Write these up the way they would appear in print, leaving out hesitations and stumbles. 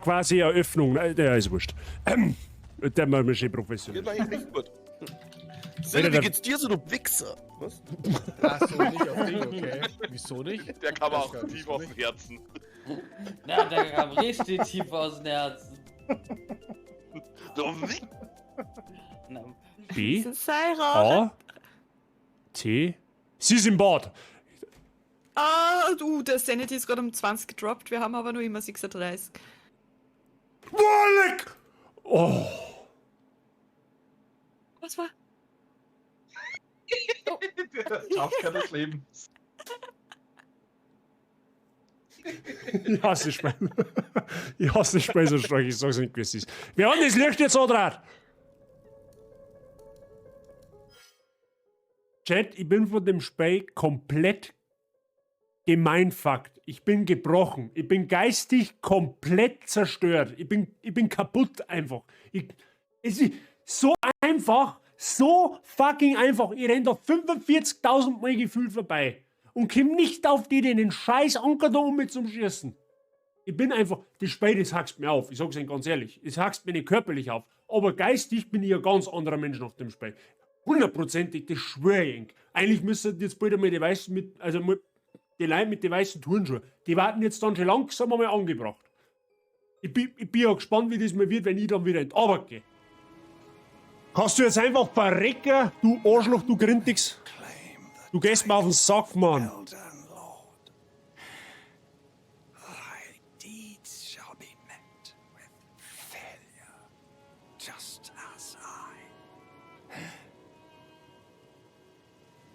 quasi Eröffnung. Der ist wurscht. Der machen wir schön professionell. Geht eigentlich nicht gut. Sinne, wie geht's dir so, du Wichser? Was? Ach so, nicht auf dich, okay. Wieso nicht? Der kam auch tief aus dem Herzen. Ja, der kam richtig tief aus dem Herzen. Du Wichser. B, Sarah. A, T. Sie ist im Bad. Ah, du, der Sanity ist gerade um 20 gedroppt. Wir haben aber nur immer 36. Wallek! Oh. Was war? Schafker des Lebens. Ich hasse Spiel. Ich hasse Spiel so stark, ich sag's nicht, wie es ist. Wir haben das Licht jetzt andraht. Chat, ich bin von dem Spiel komplett gemeinfuckt. Ich bin gebrochen. Ich bin geistig komplett zerstört. Ich bin kaputt einfach. Es ist so einfach, so fucking einfach. Ich renn da 45.000 Mal gefühlt vorbei und komm nicht auf die, den scheiß Anker da um mit zum Schießen. Ich bin einfach, das Spiel, das hackst mir auf. Ich sag's Ihnen ganz ehrlich. Es hackst mir nicht körperlich auf. Aber geistig bin ich ein ganz anderer Mensch nach dem Spiel. 100%, das schwöre ich. Eigentlich müssen jetzt bald einmal die Weißen die Leute mit den weißen Turnschuhen, die warten jetzt dann schon langsam einmal angebracht. Ich bin ja gespannt, wie das mal wird, wenn ich dann wieder in die Arbeit gehe. Kannst du jetzt einfach verrecken, du Arschloch, du Grintix? Du gehst mir auf den Sack, Mann.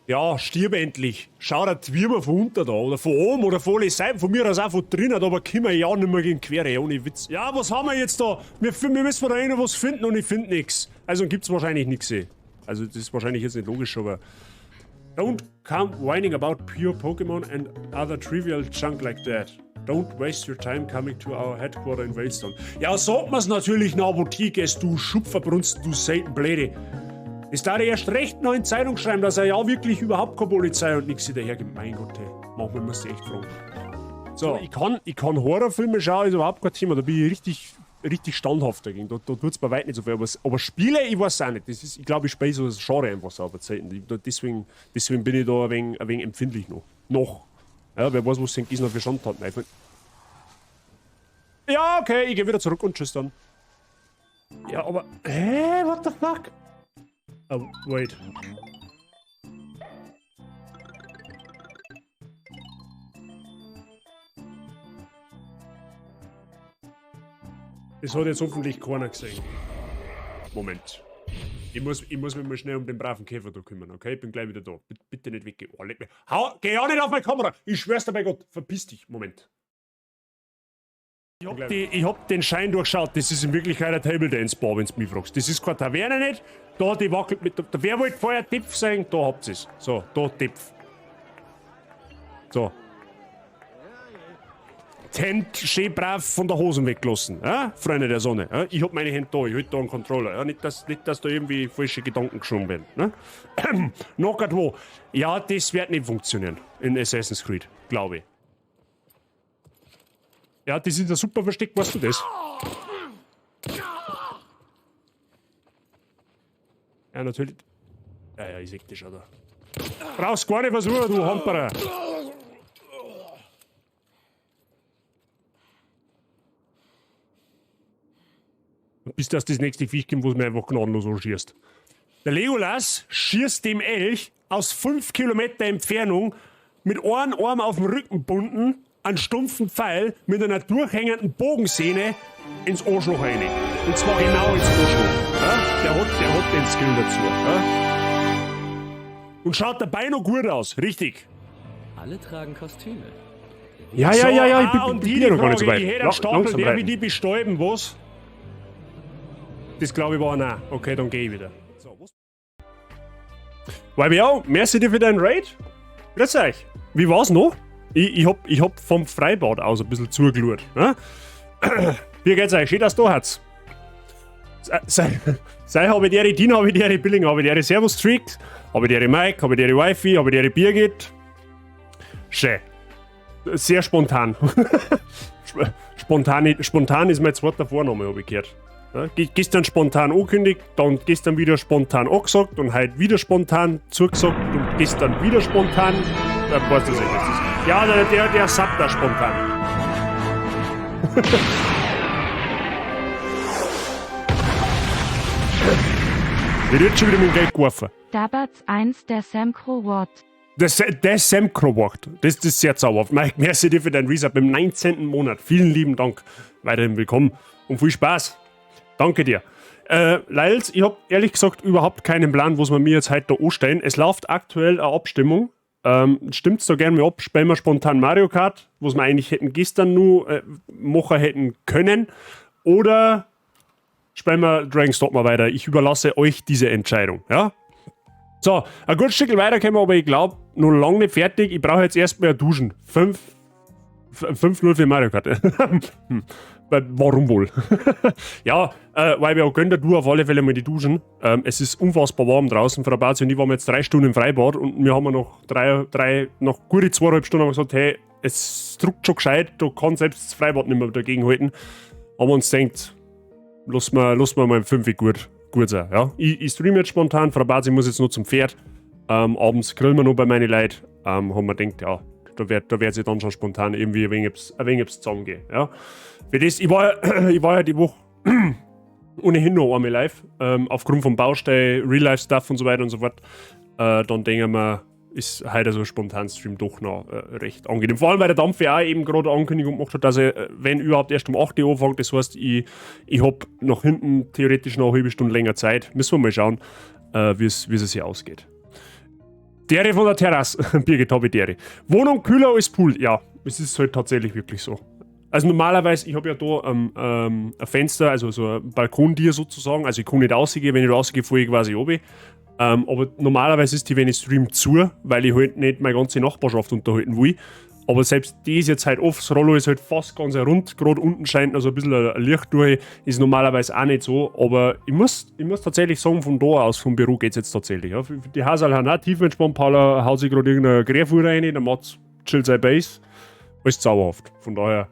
Ja, stirb endlich. Schau der Twirmer von unten da, oder von oben, oder von alle Seiten, von mir aus auch von drinnen, aber können wir ja nicht mehr gegen Quere, ohne Witz. Ja, was haben wir jetzt da? Wir müssen da noch was finden und ich finde nichts. Also gibt's wahrscheinlich nichts. Also das ist wahrscheinlich jetzt nicht logisch, aber... Don't come whining about pure Pokémon and other trivial junk like that. Don't waste your time coming to our headquarter in Waystone. Ja, sagt man's natürlich in der Apotheke, du Schupferbrunst, du Seitenbläde. Es darf er erst recht noch in Zeitung schreiben, dass er ja wirklich überhaupt keine Polizei und nichts hinterhergibt. Mein Gott, hey. Manchmal muss ich echt fragen. So, ich kann Horrorfilme schauen, ist überhaupt kein Thema. Da bin ich richtig standhaft dagegen. Da tut's bei weitem nicht so viel. Aber Spiele, ich weiß auch nicht. Das ist, ich glaube, ich spiele so das Genre einfach so bei Zeiten. Deswegen bin ich da ein wenig empfindlich noch. Ja, wer weiß, was St. Gisner für Schandtaten einfällt. Ja, okay, ich gehe wieder zurück und tschüss dann. Ja, aber... Hä? What the fuck? Oh, wait. Das hat jetzt hoffentlich keiner gesehen. Moment. Ich muss mich mal schnell um den braven Käfer da kümmern, okay? Ich bin gleich wieder da. Bitte nicht weggehen. Oh, geh ja nicht auf meine Kamera! Ich schwör's dir bei Gott. Verpiss dich. Moment. Ich hab den Schein durchschaut, das ist in Wirklichkeit ein Table Dance Bar, wenn du mich fragst. Das ist keine Taverne nicht, da die wackelt mit der... Wer wollte vorher Tipf sagen? Da habt ihr's. So, da Tipf. So. Die Hände schön brav von der Hosen weggelassen, ja? Freunde der Sonne. Ja? Ich hab meine Hände da, ich halte da einen Controller. Ja? Nicht, dass da irgendwie falsche Gedanken geschoben werden. Ne? Noch wo. Ja, das wird nicht funktionieren in Assassin's Creed, glaube ich. Ja, die sind ja super versteckt, weißt du das? Ja, natürlich. Ja, ich seh dich schon da. Brauchst gar nicht versuchen, du Hamperer. Bis das nächste Viech kommt, wo es mir einfach gnadenlos anschießt. Der Legolas schießt dem Elch aus 5 Kilometer Entfernung mit einem Arm auf dem Rücken gebunden einen stumpfen Pfeil mit einer durchhängenden Bogensehne ins Arschloch rein. Und zwar genau ins Arschloch. Ja? Der hat den Skill dazu. Ja? Und schaut dabei noch gut aus, richtig. Alle tragen Kostüme. Ja, So, ich bin noch gar nicht so weit. Ich hätte einen Stapel, der wie die bestäuben, was? Das glaube ich war nein. Okay, dann gehe ich wieder. So, was? YBO, merci dir für deinen Raid. Grüß euch. Wie war's noch? Ich hab vom Freibad aus ein bisschen zugeschaut. Ne? Wie geht's euch? Schön, dass du da hat's. Sei habe ich die Dina, habe ich die Billing, habe ich die Servus Streak, habe ich die Mike, habe ich die Wifi, habe ich die Birgit. Schön. Sehr spontan. Spontan ist mein zweiter Vorname, habe ich gehört. Ja, gestern spontan angekündigt, dann gestern wieder spontan angesagt und heute wieder spontan zugesagt und gestern wieder spontan. Weißt du, was das ist? Ja, der sagt da spontan. Der wird schon wieder mit dem Geld geworfen. Dabatz 1 der Sam Crowat. Der Sam Crowat, das ist sehr zauberhaft. Mike, merci dir für deinen Resub im 19. Monat. Vielen lieben Dank. Weiterhin willkommen und viel Spaß. Danke dir. Lyles, ich habe ehrlich gesagt überhaupt keinen Plan, was wir mir jetzt heute da anstellen. Es läuft aktuell eine Abstimmung. Stimmt's da gerne mal ab? Spielen wir spontan Mario Kart, was wir eigentlich hätten gestern nur machen hätten können. Oder spielen wir Dragon's Dogma weiter. Ich überlasse euch diese Entscheidung. Ja? So, ein gutes Stück weiter können wir, aber ich glaube, noch lange nicht fertig. Ich brauche jetzt erstmal ein Duschen. 5-0 für Mario Kart. Warum wohl? Ja, weil wir auch gönnen, du auf alle Fälle mal die Duschen. Es ist unfassbar warm draußen. Frau Barz und ich waren jetzt 3 Stunden im Freibad und wir haben noch nach gute 2,5 Stunden gesagt, hey, es druckt schon gescheit, da kann selbst das Freibad nicht mehr dagegen halten. Aber uns denkt, lass mal mal im 5 gut sein. Ja? Ich streame jetzt spontan, Frau Barz, ich muss jetzt noch zum Pferd. Abends grillen wir noch bei meinen Leuten. Haben wir gedacht, ja, da wird sie dann schon spontan irgendwie ein wenig zusammengehen. Ja? Für das, ich war ja die Woche ohnehin noch einmal live, aufgrund vom Baustein, Real-Life-Stuff und so weiter und so fort. Dann denken wir, ist heute so ein Spontan-Stream doch noch recht angenehm. Vor allem, weil der Dampf ja auch eben gerade eine Ankündigung gemacht hat, dass er, wenn überhaupt, erst um 8 Uhr anfängt. Das heißt, ich habe nach hinten theoretisch noch eine halbe Stunde länger Zeit. Müssen wir mal schauen, wie es hier ausgeht. Dere von der Terrasse, Birgit habe ich Dere. Wohnung kühler als Pool, ja, es ist halt tatsächlich wirklich so. Also normalerweise, ich habe ja da ein Fenster, also so ein Balkontier sozusagen, also ich kann nicht rausgehen, wenn ich rausgehe, fahre ich quasi runter. Aber normalerweise ist die, wenn ich stream, zu, weil ich halt nicht meine ganze Nachbarschaft unterhalten will. Aber selbst die ist jetzt halt oft, das Rollo ist halt fast ganz rund, gerade unten scheint also ein bisschen ein Licht durch, ist normalerweise auch nicht so, aber ich muss tatsächlich sagen, von da aus, vom Büro geht es jetzt tatsächlich. Ja. Die Hausal haben auch tief entspannt, Paula haut sich gerade irgendeine Gräfuhr rein, der Mats chillt sein Base, alles zauberhaft, von daher.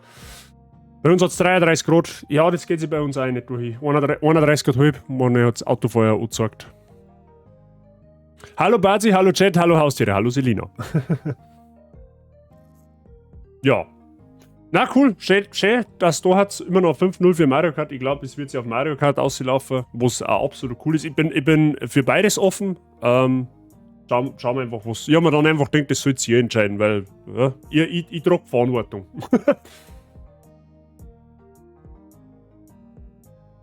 Bei uns hat es 33 Grad, ja, das geht sich bei uns auch nicht durch. 31,5 man hat das Autofeuer angezeigt. Hallo Bazi, hallo Chat, hallo Haustiere, hallo Selina. Ja. Na cool, schön, dass da hat es immer noch 5-0 für Mario Kart. Ich glaube, es wird sich auf Mario Kart auslaufen, was auch absolut cool ist. Ich bin für beides offen. Schauen wir einfach, was. Ich habe mir dann einfach gedacht, das soll ihr entscheiden, weil ja, ich trage Verantwortung.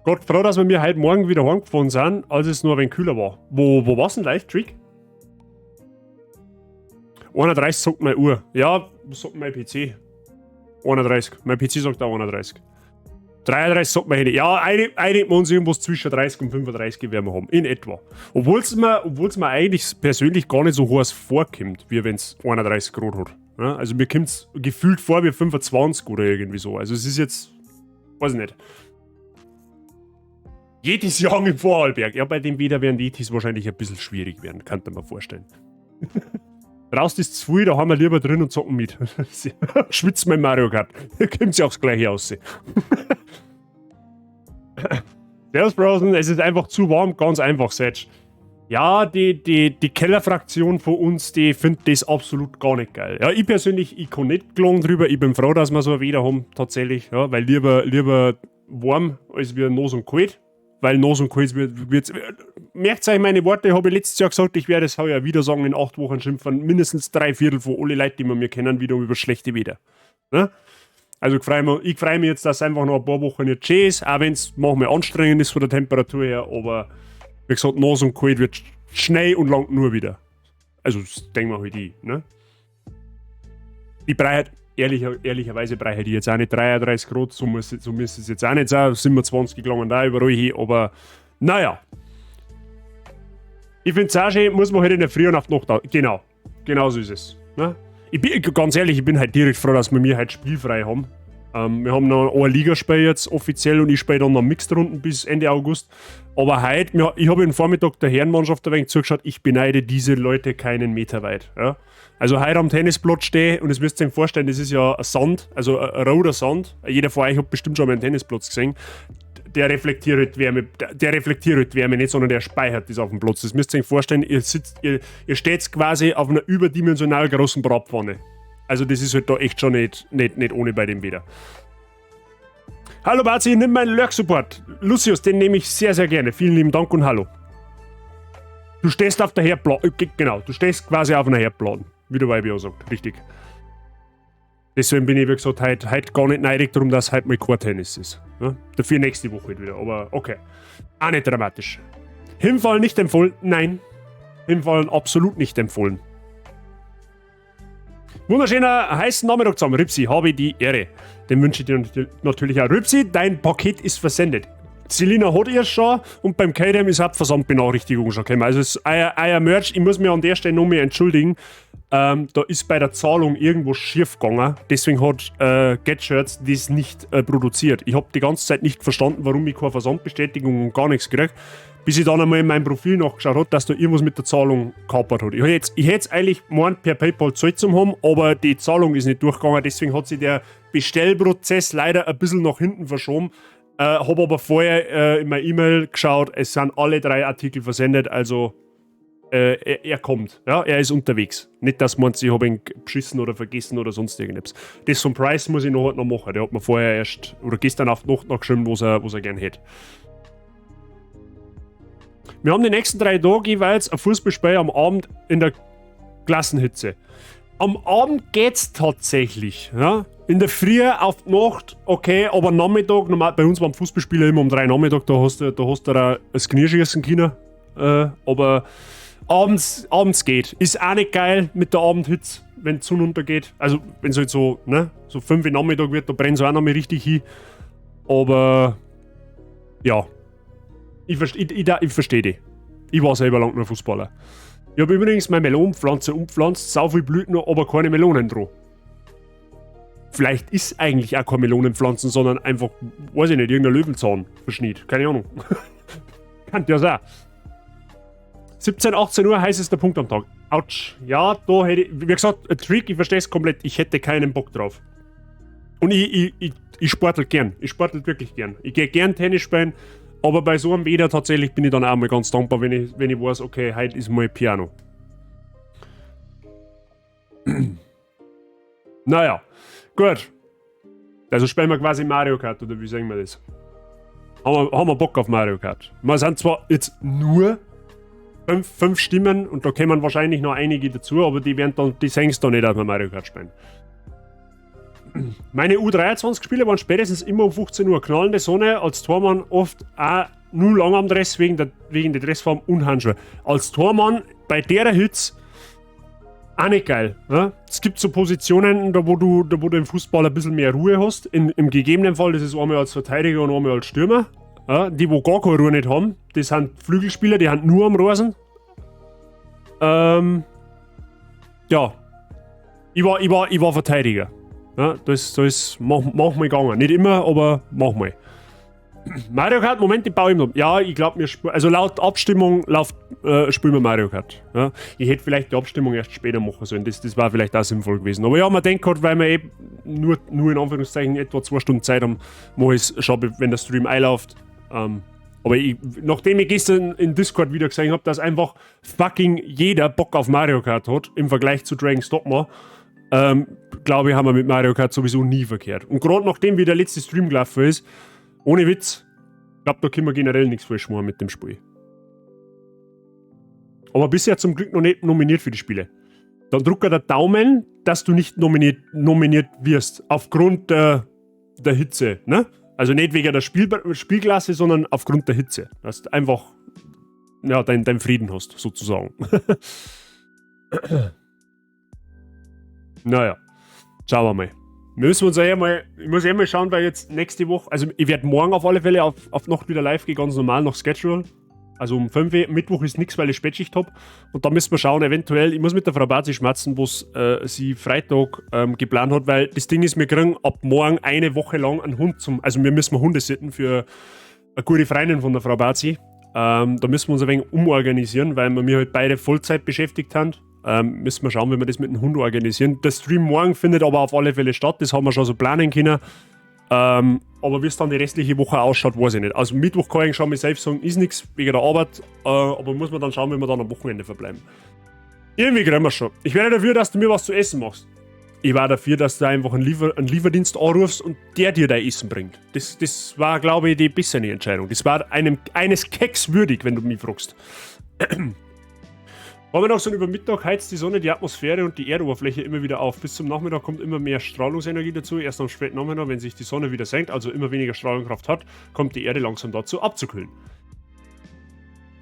Gott froh, dass wir heute Morgen wieder heimgefahren sind, als es nur ein wenig kühler war. Wo war es denn Live-Trick? 31 sagt meine Uhr. Ja, was sagt mein PC? 31. Mein PC sagt auch 31. 33 sagt mein Handy. Ja, einigen wir uns irgendwas zwischen 30 und 35 werden wir haben. In etwa. Obwohl es mir eigentlich persönlich gar nicht so heiß vorkommt, wie wenn es 31 Grad hat. Ja, also mir kommt es gefühlt vor wie 25 oder irgendwie so. Also es ist jetzt, weiß ich nicht. Jetis Jagen im Vorarlberg. Ja, bei dem Wetter werden die Jetis wahrscheinlich ein bisschen schwierig werden, kann man mir vorstellen. Draußen ist es zu viel, da haben wir lieber drin und zocken mit. Schwitzen wir im Mario Kart. Da kommt sie auch das gleiche aus. Servus, Brosen, es ist einfach zu warm, ganz einfach, Setsch. Ja, die Kellerfraktion von uns, die findet das absolut gar nicht geil. Ja, ich persönlich, ich kann nicht klagen drüber. Ich bin froh, dass wir so ein Wetter haben, tatsächlich. Ja, weil lieber warm als wie nass und kalt. Weil nass und kalt wird. Merkt euch meine Worte, habe ich letztes Jahr gesagt, ich werde es heuer wieder sagen, in 8 Wochen schimpfen. Mindestens 3/4 von alle Leute, die wir kennen, wieder über schlechte Wetter. Ja? Also ich freue mich jetzt, dass es einfach noch ein paar Wochen nicht schön ist, auch wenn es manchmal anstrengend ist von der Temperatur her, aber wie gesagt, nass und kalt wird schnell und lang nur wieder. Also das denken wir halt ne? Ich brauche ehrlicherweise brauche ich jetzt auch nicht 33 Grad, so müsste es jetzt auch nicht sein, 27 gelangen da überall hin, aber naja. Ich finde es auch schön, muss man halt in der Früh und auf die Nacht da. Genau so ist es. Ne? Ich bin ganz ehrlich, ich bin halt direkt froh, dass wir heute spielfrei haben. Wir haben noch ein Ligaspiel jetzt offiziell und ich spiele dann noch Mixed-Runden bis Ende August. Aber heute, ich habe den Vormittag der Herrenmannschaft ein wenig zugeschaut, ich beneide diese Leute keinen Meter weit. Ja? Also heute am Tennisplatz stehe und das müsst ihr euch vorstellen, das ist ja ein Sand, also ein roter Sand. Jeder von euch hat bestimmt schon mal einen Tennisplatz gesehen. Der reflektiert Wärme nicht, sondern der speichert das auf dem Platz. Das müsst ihr euch vorstellen, ihr steht quasi auf einer überdimensional großen Bratpfanne. Also das ist halt da echt schon nicht ohne bei dem Wetter. Hallo Bazi, nimm meinen Lurk-Support. Lucius, den nehme ich sehr, sehr gerne. Vielen lieben Dank und hallo. Du stehst auf der Herdplatte, genau, du stehst quasi auf einer Herdplatte. Wie der Weibi auch sagt, richtig. Deswegen bin ich, wie gesagt, heute gar nicht neidig darum, dass heute mal kein Tennis ist. Ja? Dafür nächste Woche wieder, aber okay. Auch nicht dramatisch. Hinfallen nicht empfohlen? Nein. Hinfallen absolut nicht empfohlen. Wunderschöner, heißen Nachmittag zusammen. Ripsi, habe ich die Ehre. Den wünsche ich dir natürlich auch. Ripsi, dein Paket ist versendet. Selina hat ihr schon und beim KDM ist auch Versandbenachrichtigung schon gekommen. Also euer Merch, ich muss mich an der Stelle noch mehr entschuldigen. Da ist bei der Zahlung irgendwo schief gegangen. Deswegen hat GetShirts das nicht produziert. Ich habe die ganze Zeit nicht verstanden, warum ich keine Versandbestätigung und gar nichts gekriegt. Bis ich dann einmal in meinem Profil nachgeschaut habe, dass da irgendwas mit der Zahlung gekapert hat. Ich hätte es eigentlich gemeint, per PayPal Zeit zu haben, aber die Zahlung ist nicht durchgegangen. Deswegen hat sich der Bestellprozess leider ein bisschen nach hinten verschoben. Habe aber vorher in meine E-Mail geschaut, es sind alle 3 Artikel versendet, also er kommt. Ja, er ist unterwegs. Nicht, dass man sich ihn beschissen oder vergessen oder sonst irgendwas. Das vom Price muss ich noch machen. Der hat mir vorher erst, oder gestern auf die Nacht noch geschrieben, was er gern hätte. Wir haben die nächsten 3 Tage jeweils ein Fußballspiel am Abend in der Klassenhitze. Am Abend geht's tatsächlich. Ja? In der Früh auf die Nacht, okay, aber Nachmittag, normal, bei uns waren Fußballspiele immer um 3 Nachmittag, da hast du das Knie schießen können. Aber abends geht. Ist auch nicht geil mit der Abendhitze, wenn die Sonne untergeht. Also, wenn es halt so 5 Uhr Nachmittag wird, da brennt es auch noch mal richtig hin. Aber, ja. Ich verstehe die. Ich war selber lang nur Fußballer. Ich habe übrigens meine Melonenpflanze umpflanzt, sau viel Blüten noch, aber keine Melonen dran. Vielleicht ist eigentlich auch keine Melonenpflanzen, sondern einfach, weiß ich nicht, irgendein Löwenzahn verschnitt. Keine Ahnung. Kann ja sein. 17, 18 Uhr heißester Punkt am Tag. Autsch. Ja, da hätte ich, wie gesagt, ein Trick, ich verstehe es komplett. Ich hätte keinen Bock drauf. Und ich sportel gern. Ich sportel wirklich gern. Ich gehe gern Tennis spielen. Aber bei so einem Wetter tatsächlich bin ich dann auch mal ganz dankbar, wenn ich weiß, okay, heute ist mal Piano. Naja, gut. Also spielen wir quasi Mario Kart, oder wie sagen wir das? Haben wir Bock auf Mario Kart? Wir sind zwar jetzt nur 5 Stimmen und da kommen wahrscheinlich noch einige dazu, aber die sehen es dann nicht, dass wir Mario Kart spielen. Meine U23-Spiele waren spätestens immer um 15 Uhr. Knallende Sonne, als Tormann oft auch nur lang am Dress wegen der Dressform und Handschuhe. Als Tormann bei der Hitze auch nicht geil. Ja? Es gibt so Positionen, da wo du im Fußball ein bisschen mehr Ruhe hast. Im gegebenen Fall, das ist einmal als Verteidiger und einmal als Stürmer. Ja? Die, wo gar keine Ruhe nicht haben, das sind Flügelspieler, die haben nur am Rasen. Ja. Ich war Verteidiger. Ja, das manchmal gegangen. Nicht immer, aber manchmal. Mario Kart, Moment, ich baue ihm noch. Ja, ich glaube, also laut Abstimmung spielen wir Mario Kart. Ja. Ich hätte vielleicht die Abstimmung erst später machen sollen. Das war vielleicht auch sinnvoll gewesen. Aber ja, man denkt gerade, weil wir eben nur in Anführungszeichen etwa 2 Stunden Zeit haben, mache ich es schon, wenn der Stream einläuft. Aber nachdem ich gestern in Discord wieder gesehen habe, dass einfach fucking jeder Bock auf Mario Kart hat, im Vergleich zu Dragon's Dogma, glaube ich, haben wir mit Mario Kart sowieso nie verkehrt. Und gerade nachdem wie der letzte Stream gelaufen ist, ohne Witz, ich glaube, da können wir generell nichts falsch machen mit dem Spiel. Aber bisher zum Glück noch nicht nominiert für die Spiele. Dann drückt er den Daumen, dass du nicht nominiert wirst. Aufgrund der Hitze. Ne? Also nicht wegen der Spielklasse, sondern aufgrund der Hitze. Dass du einfach deinen Frieden hast, sozusagen. Naja, schauen wir mal. Ich muss mal schauen, weil jetzt nächste Woche, also ich werde morgen auf alle Fälle auf Nacht wieder live gehen, ganz normal nach Schedule. Also um 5 Uhr. Mittwoch ist nichts, weil ich Spätschicht habe. Und da müssen wir schauen, eventuell, ich muss mit der Frau Bazi schmatzen, was sie Freitag geplant hat, weil das Ding ist, wir kriegen ab morgen eine Woche lang einen Hund also wir müssen Hunde sitten für eine gute Freundin von der Frau Bazi. Da müssen wir uns ein wenig umorganisieren, weil wir halt beide Vollzeit beschäftigt haben. Müssen wir schauen, wie wir das mit dem Hund organisieren. Der Stream morgen findet aber auf alle Fälle statt, das haben wir schon so planen können. Aber wie es dann die restliche Woche ausschaut, weiß ich nicht. Also Mittwoch kann ich schon mal selbst sagen, ist nichts wegen der Arbeit, aber muss man dann schauen, wie wir dann am Wochenende verbleiben. Irgendwie kriegen wir schon. Ich wäre dafür, dass du mir was zu essen machst. Ich war dafür, dass du einfach einen Lieferdienst anrufst und der dir dein Essen bringt. Das war, glaube ich, die bessere Entscheidung. Das war eines Keks würdig, wenn du mich fragst. Haben wir noch so über Mittag heizt die Sonne die Atmosphäre und die Erdoberfläche immer wieder auf. Bis zum Nachmittag kommt immer mehr Strahlungsenergie dazu. Erst am späten Nachmittag, wenn sich die Sonne wieder senkt, also immer weniger Strahlungskraft hat, kommt die Erde langsam dazu abzukühlen.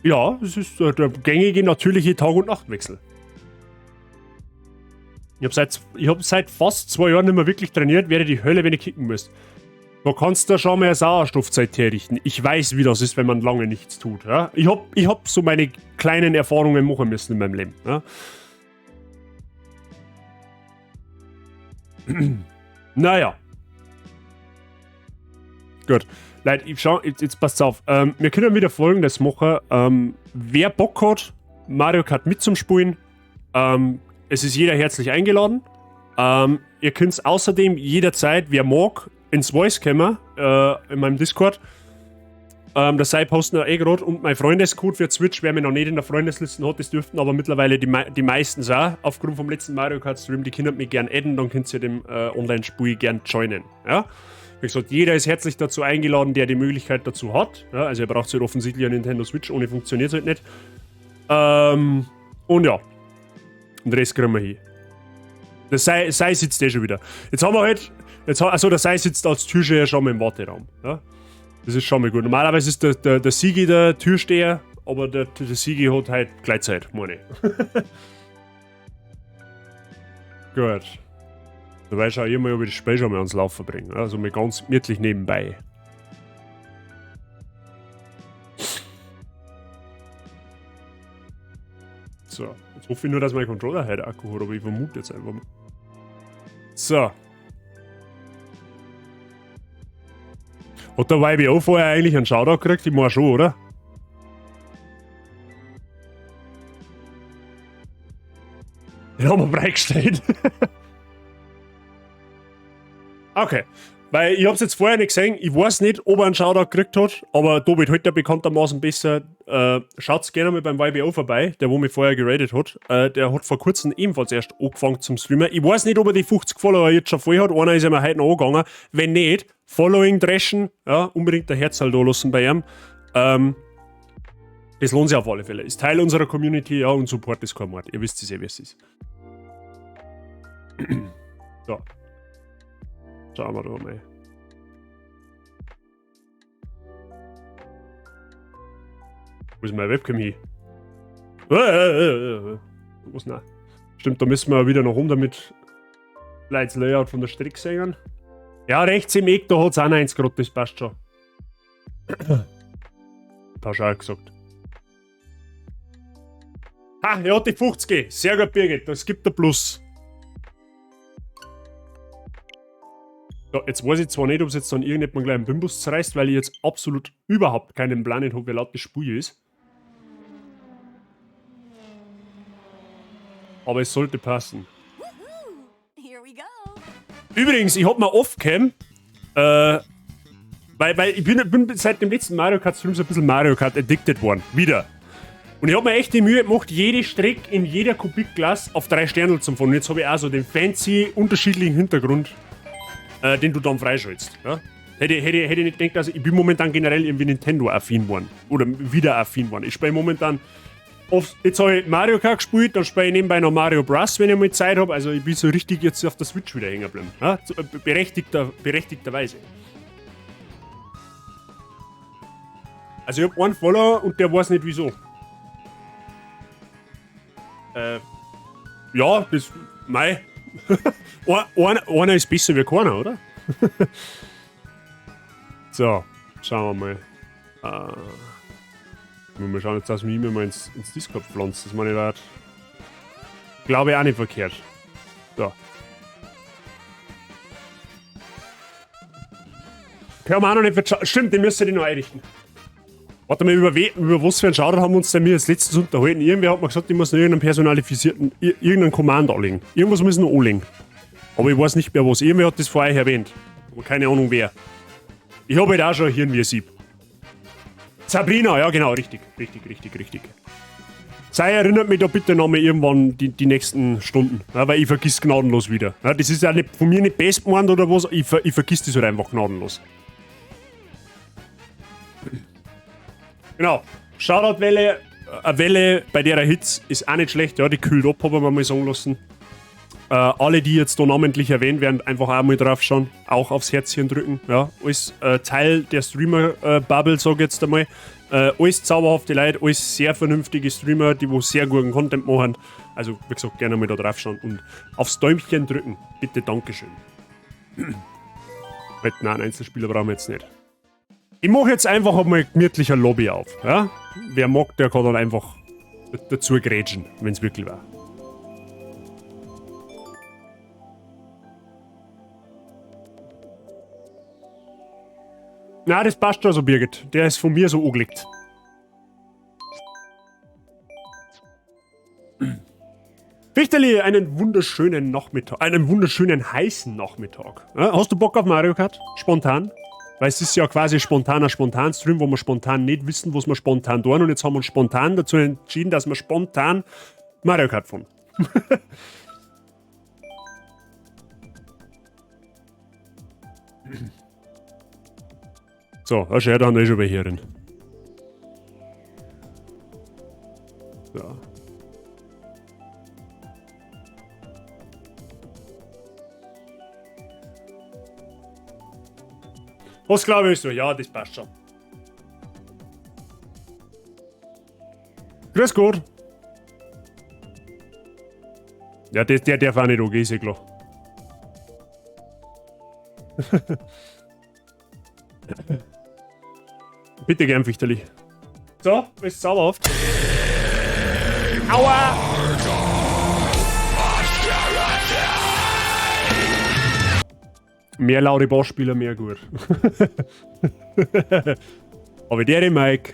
Ja, das ist der gängige natürliche Tag- und Nachtwechsel. Ich hab seit fast 2 Jahren nicht mehr wirklich trainiert, wäre die Hölle, wenn ich kicken müsste. Da kannst du schon mal eine Sauerstoffzeit herrichten. Ich weiß, wie das ist, wenn man lange nichts tut. Ja? Ich hab so meine kleinen Erfahrungen machen müssen in meinem Leben. Ja? Naja. Gut. Leute, jetzt passt auf. Wir können wieder Folgendes machen. Wer Bock hat, Mario Kart mitzuspielen, es ist jeder herzlich eingeladen. Ihr könnt es außerdem jederzeit, wer mag, ins Voice kommen, in meinem Discord. Das sei posten wir gerade und mein Freundescode für Twitch, wer mich noch nicht in der Freundesliste hat, das dürften aber mittlerweile die meisten auch, aufgrund vom letzten Mario Kart Stream, die können mich gern adden, dann könnt ihr dem Online-Spiel gern joinen. Ja? Wie gesagt, jeder ist herzlich dazu eingeladen, der die Möglichkeit dazu hat. Ja? Also ihr braucht halt offensichtlich eine Nintendo Switch, ohne funktioniert es halt nicht. Und ja, und den Rest kriegen wir hin. Der Sei sitzt schon wieder. Jetzt haben wir halt, also der Sei sitzt als Türsteher schon mal im Warteraum. Ja? Das ist schon mal gut. Normalerweise ist der Sigi der Türsteher, aber der Sigi hat halt Gleitzeit, meine ich. Gut. Da weiß ich auch immer, ob ich das Spiel schon mal ans Laufen bringe. Also mal ganz gemütlich nebenbei. So, jetzt hoffe ich nur, dass mein Controller heute Akku hat, aber ich vermute jetzt einfach mal. So. Hat der YBO vorher eigentlich einen Shoutout gekriegt? Ich meine schon, oder? Den haben wir freigestellt. Okay. Weil ich hab's jetzt vorher nicht gesehen. Ich weiß nicht, ob er einen Shoutout gekriegt hat, aber da wird heute bekanntermaßen besser. Schaut's gerne mal beim YBO vorbei, der wo mich vorher geradet hat. Der hat vor kurzem ebenfalls erst angefangen zum Streamen. Ich weiß nicht, ob er die 50 Follower jetzt schon voll hat. Einer ist ja mir heute noch angegangen. Wenn nicht, Following dreschen, ja, unbedingt der Herzl da lassen bei ihm. Das lohnt sich auf alle Fälle. Ist Teil unserer Community, ja, und Support ist kein Mord. Ihr wisst es ja, wie es ist. So. Schauen wir da mal. Wo ist meine Webcam hin? Was nein? Stimmt, da müssen wir wieder noch rum, damit Leute das Layout von der Strecke sehen. Ja, rechts im Eck, da hat es auch 90 Grad, das passt schon. Pauschal gesagt. Ha, er hat die 50. Sehr gut, Birgit, das gibt der Plus. Ja, jetzt weiß ich zwar nicht, ob es jetzt dann irgendjemand gleich einen Bimbus zerreißt, weil ich jetzt absolut überhaupt keinen Plan habe, wie laut das Spiel ist. Aber es sollte passen. Übrigens, ich hab mal Off-Cam, weil ich bin seit dem letzten Mario Kart Stream so ein bisschen Mario Kart addicted worden. Wieder. Und ich hab mir echt die Mühe gemacht, jede Strecke in jeder Kubikglas auf 3 Sterne zu fahren. Und jetzt habe ich auch so den fancy, unterschiedlichen Hintergrund, den du dann freischaltst. Ja? Hätte ich nicht gedacht, also ich bin momentan generell irgendwie Nintendo-affin geworden. Oder wieder affin geworden. Ich spiele momentan oft, jetzt habe ich Mario Kart gespielt, dann spiele ich nebenbei noch Mario Bros, wenn ich mal Zeit habe. Also ich bin so richtig jetzt auf der Switch wieder hängen geblieben. Ja? Berechtigterweise. Also ich habe einen Follower und der weiß nicht wieso. Ja, das... Mei. Einer ist besser wie keiner, oder? So, schauen wir mal. Wir schauen jetzt, dass wir ihn mal ins Discord pflanzt. Das meine ich wert. Glaube ich auch nicht verkehrt. So. Können wir auch noch nicht stimmt, den müsst ihr noch einrichten. Warte mal, über was für einen Shoutout haben wir uns denn mir als letztes unterhalten? Irgendwer hat mir gesagt, ich muss noch irgendeinen personalisierten, irgendeinen Command anlegen. Irgendwas müssen wir anlegen. Aber ich weiß nicht mehr was. Irgendwer hat das vorher erwähnt. Aber keine Ahnung wer. Ich habe halt auch schon ein Hirn wie ein Sieb. Sabrina, ja genau, richtig. Sei erinnert mich da bitte nochmal irgendwann die nächsten Stunden, ja, weil ich vergiss gnadenlos wieder. Ja, das ist ja nicht, von mir nicht best gemeint oder was, ich vergiss das halt einfach gnadenlos. Genau, Shoutout-Welle, eine Welle, bei der Hitze ist auch nicht schlecht, ja, die kühlt ab, haben wir mal sagen lassen. Alle, die jetzt da namentlich erwähnt werden, einfach auch mal drauf schauen, auch aufs Herzchen drücken, ja, alles Teil der Streamer-Bubble, sag ich jetzt einmal. Alles zauberhafte Leute, alles sehr vernünftige Streamer, die wo sehr guten Content machen. Also, wie gesagt, gerne mal da drauf schauen und aufs Däumchen drücken. Bitte, Dankeschön. Nein, einen Einzelspieler brauchen wir jetzt nicht. Ich mache jetzt einfach einmal gemütlicher Lobby auf. Ja? Wer mag, der kann dann einfach dazu grätschen, wenn es wirklich war. Na, das passt schon so, Birgit. Der ist von mir so angelegt. Fichterli, einen wunderschönen Nachmittag. Einen wunderschönen heißen Nachmittag. Ja, hast du Bock auf Mario Kart? Spontan? Weil es ist ja quasi spontaner Spontan-Stream, wo wir spontan nicht wissen, was wir spontan tun. Und jetzt haben wir uns spontan dazu entschieden, dass wir spontan Mario Kart fahren. So, da schaut dann schon welche rein. So. Was glaube ich so? Ja, das passt schon. Grüß Gott. Ja, der darf auch nicht angehen, ist ja klar. Bitte gern, Fichterli. So, ist zauberhaft. Aua! Mehr laute Bassspieler, mehr gut. Aber der Mike.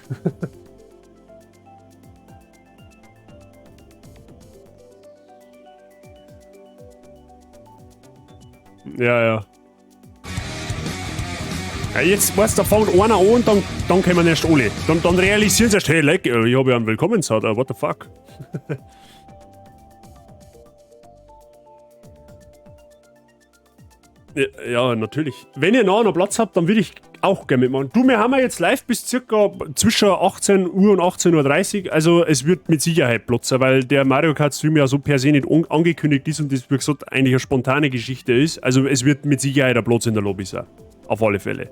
Ja. Ja, jetzt, weißt du, da fängt einer an und dann können wir erst alle. Dann realisieren sie erst, hey, like, ich habe ja einen Willkommensat, what the fuck. Ja, natürlich. Wenn ihr noch Platz habt, dann würde ich auch gerne mitmachen. Du, wir haben ja jetzt live bis circa zwischen 18 Uhr und 18.30 Uhr. Also es wird mit Sicherheit Platz sein, weil der Mario Kart Stream ja so per se nicht angekündigt ist und das, wie gesagt, eigentlich eine spontane Geschichte ist. Also es wird mit Sicherheit ein Platz in der Lobby sein. Auf alle Fälle.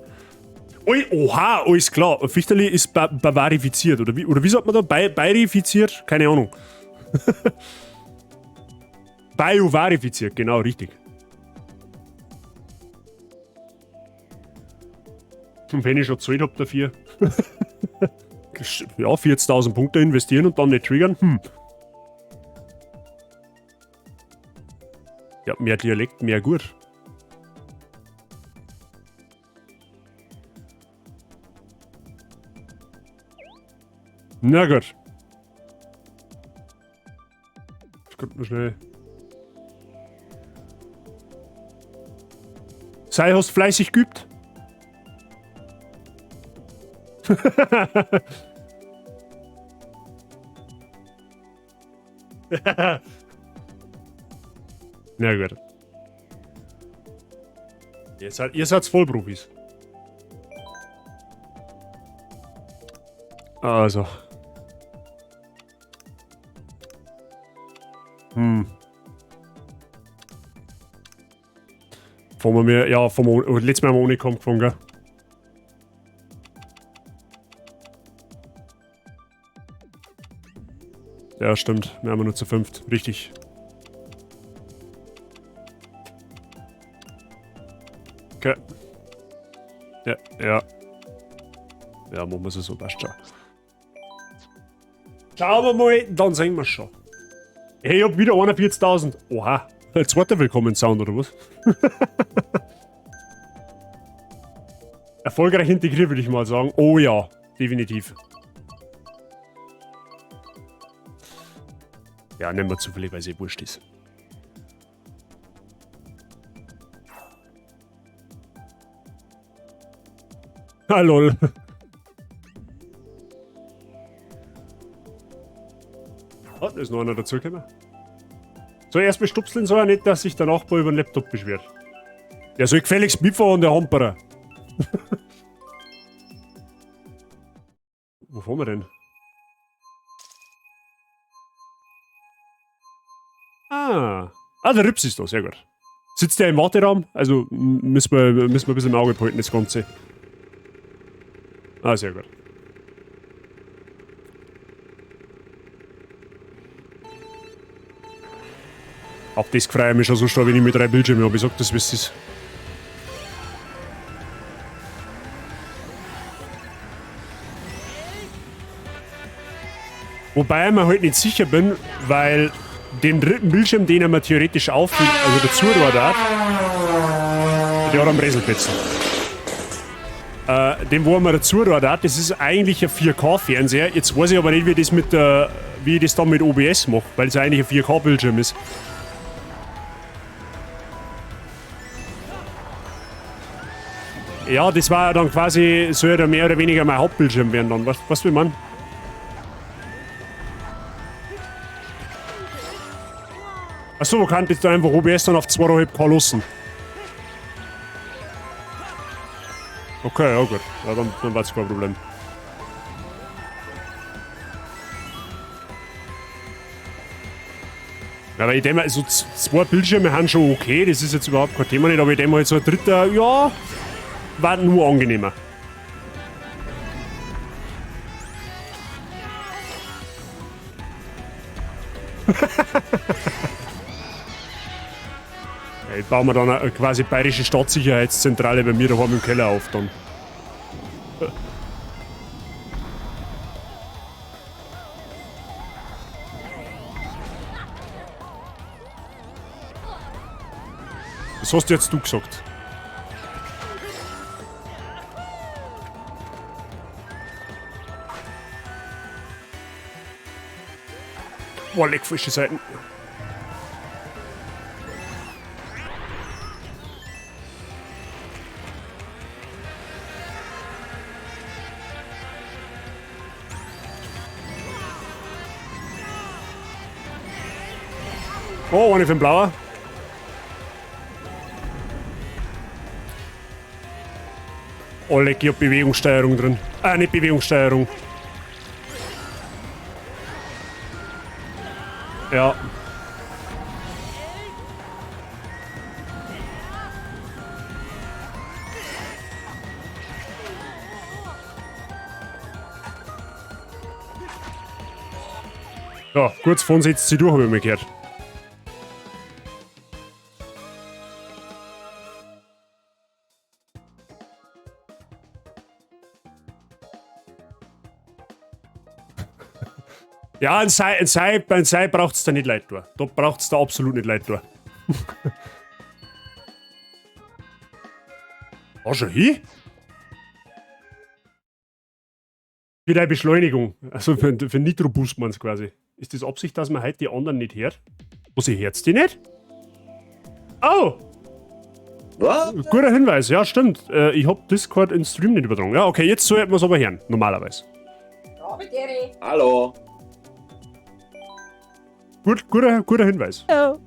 Oha, alles klar. Fichterli ist bavarifiziert, oder wie sagt man da? Bayrifiziert? Keine Ahnung. Biovarifiziert, genau, richtig. Und wenn ich schon gezahlt habe dafür. Ja, 40.000 Punkte investieren und dann nicht triggern. Ja, mehr Dialekt, mehr gut. Na gut. Das kommt nur schnell. Sei, hast fleißig geübt? Na gut. Ihr seid Vollprofis. Also. Letztes Mal haben wir ohne Kampf gefangen, gell? Ja, stimmt. Wir haben nur zu 5. Richtig. Okay. Ja. Ja, machen wir es so, passt schon. Schauen wir mal, dann sehen wir schon. Hey, ich hab wieder 41.000. Oha. Ein zweiter Willkommen-Sound, oder was? Erfolgreich integriert, würde ich mal sagen. Oh ja, definitiv. Ja, nehmen wir zu viel, weil es eh wurscht ist. Ah, lol. Oh, da ist noch einer dazugekommen. So, erst bestupseln soll er nicht, dass sich der Nachbar über den Laptop beschwert. Der soll gefälligst mitfahren, der Hamperer. Wo fahren wir denn? Ah, der Rips ist da, sehr gut. Sitzt der im Warteraum? Also müssen wir ein bisschen im Auge behalten, das Ganze. Ah, sehr gut. Auf das freue ich mich schon so stark, wenn ich mit 3 Bildschirmen habe. Ich sag das, wie es ist. Wobei ich mir halt nicht sicher bin, weil den dritten Bildschirm, den er mir theoretisch auffüllt, also dazu da, der hat am Räselpetzen. Den, wo er mir dazu da, das ist eigentlich ein 4K-Fernseher. Jetzt weiß ich aber nicht, wie ich das dann mit OBS mache, weil es eigentlich ein 4K-Bildschirm ist. Ja, das war dann quasi, soll ja mehr oder weniger mein Hauptbildschirm werden dann. Was will man? Achso, man kann jetzt da einfach OBS dann auf 2,5K lassen. Okay, ja gut. Ja, dann war es kein Problem. Ja, aber ich denke mal, so 2 Bildschirme haben schon okay, das ist jetzt überhaupt kein Thema nicht, aber ich denke mal, jetzt so ein dritter, ja, war nur angenehmer. Ja, ich baue mir dann eine quasi bayerische Stadtsicherheitszentrale bei mir daheim im Keller auf dann. Das hast jetzt du gesagt. Boah, leck frische Seiten. Oh, eine für den Blauer. Oh, leck, ich hab Bewegungssteuerung drin. Nicht Bewegungssteuerung. Ja. Ja, kurz vorhin setzt sie durch, habe ich mir gehört. Ja, ein Sei braucht es da nicht leid tun. Da braucht es da absolut nicht leid tun. War schon hin? Für deine Beschleunigung. Also für Nitro-Boost man es quasi. Ist das Absicht, dass man heute die anderen nicht hört? Was, ich hört's die nicht? Oh! Was? Guter Hinweis, ja stimmt. Ich hab Discord in Stream nicht übertragen. Ja, okay, jetzt sollten wir es aber hören, normalerweise. Hallo. Guter Hinweis. Hallo.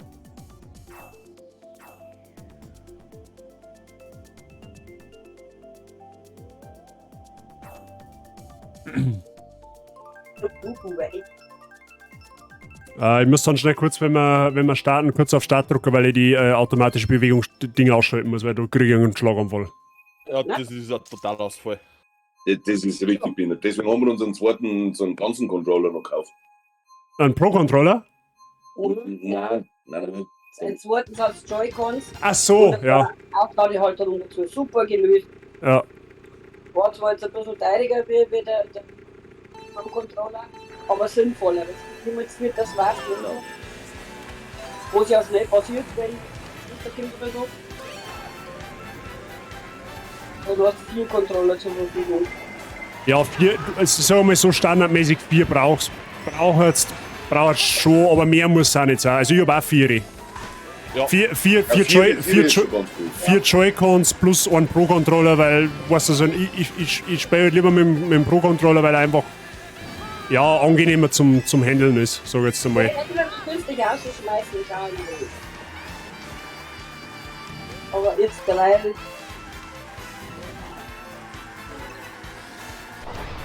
Ich muss dann schnell kurz, wenn wir starten, kurz auf Start drücken, weil ich die automatische Bewegungsdinge ausschalten muss, weil du kriegst einen Schlaganfall. Ja, das ist ein Totalausfall. Das ist richtig behindert. Deswegen haben wir uns einen zweiten, so einen ganzen Controller noch gekauft. Ein Pro-Controller? Nein. Einen zweiten Satz Joy-Cons. Ach so, ja. Aufladehalterung dazu. Super gelöst. Ja. War zwar jetzt ein bisschen teuriger wie der Pro-Controller, aber sinnvoller. Niemals wird das war's, oder? Wo es ja schnell passiert, wenn es kommt oder so. Und du hast 4 Controller zur Verfügung. Ja, 4, also sagen wir mal so standardmäßig 4 brauchst schon, aber mehr muss es auch nicht sein. Also ich habe auch 4. Ja. 4 ist schon ganz gut. Joy-Cons plus einen Pro-Controller, weil, weißt du, so ich spiele halt lieber mit dem Pro-Controller, weil er einfach ja, angenehmer zum Handeln ist, sag ich jetzt einmal. Ja, hätte man günstig ausschmeißen, egal wie. Aber jetzt derweil.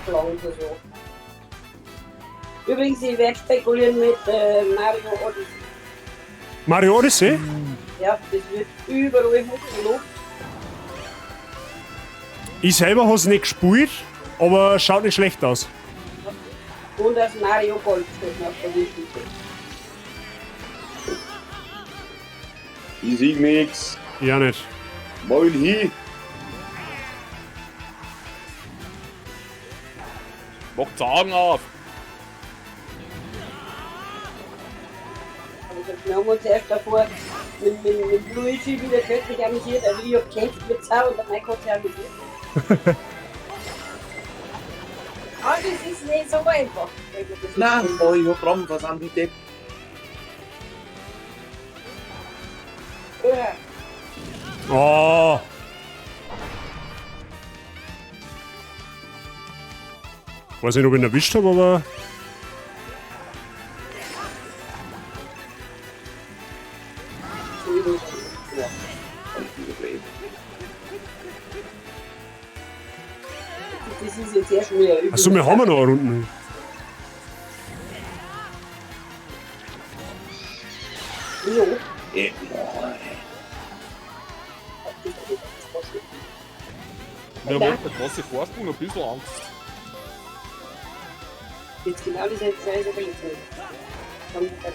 Oder so. Übrigens, ich werde spekulieren mit Mario Odyssey. Mario Odyssey? Ja, das wird überall hochgelobt. Ich selber habe es nicht gespielt, aber schaut nicht schlecht aus. Und das Mario Golf steht noch der Liste. Ich sieg nix. Ja, nicht. Maul hin. Mach Zagen auf. Also wir haben uns erst davor mit Luigi wieder göttlich amüsiert. Also ich hab gekämpft mit Sau und der Mike hat sich amüsiert. Aber das ist nicht so einfach. Nein, oh, ich hab Raum, was an die Depp. Ja. Oh! Weiß nicht, ob ich ihn erwischt habe, aber. Das ist jetzt sehr schwer. Achso, wir haben noch eine Runde. Jo. Wir haben halt eine große Vorsprung, ein bisschen Angst. Jetzt genau diese Zeit aber jetzt nicht. Komm, das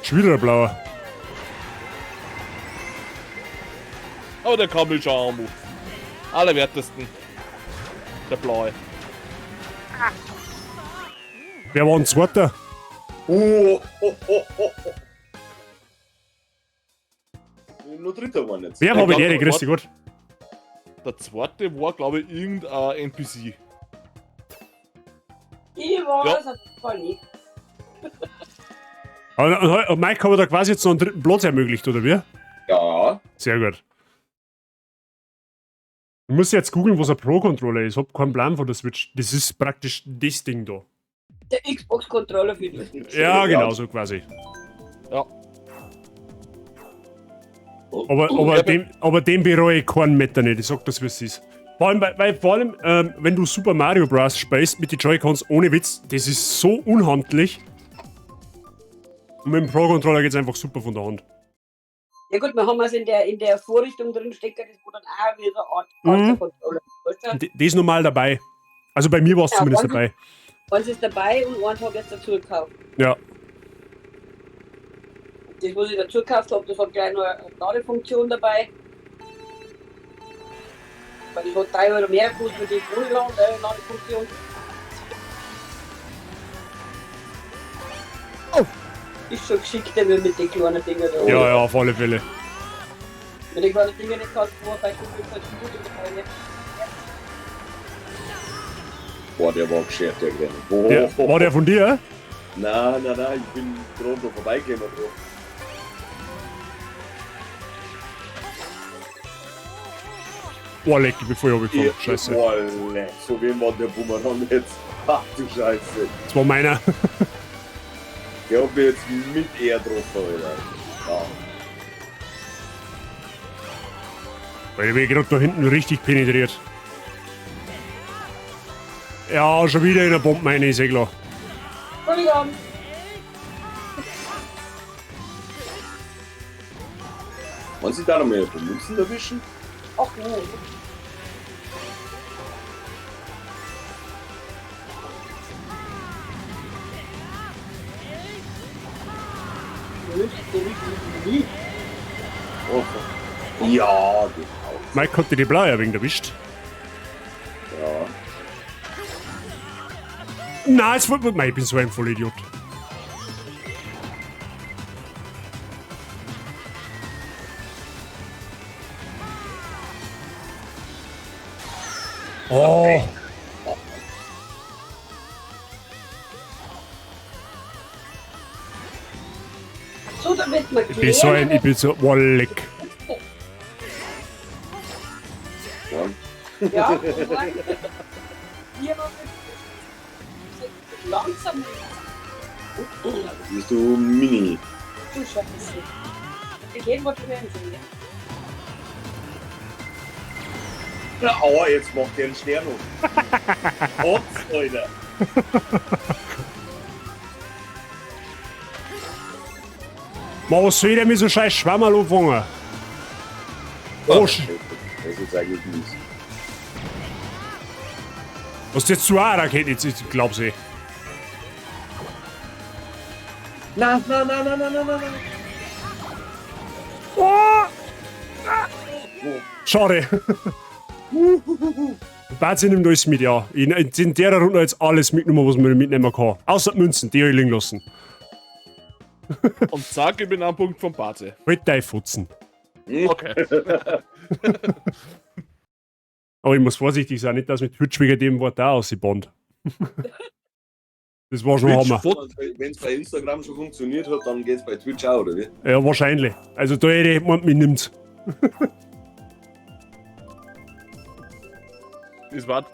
Schon wieder ein blauer. Aber der kann mich schon anmuten. Allerwertesten. Der blaue. Wer war denn Zweiter? Nur Dritter waren jetzt. Wer habe ich die grüß dich gut. Der zweite war, glaube ich, irgendein NPC. Ich weiß, aber voll nicht. Und Mike, haben wir da quasi jetzt noch einen dritten Platz ermöglicht, oder wie? Ja. Sehr gut. Ich muss jetzt googeln, was ein Pro-Controller ist. Ich hab keinen Plan von der Switch. Das ist praktisch das Ding da. Der Xbox-Controller für die Switch. Ja, genau so quasi. Ja. Aber dem bereue ich keinen Meter nicht. Ich sag das, wie es ist. Vor allem, wenn du Super Mario Bros. Spielst mit den Joy-Cons, ohne Witz, das ist so unhandlich. Und mit dem Pro-Controller geht's einfach super von der Hand. Ja gut, wir haben es in der Vorrichtung drin stecken, das wo dann auch wieder eine Art Controller. Weißt du? Die ist normal dabei. Also bei mir war es Ja, zumindest eins- dabei. Eins ist dabei und eins habe ich jetzt dazu gekauft. Ja. Das, was ich dazu gekauft habe, das hat gleich noch eine Ladefunktion dabei. Weil das hat 3 Euro mehr gekostet für die ohne Ladefunktion. Oh! Ist schon geschickter wie mit den kleinen Dingen da. Ja, ja, auf alle Fälle. Mit den kleinen Dingen nicht kannst du nur bei 5 Minuten dabei. Boah, der war geschert, der Grenze. War der von dir? Nein, ich bin gerade noch vorbeigekommen. Oh, leck, ich bin voll runtergefallen. Scheiße. Boah, so wem war der Bumerang jetzt? Ach du Scheiße. Das war meiner. Der hat mich jetzt mit er getroffen, Alter. Ja. Weil ich bin gerade da hinten richtig penetriert. Ja, schon wieder in der Bombe rein, ist eh klar. Entschuldigung! Wollen Sie da noch mehr Münzen erwischen? Ach nein. Oh. Ja, genau. Mike hat die Blaue ein wenig erwischt. Ja. Nein, jetzt wollte man. Ich bin so ein Vollidiot. Oh. So, damit man Ich bin so ein. Ich bin so. Walleck. Ja. Ja, hier noch langsam. Bist du Mini? Du Scheiße. Wir gehen, was wir werden sehen. Na, oh, jetzt macht der einen Stern auf. Gott, Alter. Mann, was soll der mit so scheiß Schwammerl anfangen? Oh, Das ist jetzt eigentlich mies. was jetzt zu einer Rakete jetzt, ich glaub's eh. Na. Oh. Schade. Bazi nimmt alles mit, ja. In der Runde jetzt alles mitgenommen, was man mitnehmen kann. Außer die Münzen, die habe ich liegen lassen. Und zack, ich bin am Punkt vom Baze. Halt dein Futzen. Okay. Aber ich muss vorsichtig sein, nicht, dass mit Twitch wegen dem Wort auch ausgebahnt. Das war schon Hammer. Wenn es bei Instagram schon funktioniert hat, dann geht es bei Twitch auch, oder wie? Ja, wahrscheinlich. Also da hätte jemand mich nimmt. Das war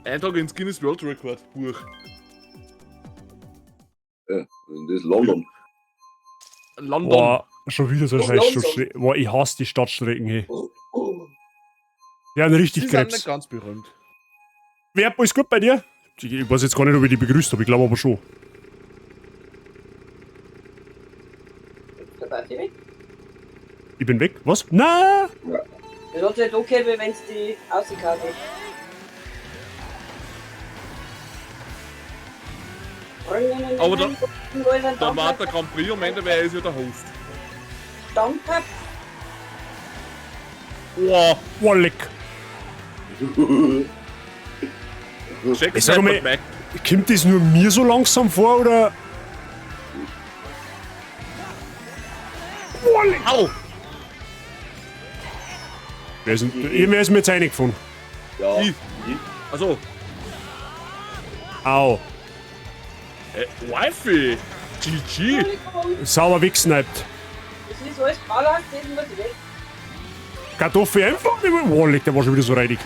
Eintrag ins Guinness World Record Buch. Ja, und das ist London. London. Boah, schon wieder so ein Oh, scheiß London. Stadtstrecken. Boah, ich hasse die Stadtstrecken, hey. Die haben richtig Die sind nicht Krebs. ganz berühmt. Wer, alles gut bei dir? Ich weiß jetzt gar nicht, ob ich die begrüßt habe, ich glaube aber schon. Da war sie weg. Ich bin weg? Was? Na! Das hat nicht okay, wenn es die ausgekauft hat. Aber da war der Grand Prix am Ende, weil er ist ja der Host. Stammkopf. Wow. Walleck. Check Ich sag mal, Mac. kommt das nur mir so langsam vor, oder? Walleck. Au! Wer ist mir jetzt reingefunden. Ja. Ich. Also, Au. Wifi! GG! Sauber weggesniped. Das ist alles Ballast, das muss weg. Kartoffel einfach. Walleck, der war schon wieder so reidig.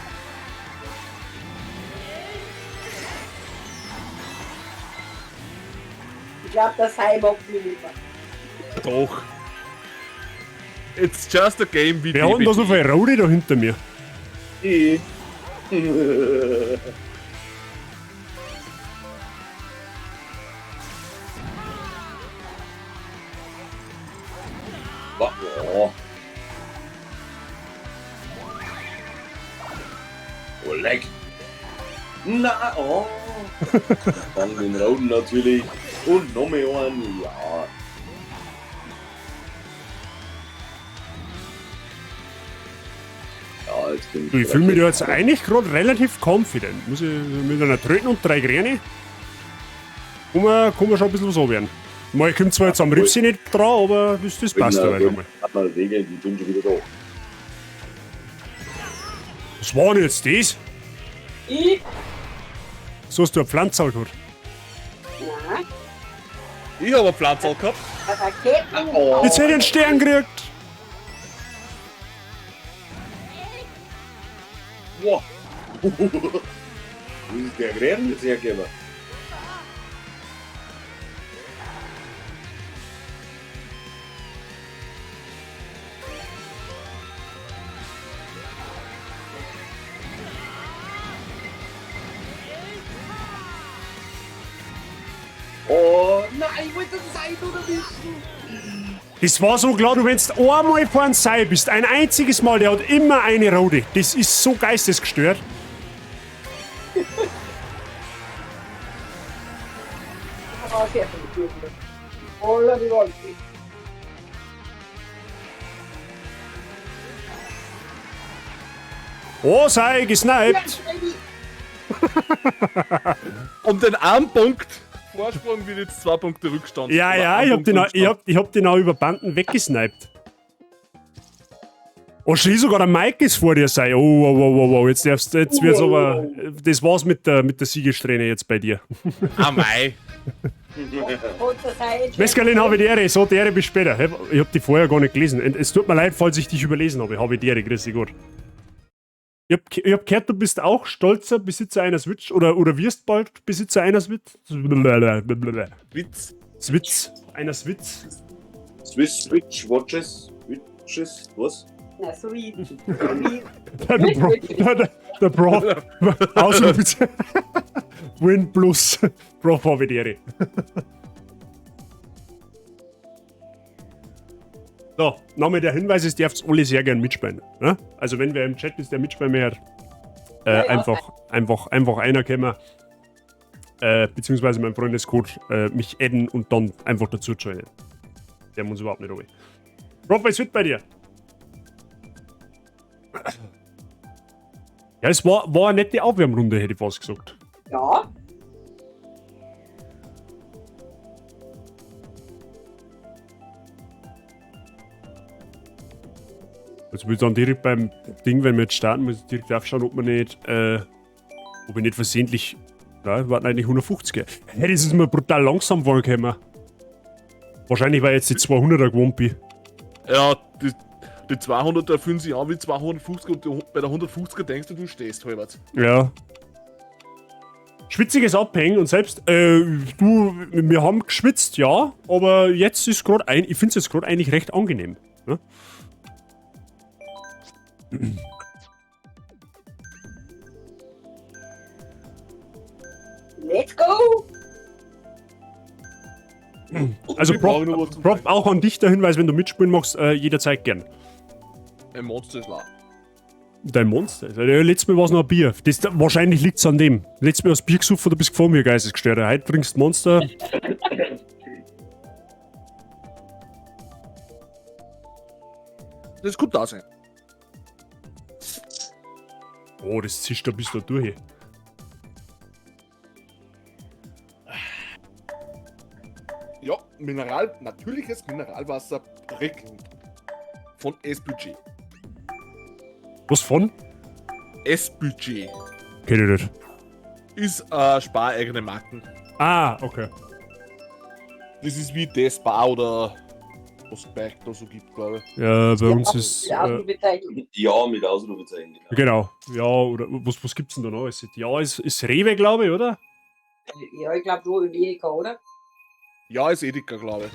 Ich glaube, das Heim macht mich lieber. Doch. It's just a game wie Wer hat denn da so viel Rode da hinter mir? Ich. Oh. Oh, leck. Na, oh. Dann den Roten natürlich. Und noch mehr einen. Ja. Ja, jetzt bin Du, ich fühle mich da jetzt eigentlich gerade relativ confident. Muss ich mit einer Tröten und 3 Gräne. Kann man schon ein bisschen was anwerden. Mal, ich komme zwar jetzt am Ripsi nicht dran, aber das passt ja weiter mal. Hat man Regeln, die tun schon wieder da. Was war denn jetzt das? Ich? So hast du eine Pflanze gehabt. Nein. Ich habe eine Pflanze gehabt. Eine Rakete. Oh. Jetzt hätte ich einen Stern gekriegt. Wow. Wo ist der Gräben jetzt hergekommen? Oh, nein, ich wollte das Seil oder wissen. Das war so klar, du wennst einmal vor einem Seil bist, ein einziges Mal, der hat immer eine Rode. Das ist so geistesgestört. Aber sehr viel. Voller die Wolke. Oh, sei gesniped! Um den einen Punkt Vorsprung wird jetzt 2 Punkte Rückstand. Ja, Oder ja, ein ich hab, Punkt den, Rückstand. ich hab den auch über Banden weggesniped. Oh, schau, sogar der Mike ist vor dir, sei. Oh, jetzt wird's aber. Das war's mit der Siegessträhne jetzt bei dir. Ah, mei. Mescalin habe ich die Ehre, so die Ehre bis später. Ich hab die vorher gar nicht gelesen. Es tut mir leid, falls ich dich überlesen habe. Habe ich die Ehre, grüß dich gut. Ich hab gehört, du bist auch stolzer Besitzer einer Switch oder wirst bald Besitzer einer Switch. Witz. Switch. Einer Switch. Swiss Switch Watches. Switches, was? Na, sweet. Der Bro. Ausrufezeichen. Win plus. Bro, habe ich die Ehre. So, nochmal der Hinweis, es dürft alle sehr gern mitspielen. Ne? Also wenn wer im Chat ist, der mitspielen möchte, einfach einer kommen, beziehungsweise mein Freundescode, mich adden und dann einfach dazu joinen. Der muss überhaupt nicht runter. Rob, was wird bei dir? Ja, es war eine nette Aufwärmrunde, hätte ich fast gesagt. Ja. Jetzt will ich dann direkt beim Ding, wenn wir jetzt starten, muss ich direkt aufschauen, ob ich nicht versehentlich. Ja, wir warten eigentlich 150. Hey, das ist mir brutal langsam vorgekommen. Wahrscheinlich, weil ich jetzt die 200er gewohnt bin. Ja, die 200er fühlen sich an wie 250 und bei der 150er denkst du stehst halbwegs. Ja. Schwitziges Abhängen und selbst, wir haben geschwitzt, ja, aber jetzt ist gerade ich finde es jetzt gerade eigentlich recht angenehm. Ne? Let's go! Also Wir brauchen nur was zum Prop auch an dich der Hinweis, wenn du mitspielen magst, jederzeit gern. Ein Monster ist wahr. Dein Monster? Letztes Mal war es noch ein Bier. Wahrscheinlich liegt es an dem. Letztes Mal hast du Bier gesoffen, du bist vor mir geistesgestört. Heute trinkst du Monster. Das könnte da sein. Oh, das zischt ein bisschen durch. Ja, natürliches Mineralwasser prickelnd. Von S-Budget. Was von? S-Budget. Kenn ich nicht. Ist spareigene Marken. Ah, okay. Das ist wie das Spar oder was es bei euch da so gibt, glaube ich. Ja, bei uns ist. Ja, Ausrufezeichen. Ja, mit Ausrufezeichen. Genau. Ja, oder was gibt's denn da noch? Ja, ist Rewe, glaube ich, oder? Ja, ich glaube, du in Edeka, oder? Ja, ist Edeka, glaube ich.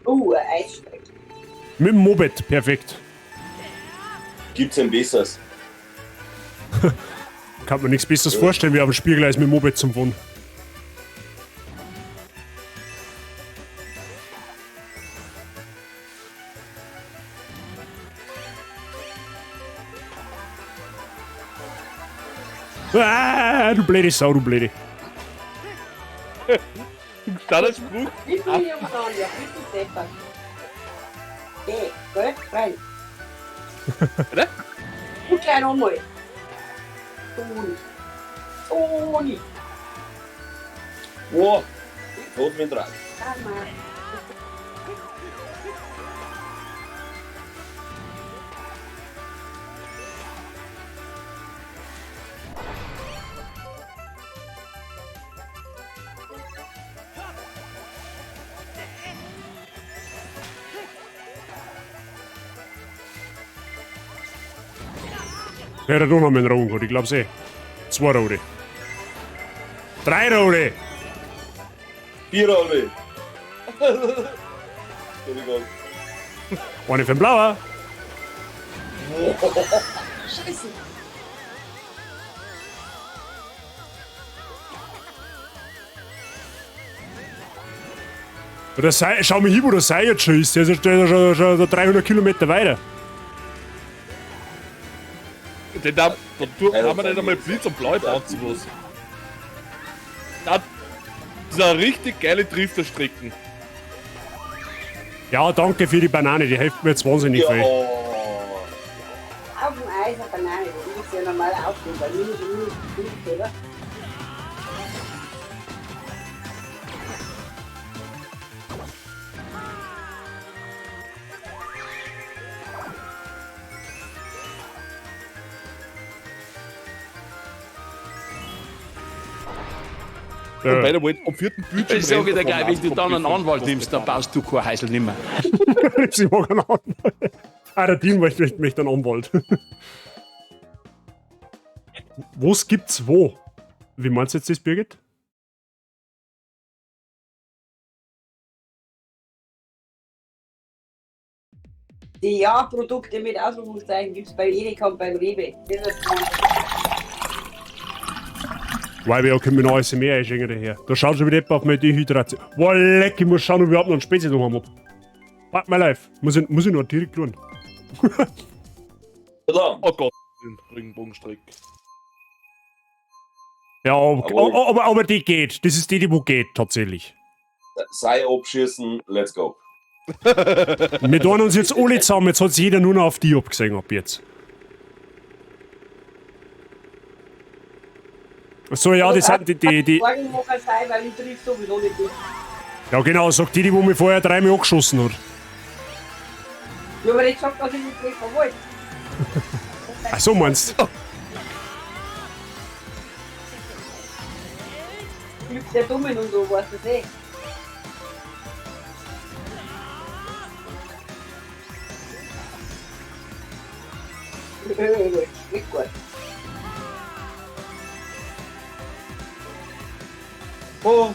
Ein Eisstreck. Mit dem Moped, perfekt. Gibt's ein besseres? Kann man nichts Besseres vorstellen, wie auf dem Spielgleis mit dem Moped zum Wohnen. Ah, du blöde Sau, du blöde. Standardspruch. Wie viel hier umfahren, ja, bist du deppert. Geh, gell, rein. Oder? Und klein einmal. So nicht. Wow, tot mit dran. Ah, Mann. Ja, der hat auch noch einen Roten gehabt, ich glaub's eh. 2 Rote. 3 Rote! 4 Euro. Entschuldigung. Eine für den Blauer. Scheiße. Schau mal hin, wo der Sei jetzt schon ist. Der ist ja schon 300 Kilometer weiter. Da haben wir nicht einmal Blitz und Blau bouncen muss. Das ist eine richtig geile Drifterstrecken. Ja, danke für die Banane, die hilft mir jetzt wahnsinnig viel. Auf dem Eis eine Banane, das ist ja normal aufstehen, weil minus, oder? Und beide wollten am 4. Bildschirm. Ich sage dir gleich, wenn du dann einen Anwalt nimmst, dann baust du kein Heisel nimmer. Sie mag einen Anwalt. Ah, der Team möchte einen Anwalt. Was gibt's wo? Wie meinst du jetzt das, Birgit? Die Ja-Produkte mit Ausrufungszeichen gibt es bei Edeka und beim Rewe. Das ist Weil wir auch können noch ASMR einschenken daher. Da schaut schon wieder jemand auf meine Dehydration. Wow, leck, ich muss schauen, ob wir überhaupt noch einen Spezi noch haben. Warte mal live. Muss ich noch direkt tun. Oh Gott, den Regenbogenstrick. Ja, aber die geht. Das ist die wo geht, tatsächlich. Sei abschießen, let's go. Wir tun uns jetzt alle zusammen. Jetzt hat sich jeder nur noch auf die abgesehen ab jetzt. So, ja, das sind die. Morgenmacher sein, weil ich triff sowieso nicht durch. Ja, genau, sagt die wo mich vorher 3 Mal angeschossen hat. Ja, aber ich sag, dass ich nicht treffen wollte. Ach so, meinst du? Glück der Dummen und so, weißt du eh. Nicht gut. Oh,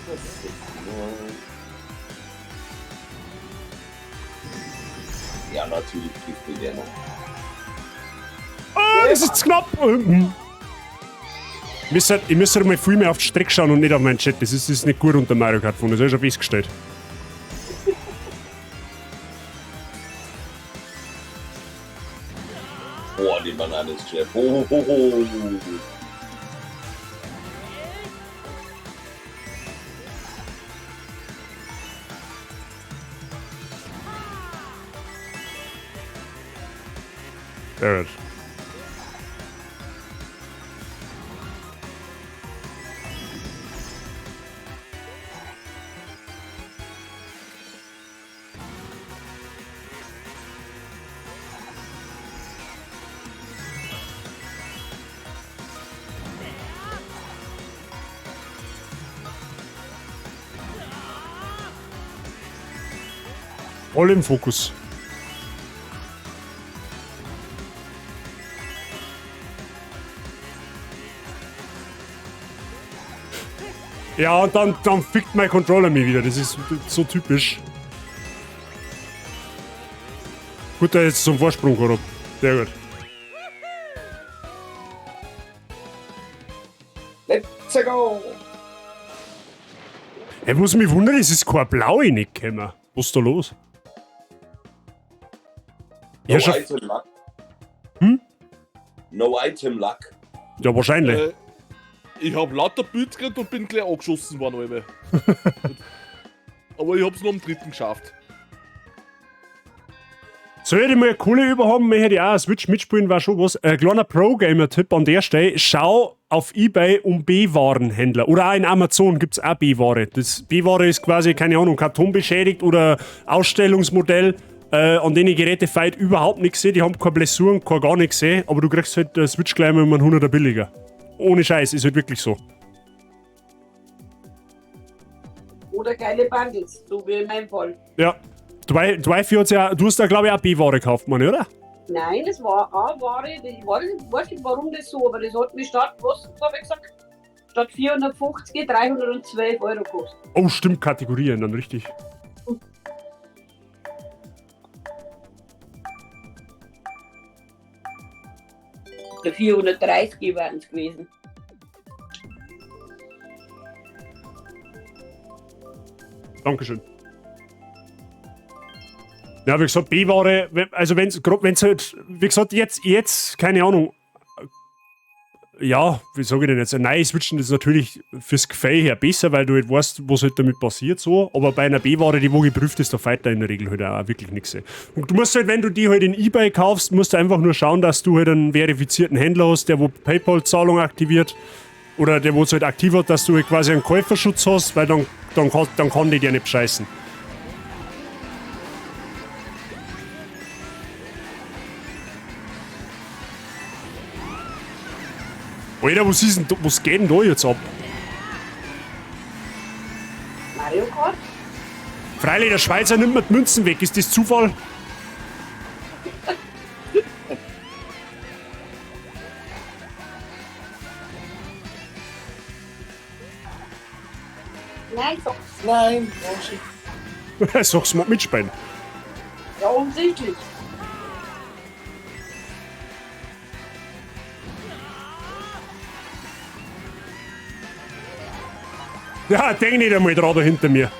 ja, natürlich kriegt die gerne. Ah, das ist zu knapp! Ich müsste mal viel mehr auf die Strecke schauen und nicht auf meinen Chat. Das ist nicht gut unter Mario Kart von. Das habe ich schon festgestellt. Oh, die Banane ist schwer. Oh, oh, oh. Sehr gut. Voll im Fokus. Ja, und dann fickt mein Controller mich wieder. Das ist so typisch. Gut, dass ich jetzt zum Vorsprung gehabt. Sehr gut. Let's go! Hey, was mich wundert, es ist kein Blau reingekommen. Was ist da los? No Ja, Item Luck. Hm? No Item Luck. Ja, wahrscheinlich. Ich hab lauter Bild gekriegt und bin gleich angeschossen worden, Alter. Aber ich hab's nur am 3. geschafft. Soll ich mal eine Kohle überhaben, möchte ich auch eine Switch mitspielen, war schon was. Ein kleiner Pro-Gamer-Tipp an der Stelle. Schau auf eBay um B-Warenhändler. Oder auch in Amazon gibt es auch B-Ware. Das B-Ware ist quasi, keine Ahnung, kartonbeschädigt oder Ausstellungsmodell. An denen Geräte feit überhaupt nichts sehen. Die haben keine Blessuren, kein gar nichts sehen. Aber du kriegst halt eine Switch gleich mal um einen 100er billiger. Ohne Scheiß, ist halt wirklich so. Oder geile Bundles, so wie in meinem Fall. Ja. Dwifey hat's ja, du hast da glaube ich auch B-Ware gekauft, Mann, oder? Nein, das war A-Ware. Ich weiß nicht, warum das so, aber das hat mich statt, was habe ich gesagt? Statt 450, 312 Euro gekostet. Oh, stimmt, Kategorien, dann richtig. Der 430 waren es gewesen. Dankeschön. Ja, wie gesagt, B-Ware, also wenn's halt, wie gesagt, jetzt, keine Ahnung, ja, wie sage ich denn jetzt? Ein neues Switchen ist natürlich fürs Gefühl her besser, weil du halt weißt, was halt damit passiert so. Aber bei einer B-Ware, die wo geprüft ist, da fällt da in der Regel halt auch wirklich nichts. Und du musst halt, wenn du die halt in eBay kaufst, musst du einfach nur schauen, dass du halt einen verifizierten Händler hast, der wo PayPal-Zahlung aktiviert. Oder der wo es halt aktiv hat, dass du halt quasi einen Käuferschutz hast, weil dann kann die dir nicht bescheißen. Alter, was geht denn da jetzt ab? Mario Kart? Freilich, der Schweizer nimmt mir die Münzen weg. Ist das Zufall? Nein, so. Nein, Sag's mal mitspielen. Ja, offensichtlich. Ja, denk nicht einmal dran da hinter mir.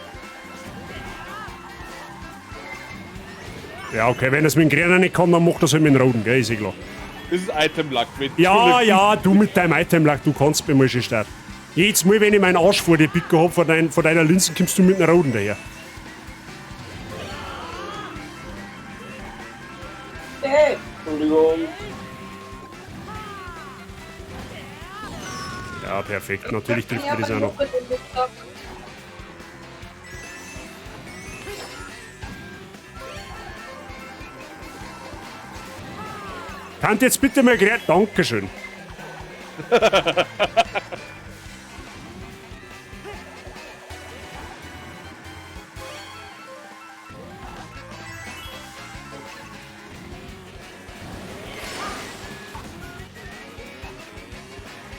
Ja, okay, wenn er es mit dem Grünen nicht kann, dann macht er es halt mit dem Roten, gell, ist eh klar. Das ist Item-Lack. Ja, ja, du mit deinem Item-Lack, du kannst bei mir schon starten. Jedes Mal, wenn ich meinen Arsch vor dir Picker hab, vor deiner Linsen, kommst du mit dem Roten daher. Hey. Entschuldigung. Ja, perfekt, natürlich trifft mir das auch noch. Könnt jetzt bitte mal gerade, Dankeschön.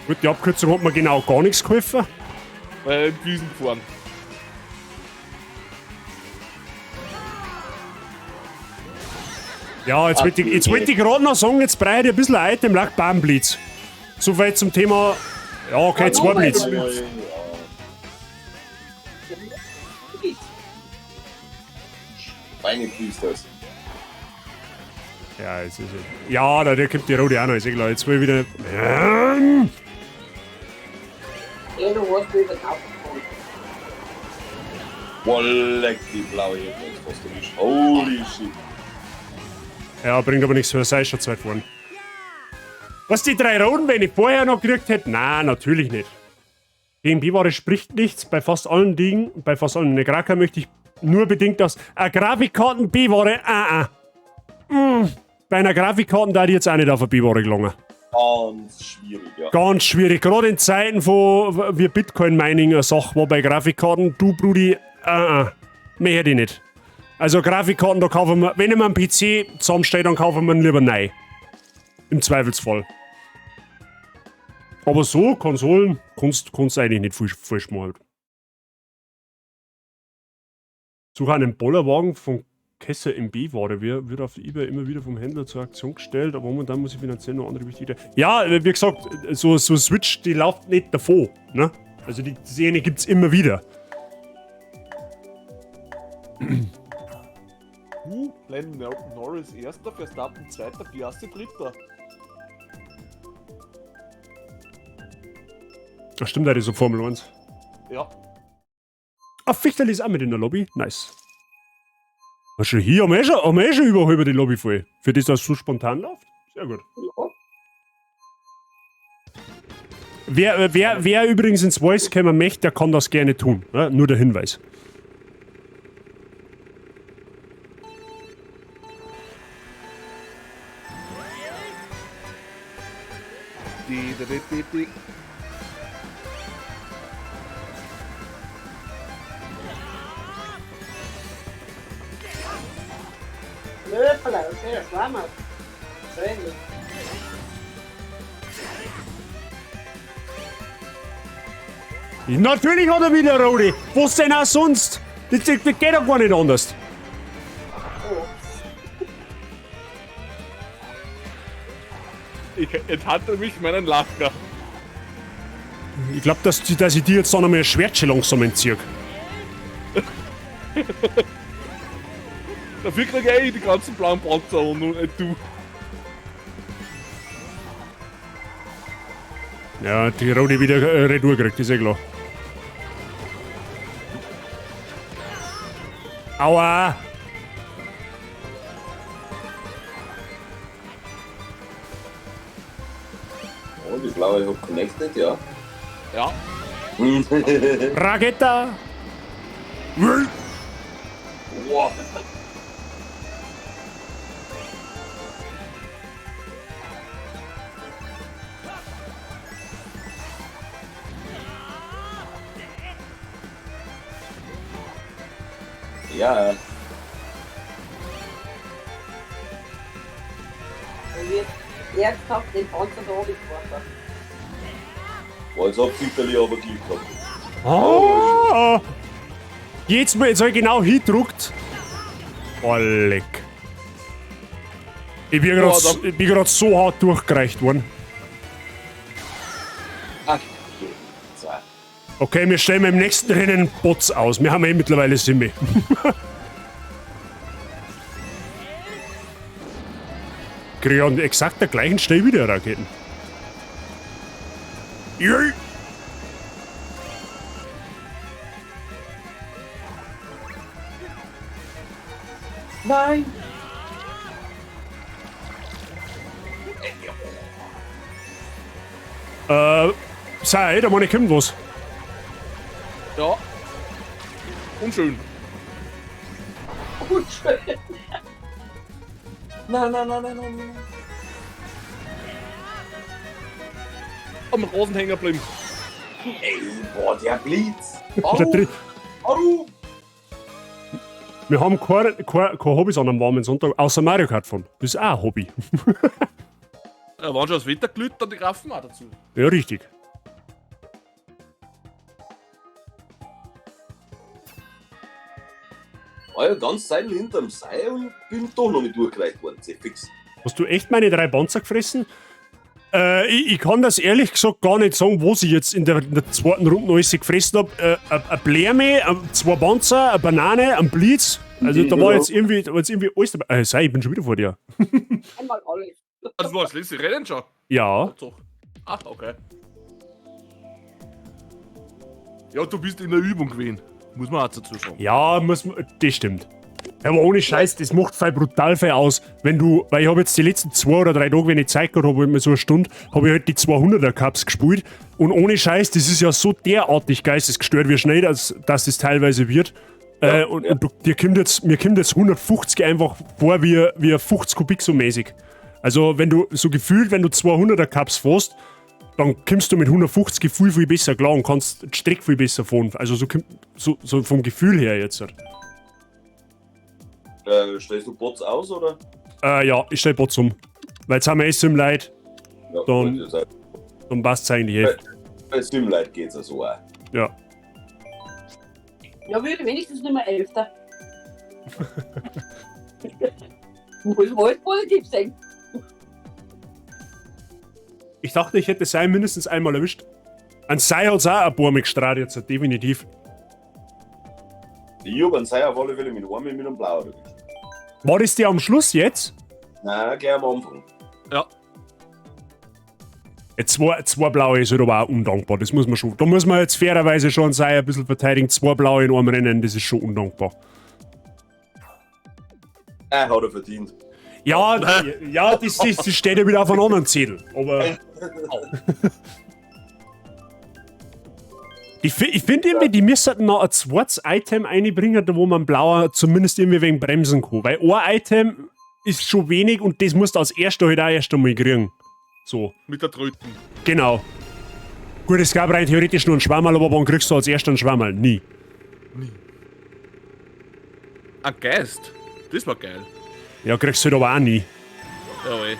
Gut, die Abkürzung hat mir genau gar nichts geholfen. Weil in Düsen gefahren. Ja, jetzt wollte ich gerade noch sagen, jetzt brauche ich ein bisschen ein Item Lack Bahnblitz. So weit zum Thema. Ja, okay, 2 Blitz. Schweinepriesters. Ja, jetzt ist es. Ja, der kommt die rote auch noch, ist eh klar. Jetzt will ich wieder. Ja, du hast mir das aufgekommen. Wolleck, die blaue Hände, das hast du nicht. Holy shit. Ja, bringt aber nichts, sei schon zweit geworden. Was, die 3 Roten, wenn ich vorher noch gekriegt hätte? Nein, natürlich nicht. Gegen B-Ware spricht nichts. Bei fast allen Dingen, bei fast allen Negraka möchte ich nur bedingt aus. Grafikkarten B-Ware, Bei einer Grafikkarten da die jetzt auch nicht auf eine B-Ware gelangen. Ganz schwierig, ja. Ganz schwierig. Gerade in Zeiten, wo wir Bitcoin-Mining eine Sache war bei Grafikkarten. Du, Brudi, mehr hätte ich nicht. Also Grafikkarten, da kaufen wir, wenn ich mir einen PC zusammenstelle, dann kaufen wir ihn lieber neu. Im Zweifelsfall. Aber so, Konsolen, kannst eigentlich nicht falsch machen. Suche einen Bollerwagen von Kesse im B-Ware. Wird auf eBay immer wieder vom Händler zur Aktion gestellt, aber momentan muss ich finanziell noch andere wichtige... Ja, wie gesagt, so Switch, die läuft nicht davon, ne? Also die Szene gibt's immer wieder. Lennon Norris erster, Verstappen zweiter, Piastri dritter. Ach stimmt, das ist so Formel 1. Ja. Ah, Fichterl ist auch mit in der Lobby. Nice. Was schon hier? Haben wir schon überall über die Lobby voll. Für das, dass es so spontan läuft? Sehr gut. Ja. Wer übrigens ins Voice kommen möchte, der kann das gerne tun. Ja, nur der Hinweis. Löpela, okay, Schlammer. Schön. Natürlich hat er wieder Rodi. Was denn auch sonst? Das geht doch gar nicht anders. Jetzt hat er mich meinen Lacher. Ich glaube, dass ich dir jetzt dann einmal ein Schwertchen langsam entziehe. Dafür krieg ich die ganzen blauen Panzer und nicht du. Ja, die Rote wieder Retour kriegt, ist ja klar. Aua! Oh, die blaue hat connected, ja. Ja. Raketa! Wow. Ja. Ernsthaft den Panzer da runtergefahren. Als ob Zitterli aber Glück gehabt. Oh! Jetzt habe ich genau hingedruckt. Oh, leck. Ich bin gerade so hart durchgereicht worden. Ach, Okay, wir stellen im nächsten Rennen Bots aus. Wir haben mittlerweile Simme. Kriege an exakt der gleichen Stelle wieder Raketen. Jö. Nein! Sei, da meine kommt was. Ja. Unschön. Gut schön. Nein. Am Rasen hängen geblieben. ey, boah, der Blitz. Warum? Wir haben keine Hobbys an einem warmen Sonntag, außer Mario Kart fahren. Das ist auch ein Hobby. Ja, waren schon das Wetter glüht, dann die Grafen auch dazu. Ja, richtig. War ja ganz Zeit hinterm Seil und bin doch noch nicht durchgereicht worden. Sehr fix. Hast du echt meine 3 Panzer gefressen? Ich kann das ehrlich gesagt gar nicht sagen, was ich jetzt in der zweiten Runde alles gefressen habe. Ein Blärme, 2 Panzer, eine Banane, ein Blitz. Also da war jetzt irgendwie alles dabei. Sei, ich bin schon wieder vor dir. Einmal alles. Das war das letzte Rennen schon. Ja. Doch. Ach, okay. Ja, du bist in der Übung gewesen. Muss man auch dazu sagen. Ja, das stimmt. Aber ohne Scheiß, das macht voll brutal viel aus, wenn du, weil ich habe jetzt die letzten 2 oder 3 Tage, wenn ich Zeit gehabt habe, immer so eine Stunde, habe ich halt die 200er Cups gespielt und ohne Scheiß, das ist ja so derartig geistesgestört, wie schnell das teilweise wird. Mir kommt jetzt 150 einfach vor wie 50 Kubik so mäßig. Also wenn du so gefühlt, wenn du 200er Cups fährst, dann kommst du mit 150 viel besser klar und kannst die Strecke viel besser fahren. Also so vom Gefühl her jetzt. Stellst du Bots aus, oder? Ja, ich stell Bots um. Weil jetzt haben wir Sim-Light, Ja, dann passt es eigentlich echt. bei Simlight geht's ja so auch. Ja. Ja, würde wenigstens nicht mehr 11. Muss man alles positiv sein. Ich dachte, ich hätte Sei mindestens einmal erwischt. An Sei hat es auch ein paar Mal gestrahlt jetzt, definitiv. Ich hab einen Sei auf alle Fälle mit einem blauen erwischt. War das der am Schluss jetzt? Nein, gleich am Anfang. Ja. Ja, zwei blaue ist halt aber auch undankbar, das muss man schon. Da muss man jetzt fairerweise schon Sei ein bisschen verteidigen. 2 blaue in einem Rennen, das ist schon undankbar. Hat er verdient. Ja, das steht ja wieder auf einem anderen Zettel. Aber. Ich finde irgendwie, die müssten noch ein zweites Item einbringen, wo man blauer zumindest irgendwie wegen bremsen kann. Weil ein Item ist schon wenig und das musst du als erster halt auch erst einmal kriegen. So. Mit der Tröten. Genau. Gut, es gab rein theoretisch nur einen Schwammerl, aber wann kriegst du als erster einen Schwammerl? Nie. Ein Geist. Das war geil. Ja, kriegst du halt aber auch nie. Ja, ey.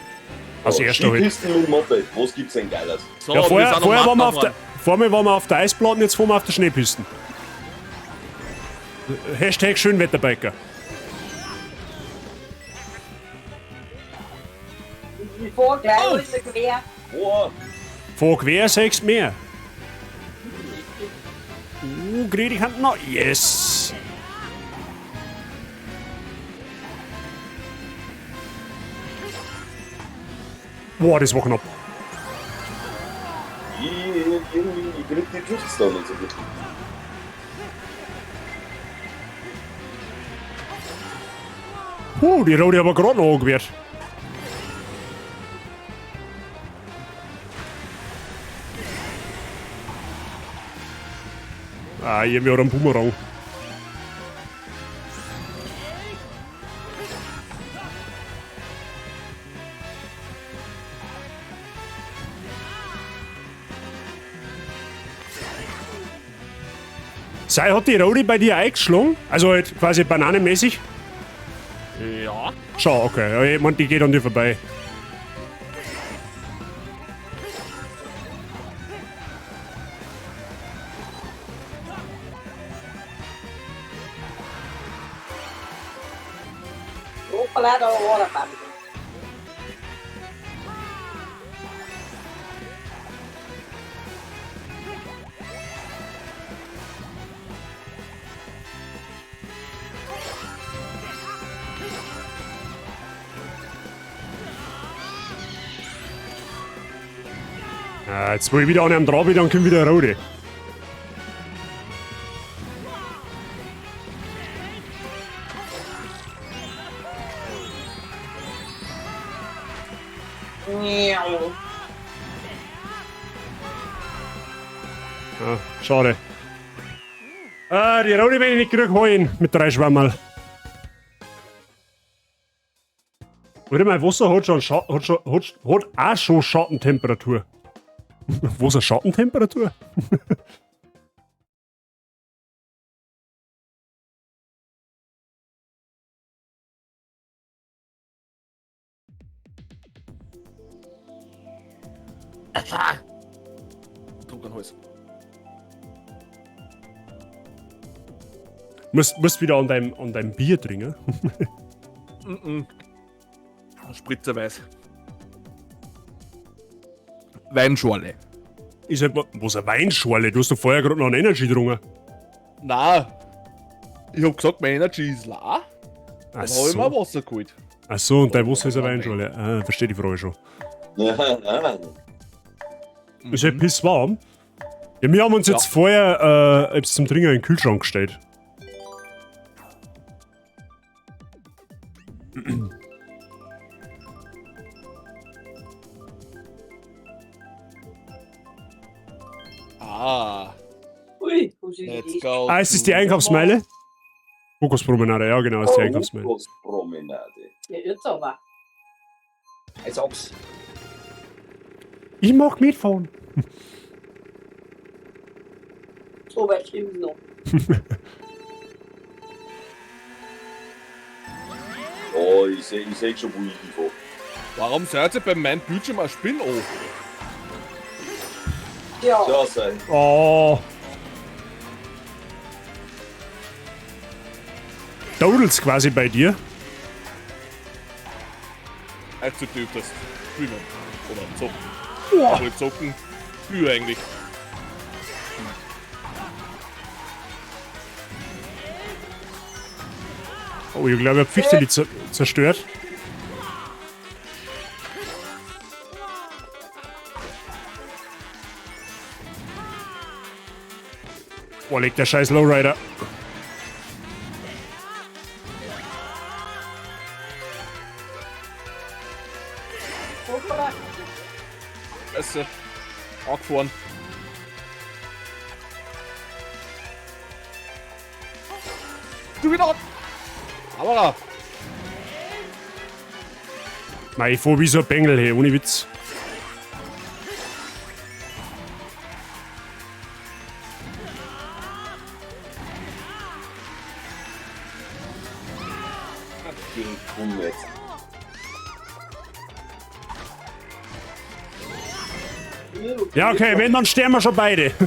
Als erster halt. Skipisten und Moped, was gibt's denn Geiles? So, Ja, wir vorher sind noch waren wir Marathon. vorher waren wir auf der Eisplatte, jetzt fahren wir auf der Schneepisten. Hashtag Schönwetterbiker. Ich fahr gleich alles quer. Boah, Vor quer 6 mehr. Gredi kann noch. Yes! Boah, das war knapp. Ich krieg die Drifts da nicht so gut. Die Rode aber gerade noch angewehrt. Ah, ich hab mir auch einen Boomerang. Sei, hat die Rode bei dir eingeschlagen? Also halt quasi bananenmäßig? Ja. Schau, okay. Ja, ich mein, die geht an dir vorbei. Hoppala, da war er dann. Jetzt wo ich wieder an einem dran bin, dann kommt wieder eine Rode. Ah, schade. Die Rode, wenn ich nicht krieg, hol ihn mit 3 Schwammerl. Oder mein Wasser hat auch schon Schattentemperatur. Wo ist eine Schattentemperatur? Druck an Hals. Musst wieder an deinem Bier trinken. Spritzerweiß. Weinschorle. Ist halt, was, eine Weinschorle? Du hast doch vorher gerade noch einen Energy getrunken. Na, ich hab gesagt, mein Energy ist leer. Dann hab ich mir Wasser geholt. Achso, und dein Wasser ist eine Weinschorle. Ah, verstehe die Frage schon. Ist halt pisswarm. Ja, wir haben uns jetzt vorher etwas zum Trinken in den Kühlschrank gestellt. Ui, wo sind Let's die? go. Ah, ist das die Einkaufsmeile? Fokuspromenade, ja genau, ist die Einkaufsmeile. Fokuspromenade. Ja, jetzt aber. Ich sag's. Ich mag mitfahren. So weit stimmt noch. Oh, ich seh schon, wo ich hinfahre. Warum seid ihr bei meinem Bildschirm ein Spin an? Ja. Ja, sein. Oh. Dodelt's quasi bei dir? Als du dürftest. Spielen. Oder zocken. Boah. Obwohl zocken. Früher eigentlich. Oh, ich glaube, ich hab Fichteli zerstört. Boah, legt der scheiß Lowrider. Hoppala. Scheiße. Angefahren. Du wieder ab! Aber Mei, ich fahr wie so ein Bengel, hey, ohne Witz. Komm jetzt. Ja, okay, wenn, dann sterben wir schon beide. Wo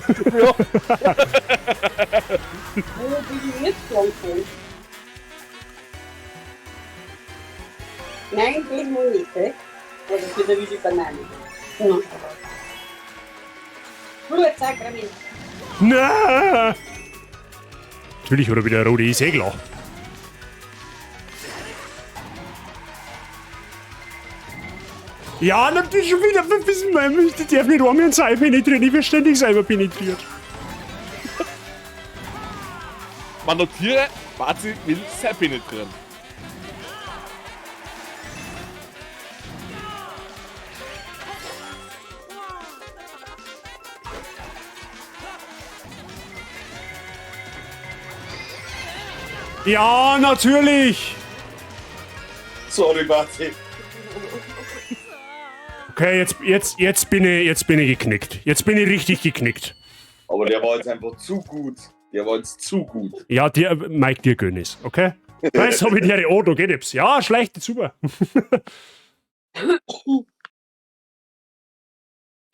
bin ich jetzt langsam? Nein, das muss nicht, eh? Oder für die Wiese Banane. No. Blutsakrament. Na! Natürlich, oder wieder rote Segler. Ja, natürlich schon wieder verbissen, weil ich darf nicht einmal ein Seil penetrieren, ich werde ständig selber penetriert. Man notiere, Marzi will sehr penetrieren. Ja, natürlich. Sorry, Martin. Okay, jetzt bin ich geknickt. Jetzt bin ich richtig geknickt. Aber der war jetzt einfach zu gut. Der war jetzt zu gut. Ja, dir, Mike, dir gönn ich's, okay? Jetzt hab ich dir die da geht jetzt. Ja, schlecht, super.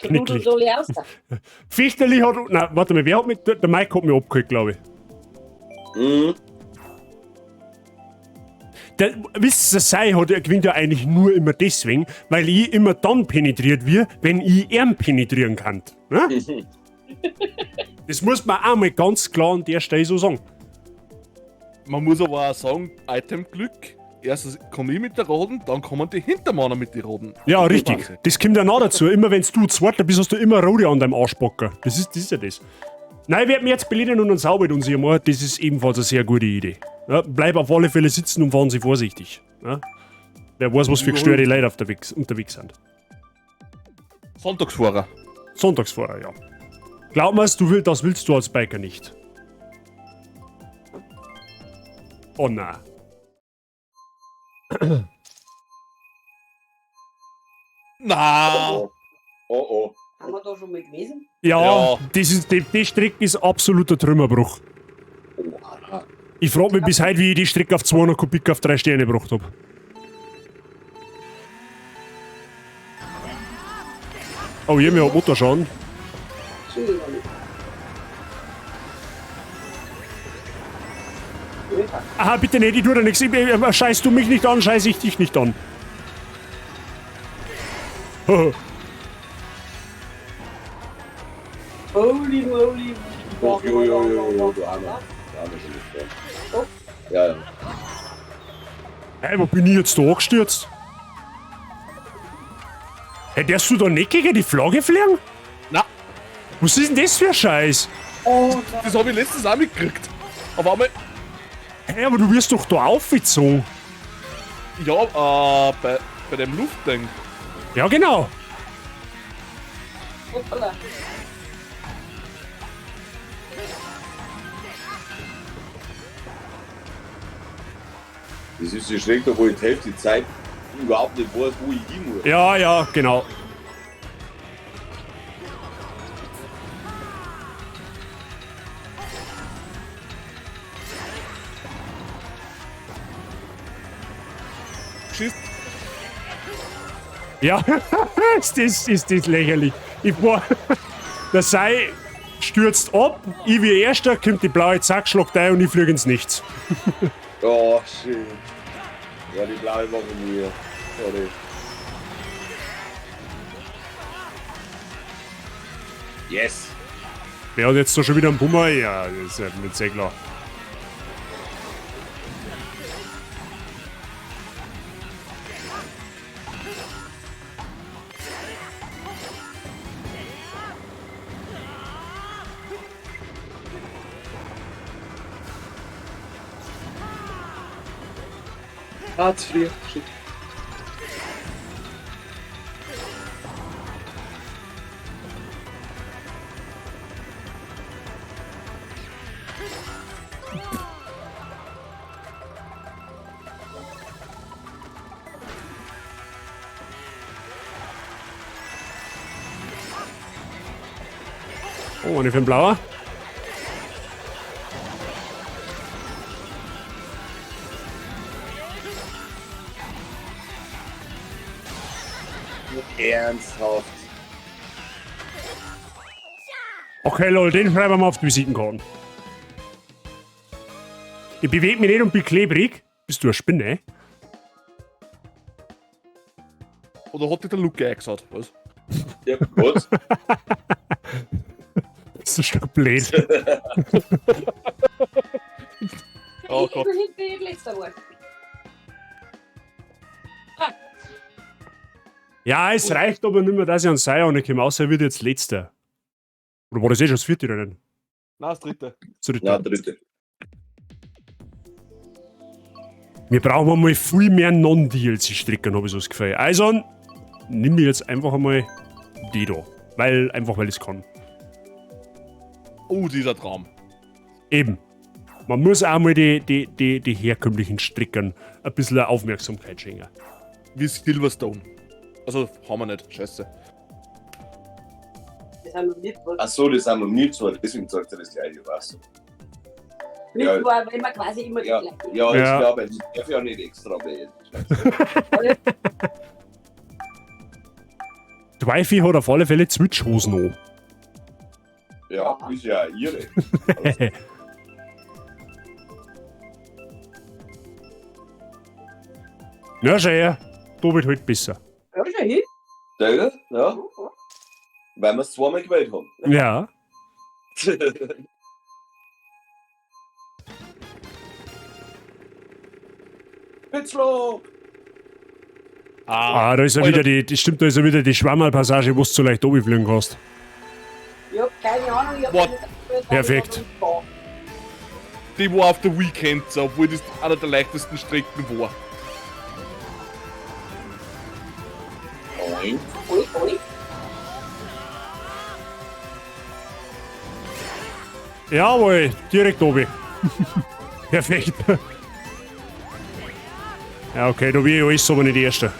Knicklich. So lernst du. Fichterli hat. Nein, warte mal, wer hat mich. Der Mike hat mich abgeholt, glaube ich. Mhm. Wisst ihr, Sei gewinnt ja eigentlich nur immer deswegen, weil ich immer dann penetriert wird, wenn ich ihn penetrieren kann. Ne? Das muss man auch mal ganz klar an der Stelle so sagen. Man muss aber auch sagen, Item-Glück. Erst komme ich mit der Roden, dann kommen die Hintermanner mit den Roden. Ja, richtig. Das kommt ja noch dazu. Immer wenn du Zweiter bist, hast du immer Rode an deinem Arschbacker. Das ist ja das. Nein, ich werde mich jetzt belieren und uns sauber uns hier machen. Das ist ebenfalls eine sehr gute Idee. Ja, bleib auf alle Fälle sitzen und fahren Sie vorsichtig. Ja? Wer weiß, was für gestörte Leute unterwegs sind. Sonntagsfahrer. Sonntagsfahrer, ja. Glaub mir's, das willst du als Biker nicht. Oh nein. Na. Oh oh. Haben wir da schon mal gewesen? Ja, die Strecke ist absoluter Trümmerbruch. Ich frage mich bis heute, wie ich die Strecke auf 200 Kubik auf 3 Sterne gebracht habe. Oh, hier, mir hat Motorschaden. Aha, bitte nicht, ich tue da nichts. Scheiß du mich nicht an, scheiß ich dich nicht an. Holy moly. Oh, jo, du Armer. Ja, ja. Hey, wo bin ich jetzt da angestürzt? Hey, darfst du da nicht gegen die Flagge fliegen? Na. Was ist denn das für ein Scheiß? Oh, das habe ich letztens auch mitgekriegt. Aber einmal. Hey, aber du wirst doch da aufgezogen. Ja, bei dem Luftding. Ja, genau. Hoppala. Das ist so schräg, da wo ich die Hälfte der Zeit überhaupt nicht weiß, wo ich hin muss. Ja, ja, genau. Schießt. Ja, ist das lächerlich. Der Sei stürzt ab, ich wie Erster, kommt die blaue Zack, schlagt ein und ich fliege ins Nichts. Oh, schön. Ja, die blaue war von mir. Sorry. Yes. Wer hat jetzt da schon wieder einen Bummer? Ja, das ist ja nicht sehr klar. Hartz IV. Shit. Oh, eine für den Blauer. Ernsthaft. Okay, lol, den schreiben wir mal auf die Visitenkarten. Ich bewege mich nicht und bin klebrig. Bist du eine Spinne? Oder hat dir der Luke eingesagt? Was? Ja, was? Bist du ein Stück blöd? Oh Gott. Hinter letzter Wort. Ja, es reicht aber nicht mehr, dass ich an Seier ankomme, außer er wird jetzt Letzter. Oder war das eh schon das 4. Rennen? Nein, das 3. Das 3. Ja, 3. Wir brauchen mal viel mehr Non-DLC-Strecken, habe ich so das Gefühl. Also, nimm mir jetzt einfach einmal die da. Weil ich es kann. Oh, dieser Traum. Eben. Man muss auch mal die herkömmlichen Strecken ein bisschen Aufmerksamkeit schenken. Wie Silverstone. Also, haben wir nicht. Scheiße. Das haben wir nicht. Achso, das haben wir nie so, deswegen sagt er das gleiche, weißt du. Nicht Ja. war, weil wir quasi immer die Ja, gleiche. ja, ich Ja. glaube, ich darf ja nicht extra wählen. Dwifey hat auf alle Fälle Switch-Hosen an. Ja, ist ja ihre. Ja, schau her. Da wird halt besser. Ja, schon hin. Der, ja, weil wir es zweimal gewählt haben. Ja. Pitzlo! Ah, da ist ja wieder stimmt, da ist ja wieder die Schwammerl-Passage, wo du so leicht runterfliegen kannst. Ich hab keine Ahnung, ich hab What? nicht gespielt, Perfekt. ich hab nicht Die war auf der Weekend, so, obwohl das einer der leichtesten Strecken war. Nein. Ui, ui. Jawohl, direkt oben. Perfekt. Ja, okay, da will ich alles, aber nicht Erster.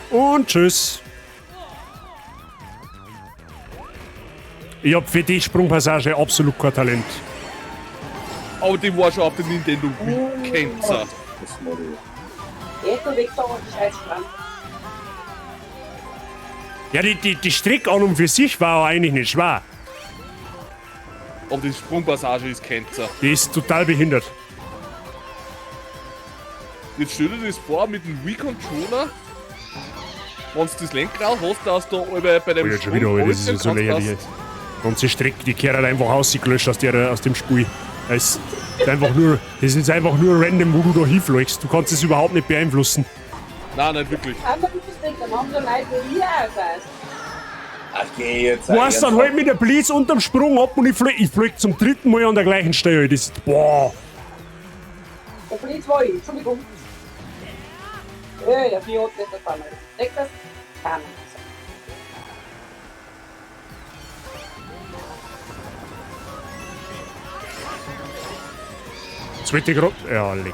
Und tschüss. Ich hab für die Sprungpassage absolut kein Talent. Aber die war schon auf der Nintendo Weekend, so. Das mache ich. Geht du weg da und scheiß dran. Ja, die Strecke an und für sich war auch eigentlich nicht schwer. Aber die Sprungpassage ist Cancer. Die ist total behindert. Jetzt stell dir das vor mit dem Wii-Controller. Wenn du das Lenkrad hast, dass du bei dem Oh, jetzt schon wieder, aber das ist ja so lächerlich jetzt. Die ganze Strecke, die kehrt halt einfach ausgelöscht aus dem Spiel. Das ist einfach nur random, wo du da hinfliegst. Du kannst es überhaupt nicht beeinflussen. Nein, nicht wirklich. Aber du bist nicht, dann haben so Leute wie ihr auch was. Okay, jetzt. Du hast dann halt mit der Blitz unterm Sprung ab und ich flieg zum 3. Mal an der gleichen Stelle. Das ist, boah. Der Blitz war ich, Entschuldigung. Ja, der Vieh hat nicht gefallen. Deck das? Kann man. Zweite Gruppe. Ja, leck.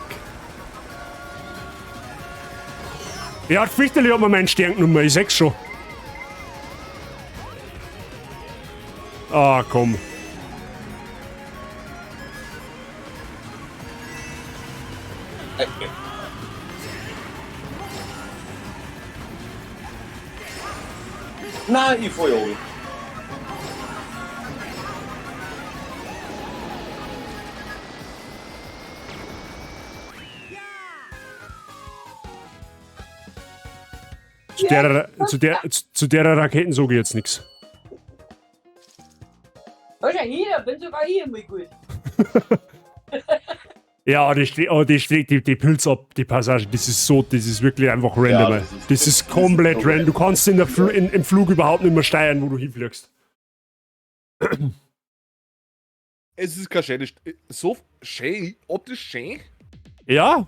Ja, Fichterli hat mir meinen Stern genommen, ich sag's schon. Ah, komm. Nein, ich fahr ja oben. Zu der Raketensauge jetzt nix. Ja, schon hier, bin sogar hier mal gut. Ja, die Pilz ab, die Passage, das ist wirklich einfach random. Ja, das ist komplett so random. Du kannst im Flug überhaupt nicht mehr steuern, wo du hinfliegst. Es ist kein schönes. So schön, optisch schön. Ja,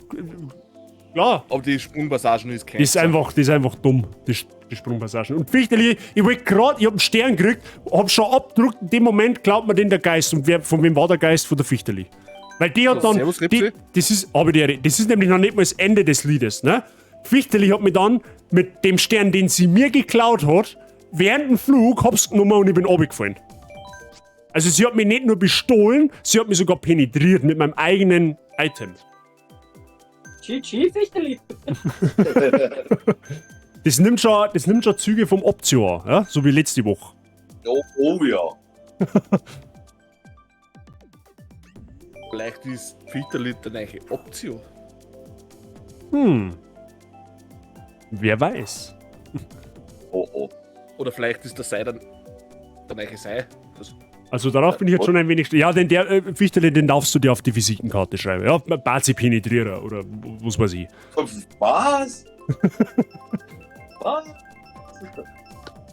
klar. Aber die Sprungpassagen ist kein. Das ist einfach dumm, die Sprungpassagen. Und Fichterli, ich hab einen Stern gekriegt, hab schon abgedruckt, in dem Moment glaubt man den der Geist. Und von wem war der Geist? Von der Fichterli. Weil die hat dann. Servus, Ripsi. Das ist nämlich noch nicht mal das Ende des Liedes, ne? Fichterli hat mich dann mit dem Stern, den sie mir geklaut hat, während dem Flug hab's genommen und ich bin runtergefallen. Also sie hat mich nicht nur bestohlen, sie hat mich sogar penetriert mit meinem eigenen Item. GG, Fichterli. Das nimmt schon Züge vom Optio an, ja? So wie letzte Woche. Oh ja. Vielleicht ist Fitterlit eine neue Option. Wer weiß. Oh oh. Oder vielleicht ist der Sei der neue Sei. Das Also darauf bin ich jetzt schon ein wenig... Ja, denn der Fichterle, den darfst du dir auf die Visitenkarte schreiben. Ja, Bazi-Penetrierer oder was weiß ich. Was? Was?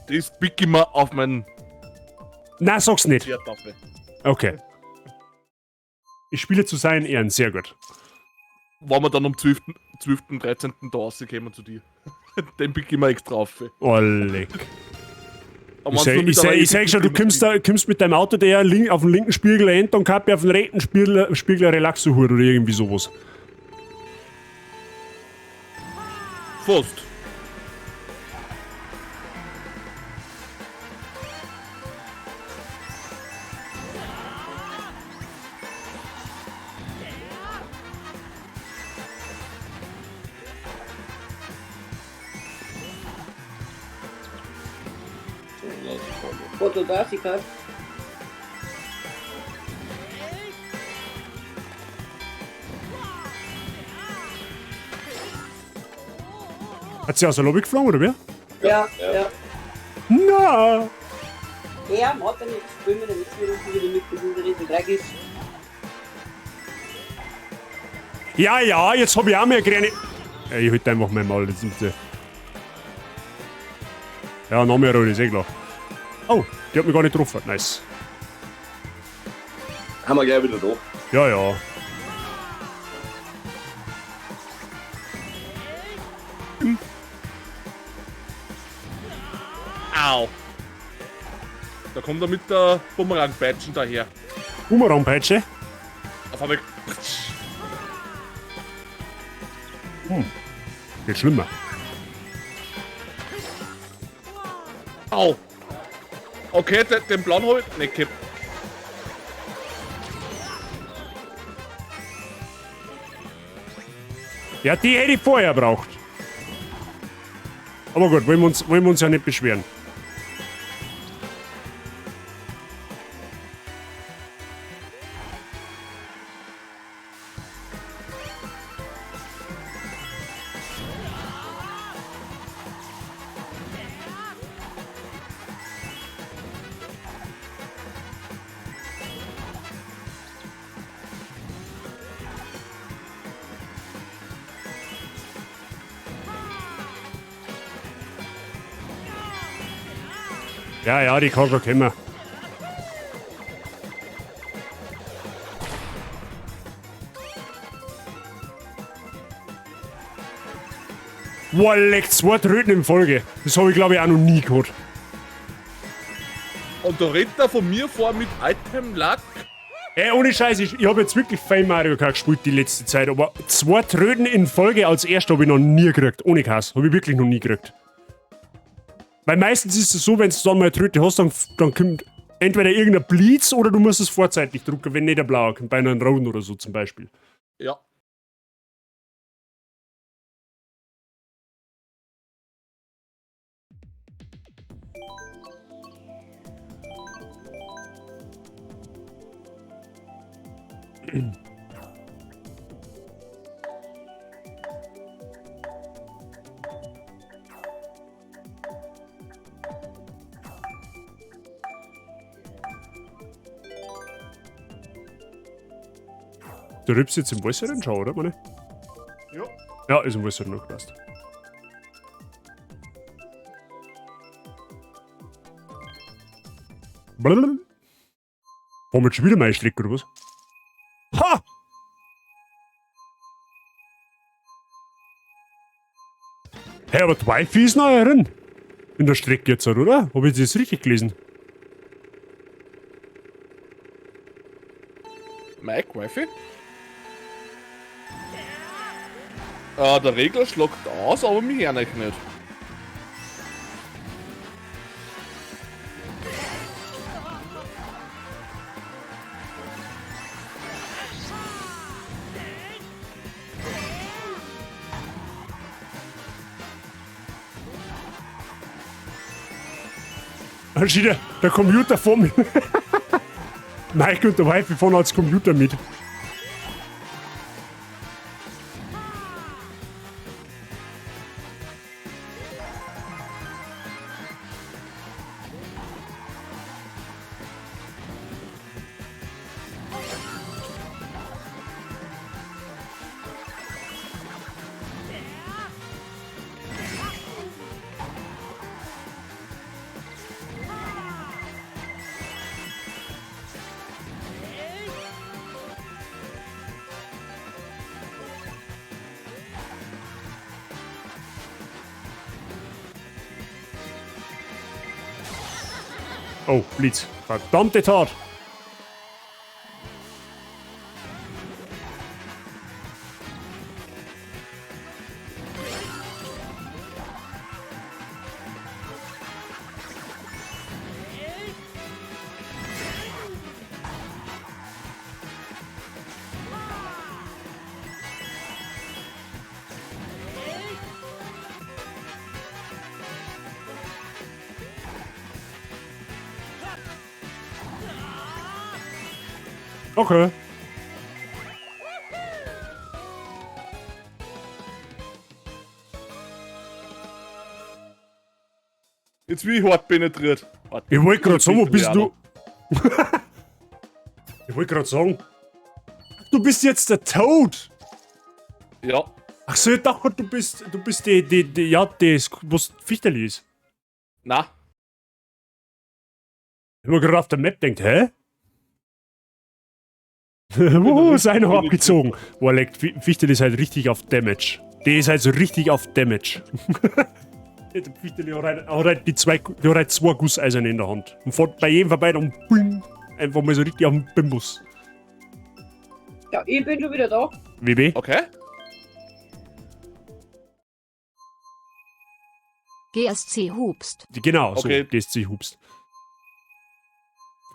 Das pick ich mir auf meinen Na, sag's nicht. Herdtafel. Okay. Ich spiele zu seinen Ehren, sehr gut. Wenn wir dann am 12., 13. da rauskommen zu dir. Den pick ich mir extra auf. Oh, leck. Aber Ich wenn's nur mit einer sag schon, du Ethik- kommst mit deinem Auto der auf den linken Spiegel End und Kappe auf den rechten Spiegel Relaxo-Hut oder irgendwie sowas. Fast. Fotografiker. Hat sie aus der Lobby geflogen, oder wer? Ja. Na! Er hat dann jetzt spielen wir, damit wir uns wieder mit diesem riesen Dreck ist. Ja, jetzt hab ich auch mehr Gräne. Ja, ich halt einfach mein Maul. Ja, noch mehr Rolle, ist eh klar. Oh, die hat mich gar nicht getroffen. Nice. Haben wir gleich wieder da. Ja. Au. Da kommt er mit der Bumerang-Peitschen daher. Bumerang-Peitsche? Auf einmal. Geht schlimmer. Au. Okay, den blauen hab ich nicht gehabt. Ja, die hätte ich vorher braucht. Aber gut, wollen wir uns ja nicht beschweren. Ja, die kann schon kommen. Wow, leck, 2 Tröten in Folge. Das habe ich glaube ich auch noch nie gehabt. Und da redet er von mir vor mit Item Luck. Ey, ohne Scheiß, ich habe jetzt wirklich fein Mario Kart gespielt die letzte Zeit, aber 2 Tröten in Folge als erster habe ich noch nie gekriegt. Ohne Kass. Habe ich wirklich noch nie gekriegt. Weil meistens ist es so, wenn du dann mal eine Tröte hast, dann kommt entweder irgendein Blitz oder du musst es vorzeitig drucken, wenn nicht der blaue kommt, bei einem roten oder so zum Beispiel. Ja. Du rübst jetzt im Wässeren schau, oder, meine? Ja. Ja, ist im Wässeren noch, passt. Blablabla. Wollen wir jetzt schon wieder mal einschlägt, oder was? Ha! Hey, aber die Wi-Fi ist noch drin. In der Strecke jetzt, oder? Habe ich das richtig gelesen? Mike, Wifi? Der Regler schlagt aus, aber mich hören euch nicht. Da steht der Computer vor mir. Mike und der Wifi fahren als Computer mit. Oh, Blitz. Verdammte Tat. Okay. Jetzt wie hart penetriert. Hart Ich wollte gerade sagen, wo bist penetriert, du? Ich wollte gerade sagen. Du bist jetzt der Toad. Ja. Ach so, ich dachte, du bist die, was Fichterli ist. Na, Ich hab mir gerade auf der Map denkt, hä? Ist einer abgezogen. Boah, leckt, Fichterli ist halt richtig auf Damage. Die ist halt so richtig auf Damage. Der Fichterli hat halt die hat halt zwei Gusseisern in der Hand. Und fährt bei jedem vorbei und boing, einfach mal so richtig auf den Bimbus. Ja, ich bin schon wieder da. WB? okay. GSC hupst. Genau, so, Okay. GSC hupst.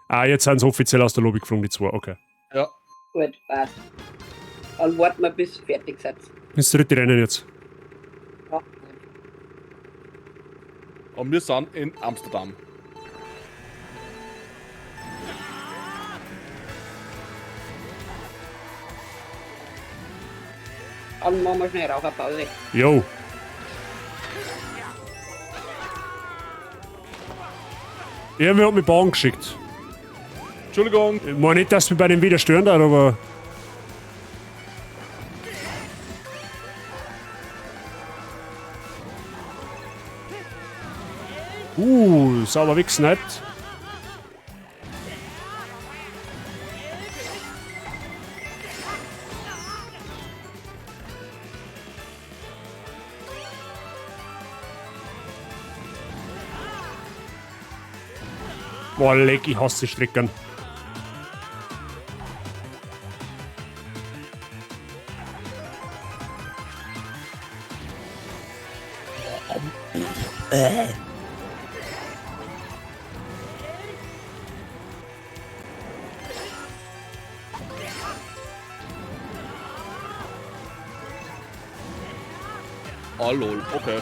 Ah, jetzt sind sie offiziell aus der Lobby geflogen, die zwei, okay. Ja. Gut, passt. Dann warten wir bis ihr fertig seid. Das dritte Rennen jetzt. Ja. Und wir sind in Amsterdam. Dann machen wir schnell Raucherpause. Jo. Ja, mir hat mich Bahn geschickt. Entschuldigung. Ich meine nicht, dass wir bei dem wieder stören da, aber. Sauber weggesniped. Boah, leck, ich hasse die Strecken. Oh lol, okay.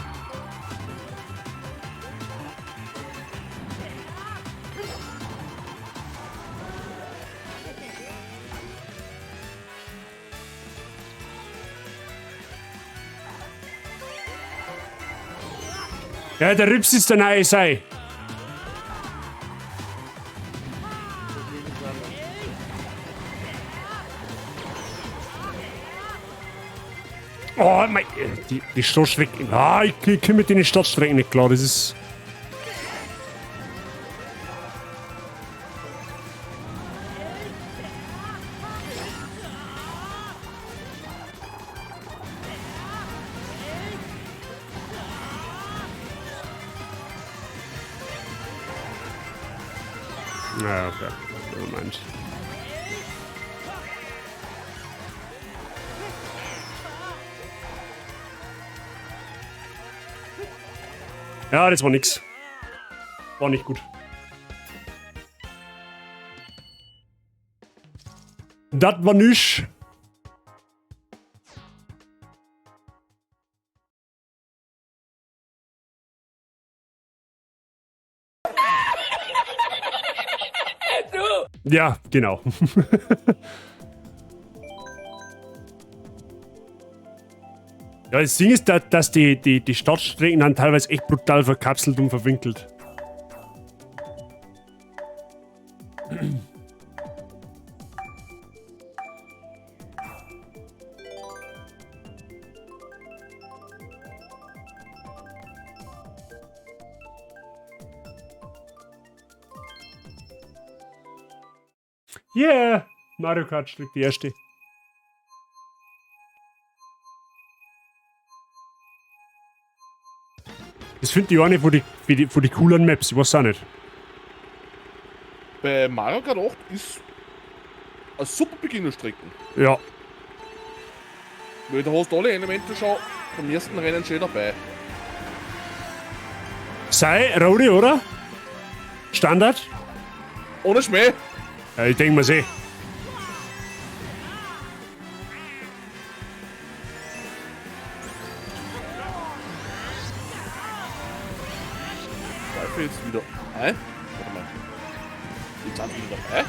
Ja, der Rips ist der neue Sei. Oh, mein, die Startstrecken. Ah, ich komme mit den Startstrecken nicht klar. Das ist. Na, okay. Moment. Ja, das war nix. War nicht gut. Das war nix. Ja, genau. Ja, das Ding ist, dass die Startstrecken dann teilweise echt brutal verkapselt und verwinkelt. Yeah! Mario Kart Strecke, die erste. Das finde ich auch nicht von die coolen Maps, ich weiß auch nicht. bei Mario Kart 8 ist eine super Beginnerstrecke. Ja. Weil da hast du alle Elemente schon vom ersten Rennen schon dabei. Sei, Rodi, oder? Standard? Ohne Schmäh. Ja, ich denke mal eh. Pfeife jetzt wieder ein. Warte mal. Jetzt sind sie wieder dabei.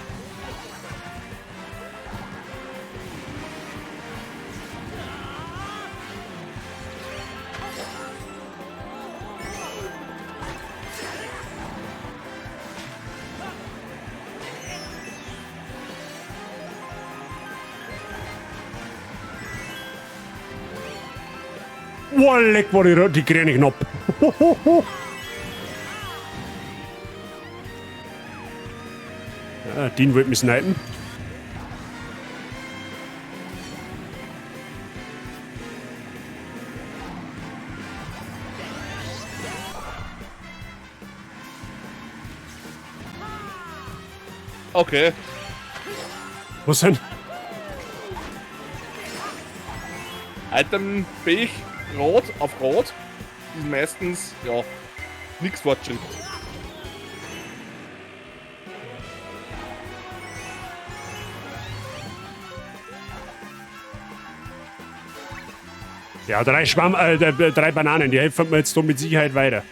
Wow, leck, war die Kräne knapp. Ja, den wollte mich snipen. Okay. Was denn? Item Pech, Rot auf Rot ist meistens, ja, nix Fortschritt. Ja, 3 Bananen, die helfen mir jetzt doch mit Sicherheit weiter.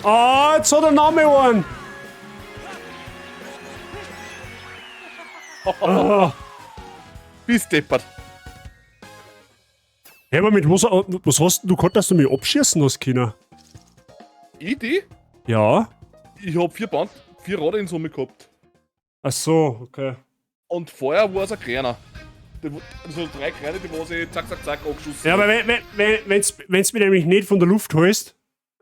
Ah, jetzt hat der Name einen. Bist deppert. Hey, aber mit was hast du gehabt, dass du mich abschießen hast, Kinder? Die? Ja. Ich hab 4 Rad in Summe gehabt. Ach so, okay. Und vorher war es ein kleiner. Also 3 kleine, die was ich zack, zack, zack abgeschossen. Ja, aber wenn's mich nämlich nicht von der Luft holst,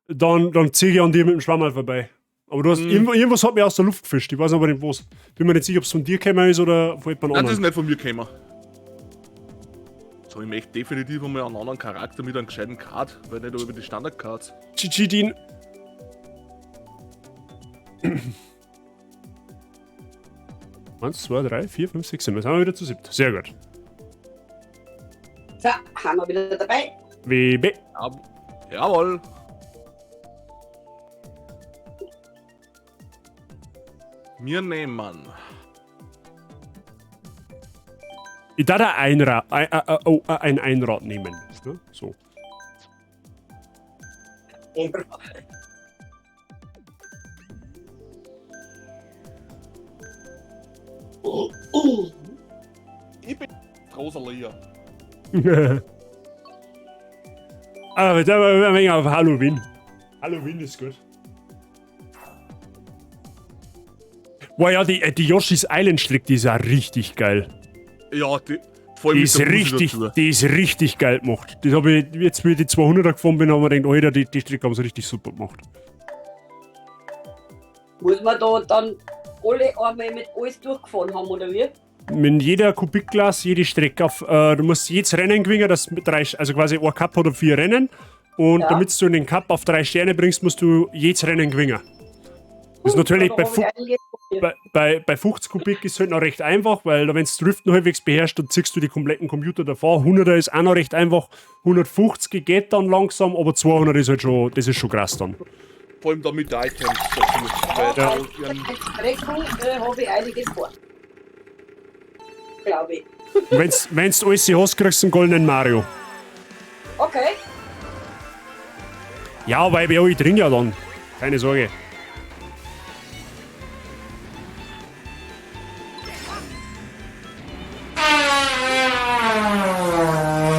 dann zieh ich an dir mit dem Schwammerl vorbei. Aber du hast irgendwas hat mich aus der Luft gefischt. Ich weiß aber nicht was. Bin mir nicht sicher, ob es von dir gekommen ist oder von jemand Nein, anderem. das ist nicht von mir gekommen. So, ich möchte definitiv einmal einen anderen Charakter mit einem gescheiten Card, weil nicht über die Standard-Cards. GG, Dean. 1, 2, 3, 4, 5, 6, 7. Jetzt sind wir wieder zu 7. Sehr gut. So, haben wir wieder dabei. WB. Jawohl. Wir nehmen. Ich darf ein Einrad nehmen. Ja, so. Ich bin Rosalia. Aber jetzt haben wir ein wenig auf Halloween. Halloween ist gut. Boah, ja, die Yoshi's Island Strecke, die ist ja richtig geil. Ja, vor allem Die ist richtig geil gemacht. Das habe ich jetzt, wie ich die 200er gefahren bin, haben wir gedacht, Alter, die Strecke haben sie richtig super gemacht. Muss man da dann alle einmal mit alles durchgefahren haben, oder wie? Mit jeder Kubikklasse, jede Strecke auf, du musst jedes Rennen gewinnen, das mit 3, also quasi ein Cup oder 4 Rennen. Und Ja. damit du den Cup auf 3 Sterne bringst, musst du jedes Rennen gewinnen. Das ist natürlich Da bei, hab ich einiges probiert. bei 50 Kubik ist es halt noch recht einfach, weil wenn du Driften halbwegs beherrschst, dann ziehst du die kompletten Computer davor. 100er ist auch noch recht einfach, 150 geht dann langsam, aber 200 ist halt schon, das ist schon krass dann. Vor allem da mit den Items dazu. Weil Ja. da ihren- Bei Strecken habe ich einiges vor. Glaube ich. Und wenn's du alles hast, kriegst du einen goldenen Mario. Okay. Ja, weil ich alle drin ja dann. Keine Sorge.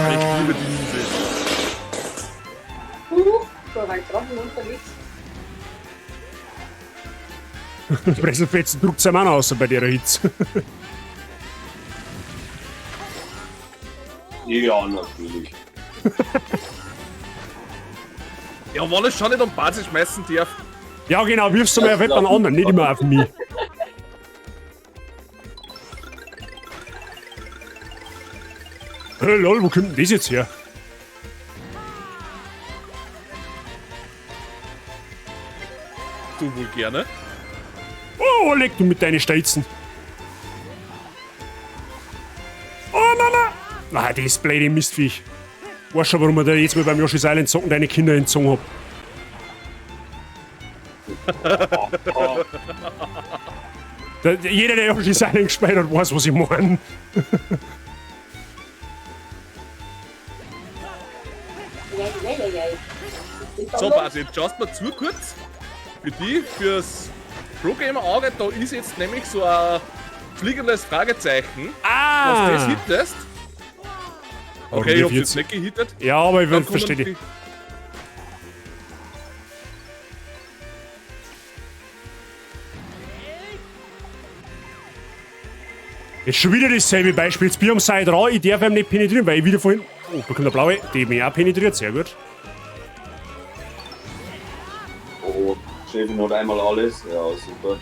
Ich liebe die Musik. Da war ich gerade unterwegs. Pressenfetzen druckt es auch noch raus bei der Hitze. Ja, natürlich. Ja, wenn es schon nicht um Basis schmeißen darf. Ja, genau, wirfst du mal auf jemand anderen, nicht immer auf mich. Lol, wo kommt denn das jetzt her? Du wohl gerne. Oh, leg du mit deinen Steizen. Oh, Mama! Ah, das blöde Mistviech. Weißt schon, warum ich da jetzt mal beim Yoshi's Island Zocken deine Kinder entzogen hab? Jeder, der Yoshi's Island gespielt hat, weiß, was ich meine. So, Basi, jetzt schaust mal zu kurz. Für die, fürs Pro-Gamer-Auge, da ist jetzt nämlich so ein fliegendes Fragezeichen. Ah! Was das hittest. Okay, ich hab's jetzt nicht gehittet. Ja, aber ich Dann verstehe kommen dich. Jetzt schon wieder dasselbe Beispiel. Jetzt bin ich am Seil dran, ich darf ihn nicht penetrieren, weil ich wieder vorhin... Oh, da kommt der blaue, die mich auch penetriert, sehr gut. Oh, Chefin hat einmal alles. Ja, super.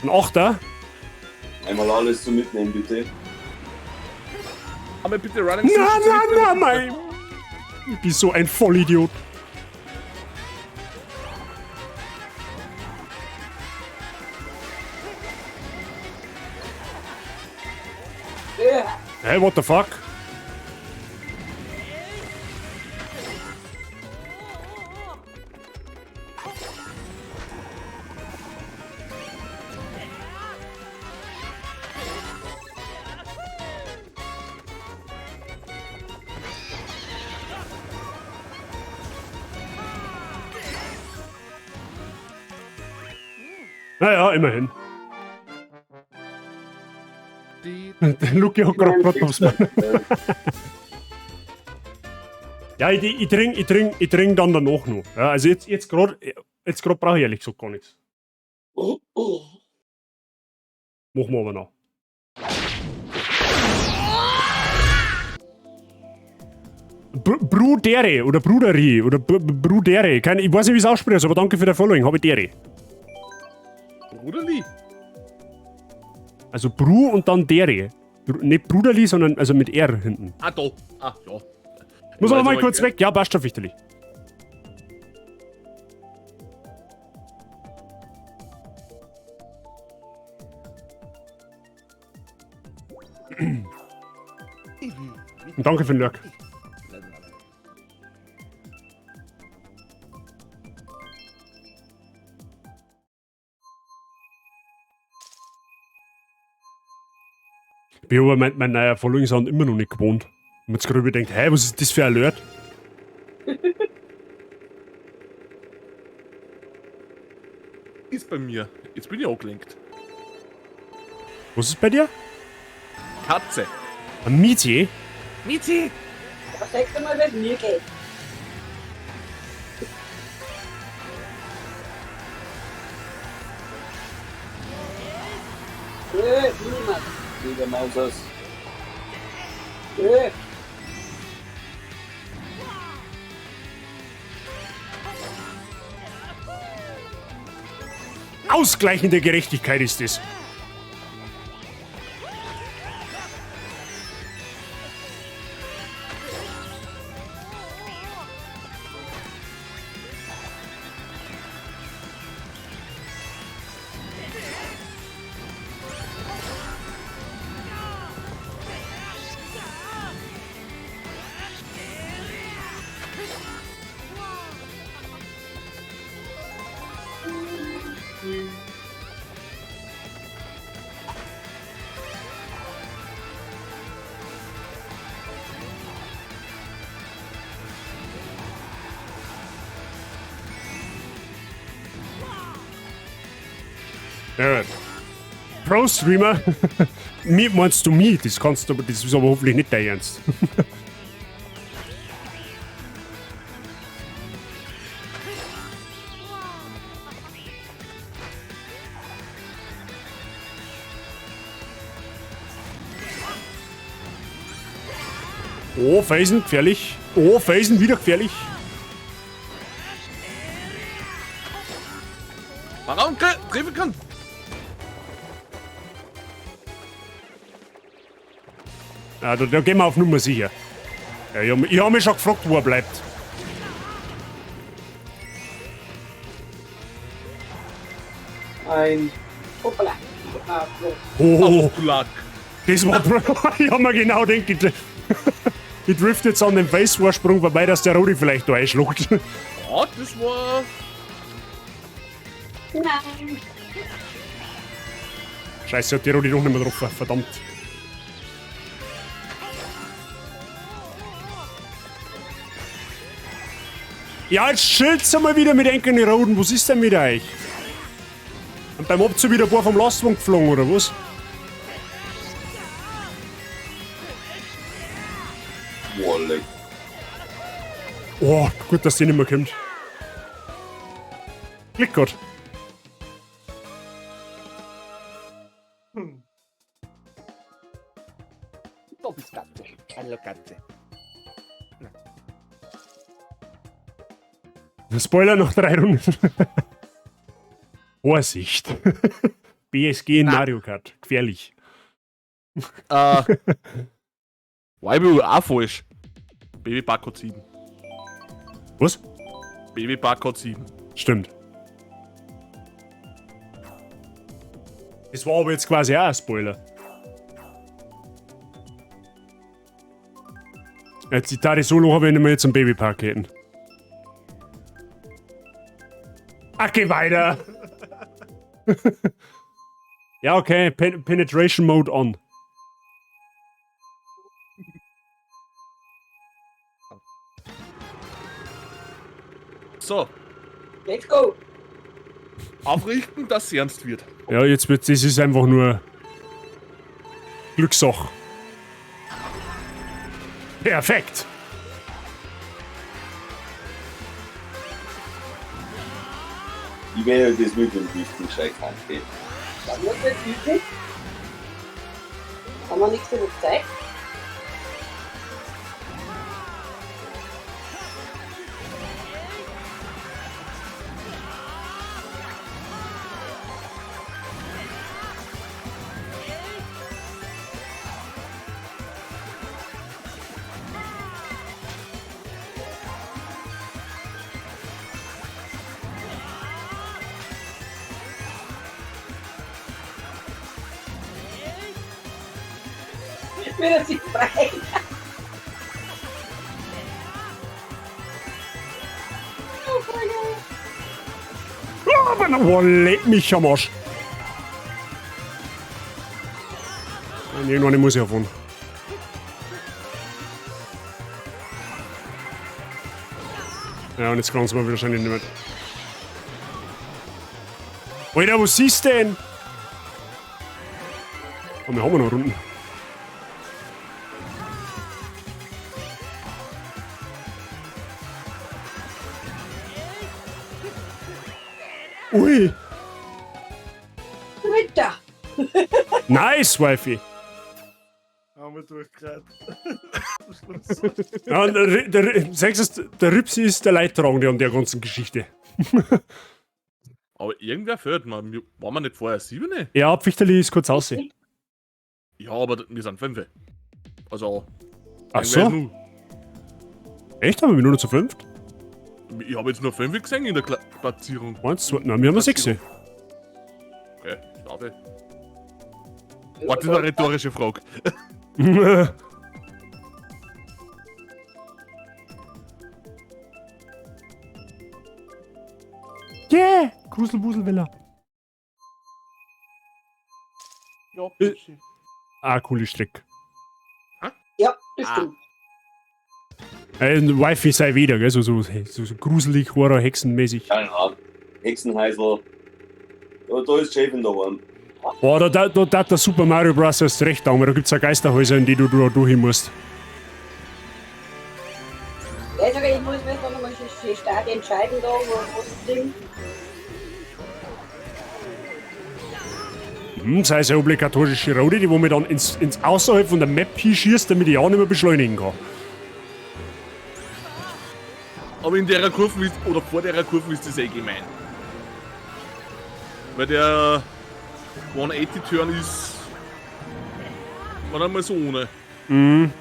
Ein Achter. Einmal alles zum Mitnehmen, bitte. Aber bitte Running Nein, mein... Ich bin so ein Vollidiot. Hey, what the fuck? Naja, immerhin. Der Luki hat gerade aufs Mann. Ja, ich trink dann danach noch. Ja, also jetzt gerade brauche ich ehrlich gesagt gar nichts. Machen wir aber noch. Brudere oder Bruderie oder Brudere. Ich weiß nicht, wie es ausspricht, aber danke für der Following. Habe ich Dere. Bruderli. Also Bru und dann Dere. Nicht Bruderli, sondern also mit R hinten. Ah, da. Ah, ja. Muss aber mal kurz weg. Ja, passt schon, Wichterli. Und danke für den Lurk. Ich bin aber mein neuer Following-Sound immer noch nicht gewohnt. Und jetzt gerade denkt, hey, was ist das für ein Alert? Ist bei mir. Jetzt bin ich angelenkt. Was ist bei dir? Katze. Ein Miezi? Miezi! Was sagst du mal, wenn mir geht? Niemand. Lieber Mausers. Ausgleichende Gerechtigkeit ist es. Pro-Streamer? Mir meinst du mich? Das kannst du, das ist aber hoffentlich nicht dein Ernst. Oh, Felsen, gefährlich. Oh, Felsen, wieder gefährlich. treffen kann. Ja, da gehen wir auf Nummer sicher. Ja, ich hab mich schon gefragt, wo er bleibt. Ein. Hoppala. Ah, so. Oh, Auf Lack. das war... ich hab mir genau gedacht, ich drift jetzt an dem Face-Vorsprung vorbei, dass der Rudi vielleicht da einschluckt. Ja, das war... Nein. Scheiße, hat die Rudi doch nicht mehr drauf, verdammt. Ja, jetzt schild's mal wieder mit Enkeln Roden. Was ist denn mit euch? Und beim Abzug wieder ein paar vom Lastwagen geflogen, oder was? Walleck. Oh, gut, dass die nicht mehr kommt. Glück Gott. Doppelskatze. Hallo Katze. Spoiler noch 3 Runden. Vorsicht. BSG in Mario Kart. Gefährlich. YBU auch falsch. Baby Barcode 7. Was? Baby Barcode 7. Stimmt. Das war aber jetzt quasi auch ein Spoiler. Jetzt die Tari Solo habe ich nicht mehr jetzt einen Babypark hätten. Ach, geh weiter! Ja, okay, Penetration Mode on. So, Let's go. aufrichten, dass es ernst wird. Ja, jetzt wird das ist einfach nur Glückssache. Perfekt! Ich werde das mit dem Driften gescheit anstehen. Dann muss man üben. Haben wir nichts genug Zeit? Wieder sich frei. Oh, leck mich am Arsch. Und irgendwann muss ich davon. Ja, und jetzt kann es mir wahrscheinlich nicht mehr. Alter, was siehst du denn? Oh, wir haben noch Runden. Ui! Ritter. Nice, Wifey! Haben wir durchgeraten. Ja, und der Ripsi ist der Leidtragende an der ganzen Geschichte. Aber irgendwer fehlt mir. Waren wir nicht vorher 7? Ja, Pfichterli ist kurz aussehen. Ja, aber wir sind 5. Also. Ach so? irgendwer ist Echt? Haben wir nur noch zu 5? Ich habe jetzt nur 5 gesehen in der Platzierung. 1, 2, nein, wir haben 6. Okay, schade. Warte, das ist eine rhetorische Frage. Yeah! Gruselbuselvilla. Ja, Ah, coole Strick. Ja, das stimmt. Wifi sei wieder, gell? So gruselig, Horror, Hexenmäßig. Keine Ahnung. Hexenheißel. Da ist Chef in der Hand. Boah, da der Super Mario Bros. Erst recht an, weil da gibt's ja Geisterhäuser, in die du durch musst. Ja, ich sage, ich muss mir jetzt noch mal stark entscheiden, da, was das Ding. Das heißt ja obligatorische Rode, die wo mir dann ins außerhalb von der Map hinschießt, damit ich auch nicht mehr beschleunigen kann. Aber in der Kurve ist, oder vor der Kurve ist das eh gemein. Weil der 180-Turn ist. War einmal so ohne. Mhm.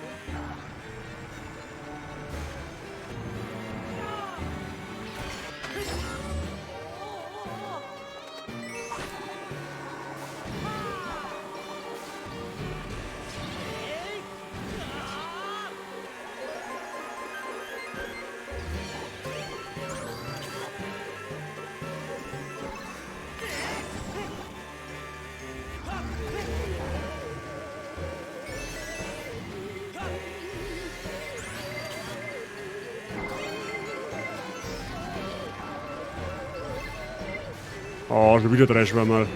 Oh, schon wieder 3 Schwammerl.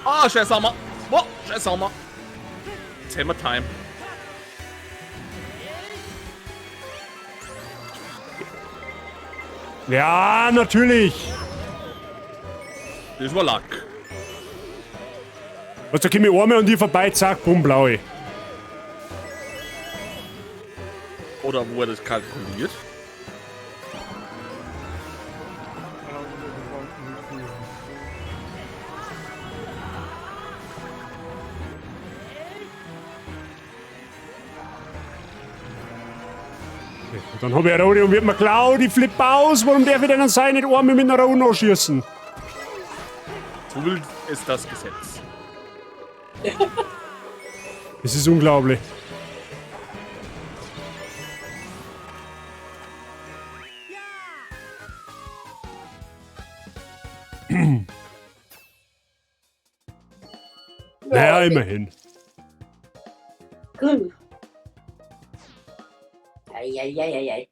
Ah, scheiß Hammer! Boah, scheiß Hammer! Jetzt haben wir Time. Ja, natürlich. Das war Lack. Was, da komme ich einmal an dir vorbei, zack, bumm, blaue. Oder wo er das kalkuliert. Und dann habe ich eine Rote und wird mir klar, die flippt aus. Warum darf ich denn an seine nicht einmal mit einer Rote nachschießen? So will es das Gesetz. Das ist unglaublich. Naja, immerhin. Cool. Ei.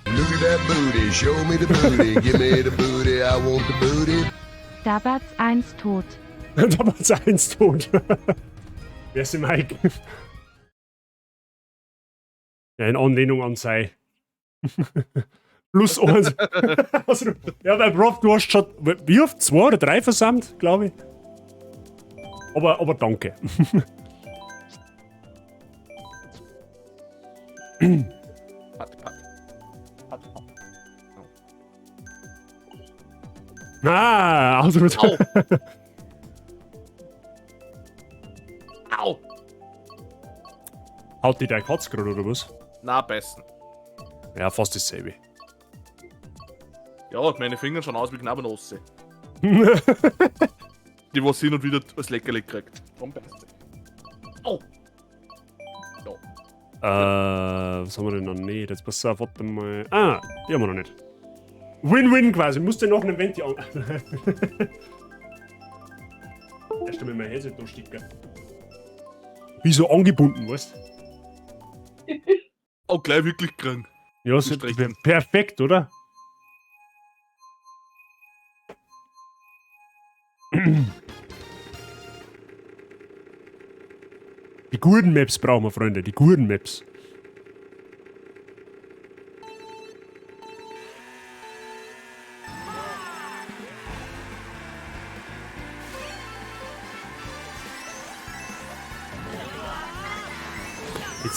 Look at that booty, show me the booty, give me the booty, I want the booty. Da war's 1 tot. Da war's 1 tot. Wer ist der Mike? Ja, in Anlehnung an sei. Plus 1. Also, ja, weil Prof, du hast schon, wie oft? 2 oder 3 versammelt, glaube ich. Aber danke. Ah, also gut. Au! Au! Haut die dein Katz gerade, oder was? Na, besten. Ja, fast dasselbe. Ja, meine Finger schauen aus wie Knabbernosse. Die, was hin und wieder als Leckerli kriegt. Am besten. Au! Was haben wir denn noch nicht? Jetzt pass auf, warte mal. Ah, die haben wir noch nicht. Win-win quasi. Musst du noch einen Venti an. Erst einmal mein Headset durchsticken. Wie so angebunden, weißt du? Oh, gleich wirklich krank. Ja, so perfekt, oder? Die guten Maps brauchen wir, Freunde. Die guten Maps.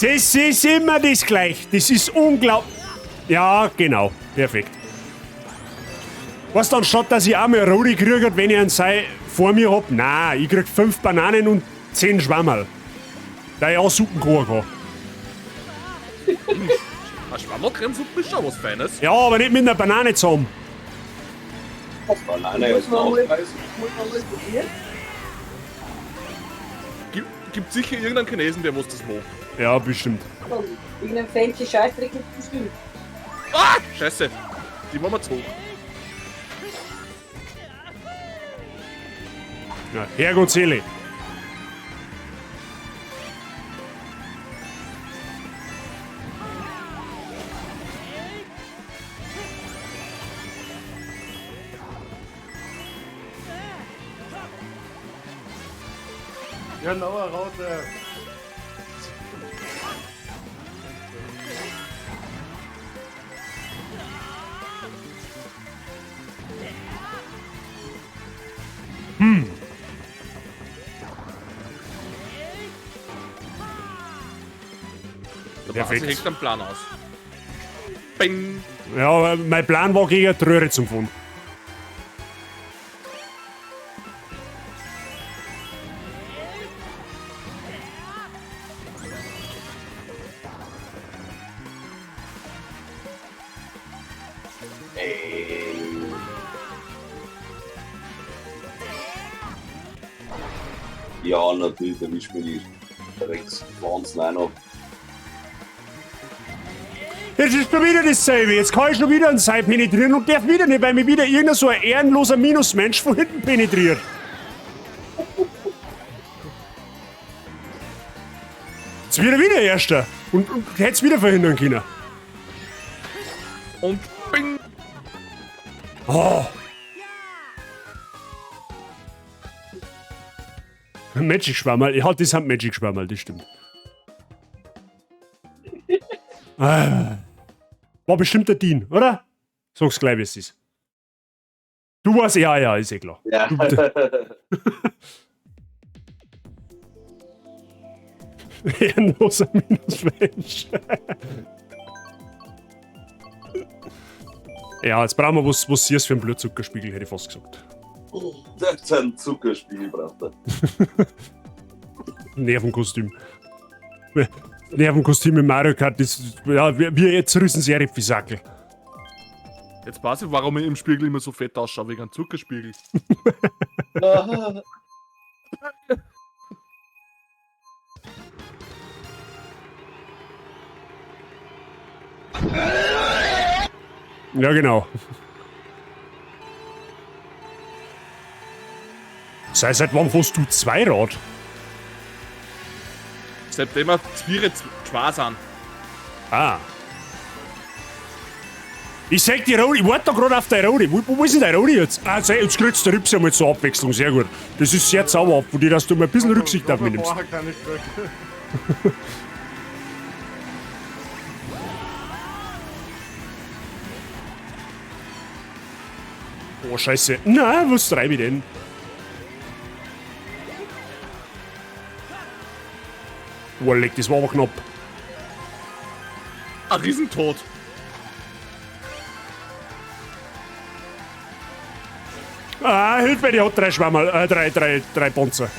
Jetzt ist immer das gleich. Das ist unglaublich. Ja, genau. Perfekt. Was dann statt, dass ich auch mal eine Rote kriege, wenn ich einen Sei vor mir hab? Nein, ich krieg 5 Bananen und 10 Schwammerl. Da ich auch Suppen kochen kann. Eine Schwammercremesuppe ist schon was Feines. Ja, aber nicht mit einer Banane zusammen. Banane aus dem Ausweis. Gibt sicher irgendeinen Chinesen, der was das macht. Ja, bestimmt. Irgendein fancy Scheißdreck mit dem Spiel. Ah! Scheiße! Die waren wir zu hoch. Ja, Herrgott Seele. Genau, Raute. Der Basi hängt einen Plan aus. Bing! Ja, mein Plan war gegen die Röhre zum Fahren. Ja, natürlich, erwischt mich die Rex Wahnsinn auch noch. Jetzt ist schon wieder dasselbe. Jetzt kann ich schon wieder einen Seil penetrieren und darf wieder nicht, weil mich wieder irgendein so ein ehrenloser Minusmensch von hinten penetriert. Jetzt wieder Erster. Und hätte es wieder verhindern können. Und bing! Oh. Magic-Schwammerl. Ja, das sind Magic-Schwammerl, das stimmt. War bestimmt der Dean, oder? Sag's gleich, wie es ist. Du warst, ja, ist eh klar. Ja. Ehrenloser Minusmensch. Ja, jetzt brauchen wir was sie ist für einen Blutzuckerspiegel, hätte ich fast gesagt. Das ist ein Zuckerspiegel, braucht er. Nervenkostüm. Nervenkostüm in Mario Kart, das ja, wir jetzt rüsten sehr wie Sackel. Jetzt weiß ich, warum ich im Spiegel immer so fett ausschaue, wegen einem Zuckerspiegel. Ja, genau. Seit wann fährst du Zweirad? Seitdem wir Zwiere zwei sind. Ah. Ich sag dir, Rodi, ich warte da gerade auf dein Rodi. Wo ist denn dein Rodi jetzt? Ah, jetzt kriegst du der Rübs ja mal zur Abwechslung, sehr gut. Das ist sehr sauber von dir, dass du mal ein bisschen Rücksicht auf mich nimmst. Oh, scheiße. Na, was treibe ich denn? Oh, leck, das war aber knapp. Ein Riesentod. Ah, Hilfe, die hat 3 Schwammerl, drei Panzer.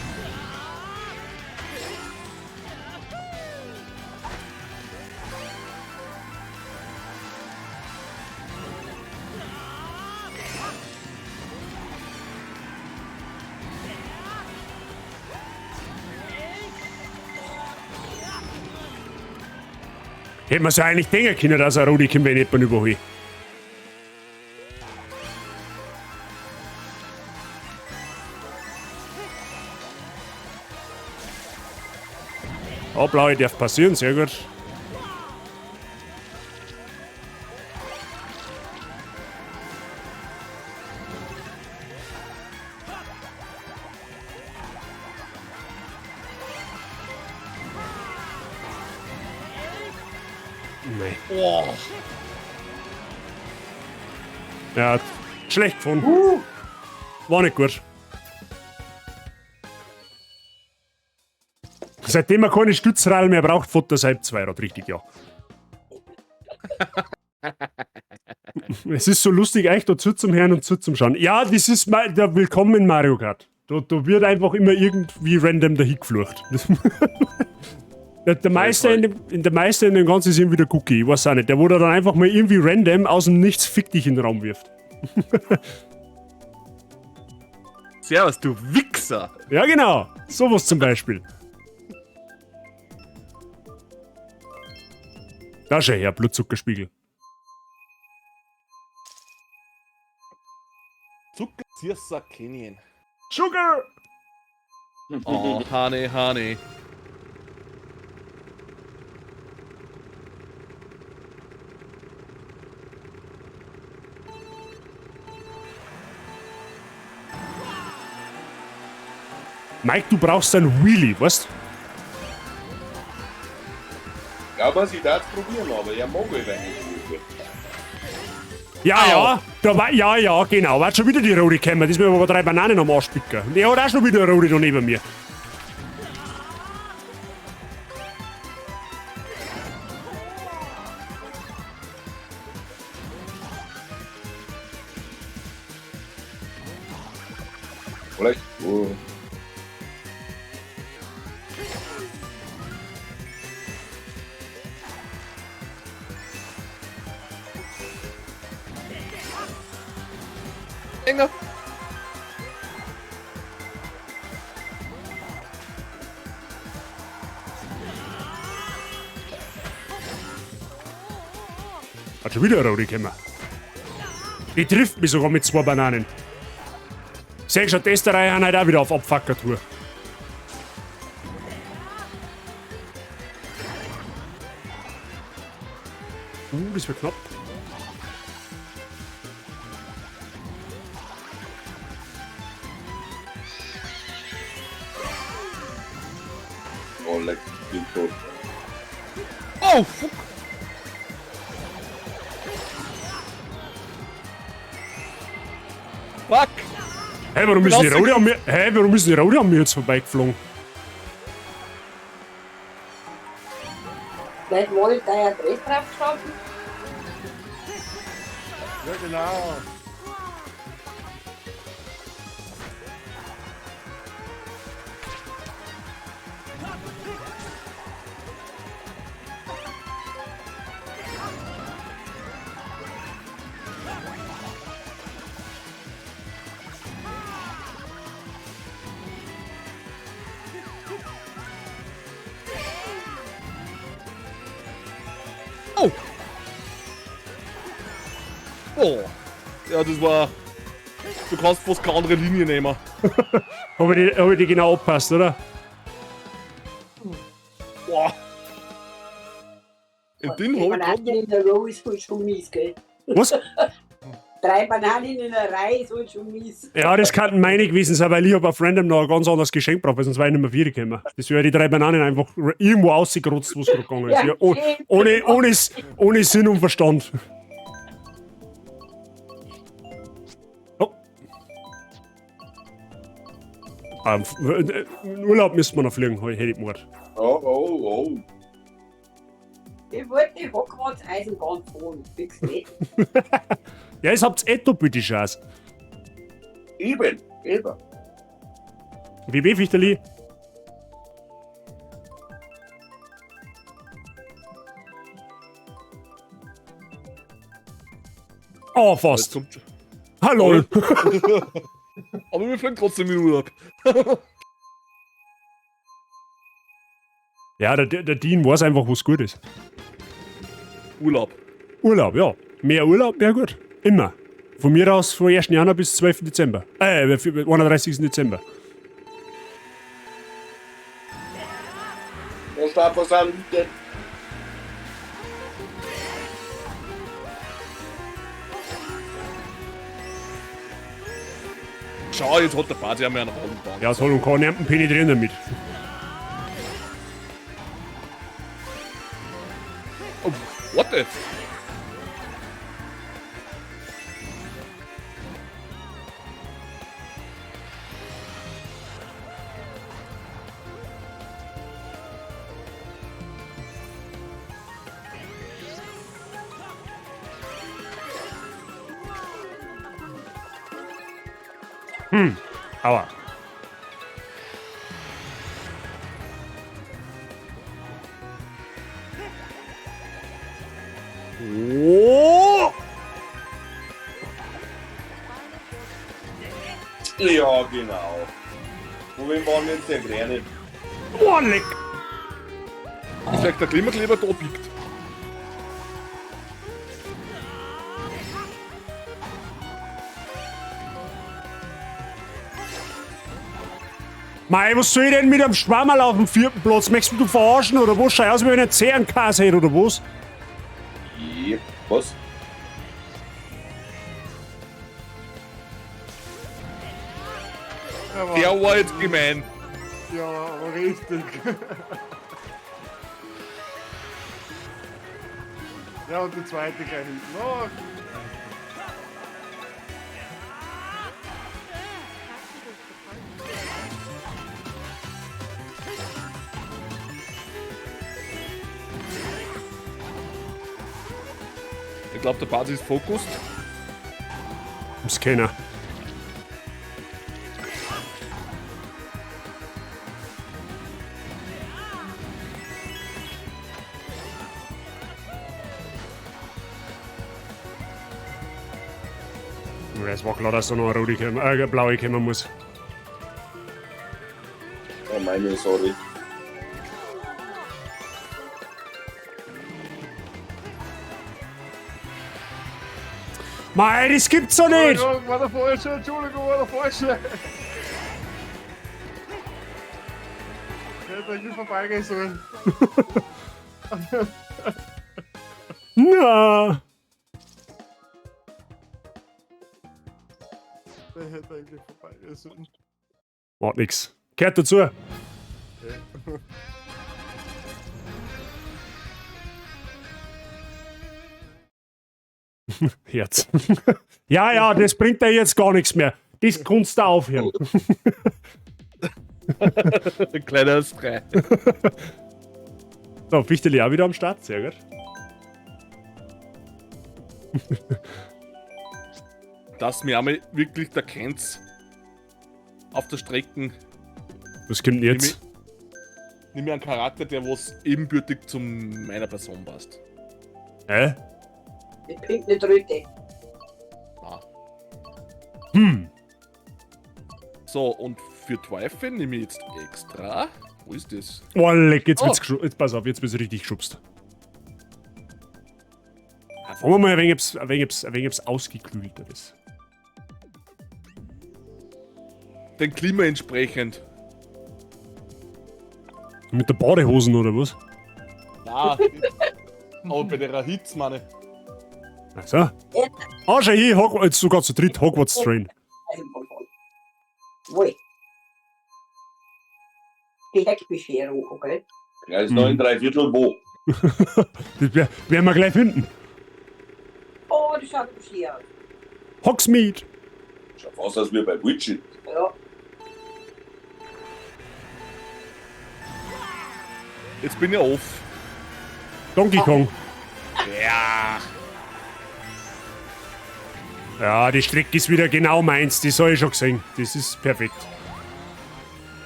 Hätte man so eigentlich denken können, dass ein Rudi kommt, wenn ich jemanden überhole. Oh, Blaue darf passieren, sehr gut. Nee. Oh. Ja, schlecht gefunden. War nicht gut. Seitdem man keine Stützrad mehr braucht, fährt das halb Zweirad, richtig, ja. Es ist so lustig, eigentlich da zu zum Hören und zu zum Schauen. Ja, das ist der Willkommen in Mario Kart. Da wird einfach immer irgendwie random dahin geflucht. Der Meister in dem Ganzen ist irgendwie der Cookie, ich weiß auch nicht. Der, wo der dann einfach mal irgendwie random aus dem Nichts fick dich in den Raum wirft. Servus, du Wichser! Ja, genau. Sowas zum Beispiel. Da schau her, Blutzuckerspiegel. Zucker, Sirsa, Kenien. Sugar! Oh, Honey. Mike, du brauchst einen Wheelie, weißt du? Ja, was ich darf probieren, aber er mag halt eigentlich nicht. Ja, genau. War schon wieder die Rodi gekommen. Das ist mir aber 3 Bananen am Arsch picken. Und der hat auch schon wieder eine Rodi da neben mir. Vielleicht. Oh. Enger. Hat schon wieder eine rote gekommen. Die trifft mich sogar mit 2 Bananen. Seh schon, Testerei haben heute auch wieder auf Abfucker-Tour. Das wird knapp. Oh, leck. Bin tot. Oh, fuck. Fuck. Hey, warum ist die Rode an mir? Hey, warum ist die Rode an mir jetzt vorbeigeflogen? Vielleicht wollte da ja Dress drauf gestanden. Ja, genau. Oh. Oh. Ja, das war... Du kannst fast keine andere Linie nehmen. Hab ich die genau abpasst, oder? Boah. In den hab ich Bananen in der Row ist wohl schon mies, gell? Was? 3 Bananen in einer Reihe ist wohl schon mies. Ja, das kann meine gewesen sein, weil ich hab auf Random noch ein ganz anderes Geschenk braucht, weil sonst wäre ich nicht mehr 4 gekommen. Das wäre die 3 Bananen einfach irgendwo ausgerotzt, wo es gerade gegangen ist. Ja, ohne Sinn und Verstand. Oh. In Urlaub müsste man noch fliegen, hätte ich gemacht. Oh. Ich wollte Hogwarts Eisenbahn fahren, fix nicht. Ja, jetzt habt's doppelt die Chance. Eben. Wie Fichterli? Oh, fast. Hallo. Aber wir fliegen trotzdem in Urlaub. Ja, der Dean weiß einfach, was gut ist. Urlaub. Urlaub, ja. Mehr Urlaub, mehr gut. Immer. Von mir aus vom 1. Januar bis 12. Dezember. 31. Dezember. Der Startversand. Schau, jetzt hat der Party einmal einen Raum gebaut. Ja, soll und kann niemanden penetrieren damit. Oh, what the? Aua. Oh! Ja, genau. Wohin waren wir jetzt denn rennen? Oh, leck! Ich sag, der Klimakleber da biegt. Mei, was soll ich denn mit einem Schwammerl auf dem 4. Platz? Möchtest du verarschen oder was? Schau aus, wie wenn ich einen CNK hätte oder was? Ja, was? Der war jetzt gemein. Ja, richtig. Ja, und die zweite gleich hinten. Oh. Ich glaube, der Party ist fokussiert. Im Scanner. Es war klar, dass da noch eine rote blaue kommen muss. Ja, meine, sorry. Mei, das gibt's doch nicht! Entschuldigung, war der Falsche, Entschuldigung, war der Falsche. Hätte ich nicht vorbeigehen sollen. Na! Der hätte eigentlich vorbeigehen sollen. Macht nix. Kehrt dazu. Herz. Ja, das bringt dir jetzt gar nichts mehr. Das kannst du aufhören. Ein kleiner Streit. So, Fichteli auch wieder am Start. Sehr gut. Dass mir einmal wirklich der Kenz auf der Strecke. Was kommt denn jetzt? Nimm mir einen Charakter, der was ebenbürtig zu meiner Person passt. Hä? Die pinkle Tröte. So, und für Teufel nehme ich jetzt extra. Wo ist das? Oh, leck, jetzt wird's geschubst. Jetzt pass auf, jetzt wird's richtig geschubst. Wollen wir mal ein wenig ausgeklügelteres. Den Klima entsprechend. Mit der Badehosen oder was? Nein. Aber bei der Hitze, meine. Also. Ah, schau hier, jetzt sogar zu dritt, Hogwarts Train. Wohl. Die Heckbescherung, okay? Ja, ist noch in 3/4 wo. Das werden wir gleich finden. Oh, das schaut beschert aus. Hogsmeade. Schaut aus, als wir bei Witchet. Ja. Jetzt bin ich off. Donkey Kong. Ja. Ja, die Strecke ist wieder genau meins, das habe ich schon gesehen. Das ist perfekt.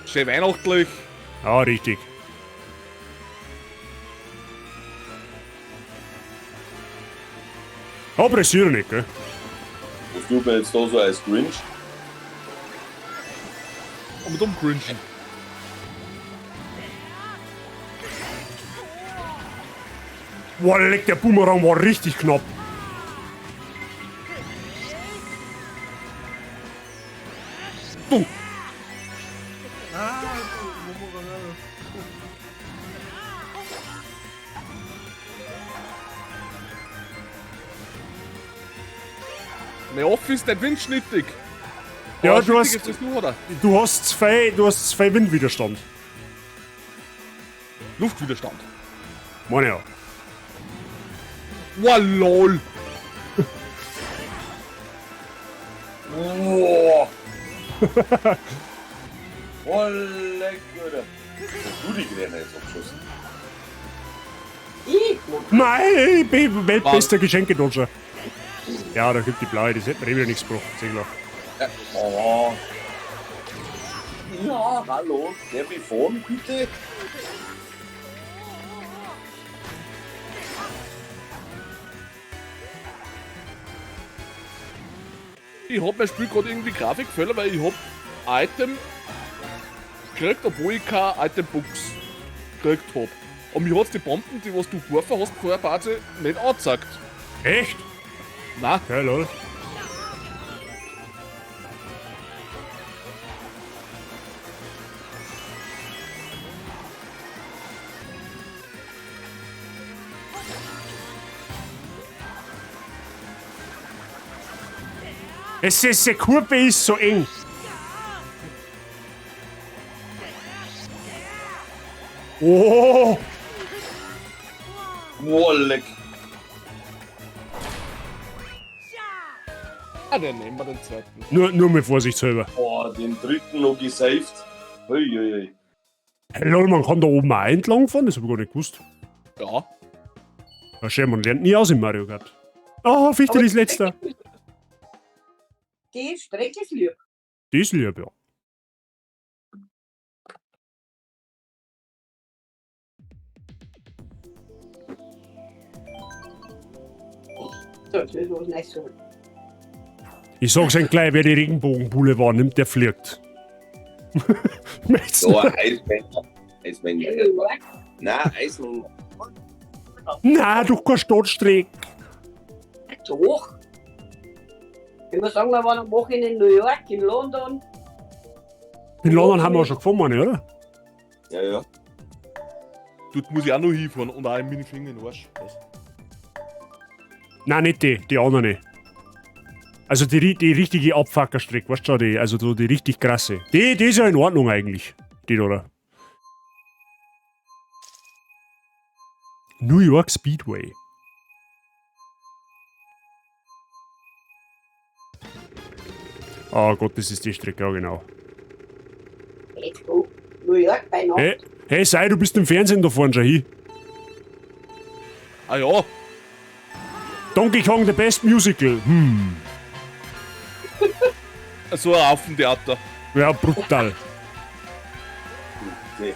Schön weihnachtlich. Ja, richtig. Pressiere nicht, gell? Was tut mir jetzt da so als Grinch? Und um Grinchen. Boah, leck, der Boomerang war richtig knapp. Du. Mein Office, der windschnittig. Ja, Oh, du hast, schnittig ist das nur, oder? du hast zwei Windwiderstand. Luftwiderstand. Meine ja. Wow, lol. Boah. Oh, leck, Alter. Hast du die Gräne jetzt abgeschossen? Nein, weltbester Geschenkedodger. Ja, da gibt die blaue, das hätte mir eh wieder nichts gebracht. Segler. Oh. Ja, hallo. Darf ich fahren, bitte? Ich hab mein Spiel gerade irgendwie Grafikfehler, weil ich hab Item gekriegt, obwohl ich kein Itembox gekriegt hab. Und mir hat's die Bomben, die was du geworfen hast vor der Base, nicht angezeigt. Echt? Nein. Ja, lol. Die Kurve ist so eng. Oh! Oh, leck. Ah, dann nehmen wir den zweiten. Nur mit Vorsichtshalber. Oh, den dritten noch gesaved. Uiuiui. Hey, lol, man kann da oben auch entlang fahren, das hab ich gar nicht gewusst. Ja. Ja, schön, man lernt nie aus im Mario Kart. Oh, Fichtel ist letzter. Die Strecke ist lieb. Die ist lieb, ja. So, jetzt will ich was Neues holen. Ich sag's euch gleich, wer die Regenbogenboulevard nimmt, der fliegt. Möchtest So du? ein Eisbänder. Eisbänder. Nein, Eisbänder. Nein, doch kein Stadtstreck. Doch. Ich muss sagen, wir waren am Wochenende in New York, in London. In London haben wir auch schon gefahren, meine ich, oder? Ja, ja. Dort muss ich auch noch hinfahren und auch meine Finger in den Arsch. Was? Nein, nicht die anderen nicht. Also die richtige Abfuckerstrecke, weißt du schon, also so die richtig krasse. Die ist ja in Ordnung eigentlich. Die da. New York Speedway. Oh Gott, das ist die Strecke, ja genau. Let's go. New York bei Nacht. Hey, Sei, du bist im Fernsehen da vorne schon hin. Ah ja, Donkey Kong, the best musical. so ein Affentheater. Ja, brutal. Nee.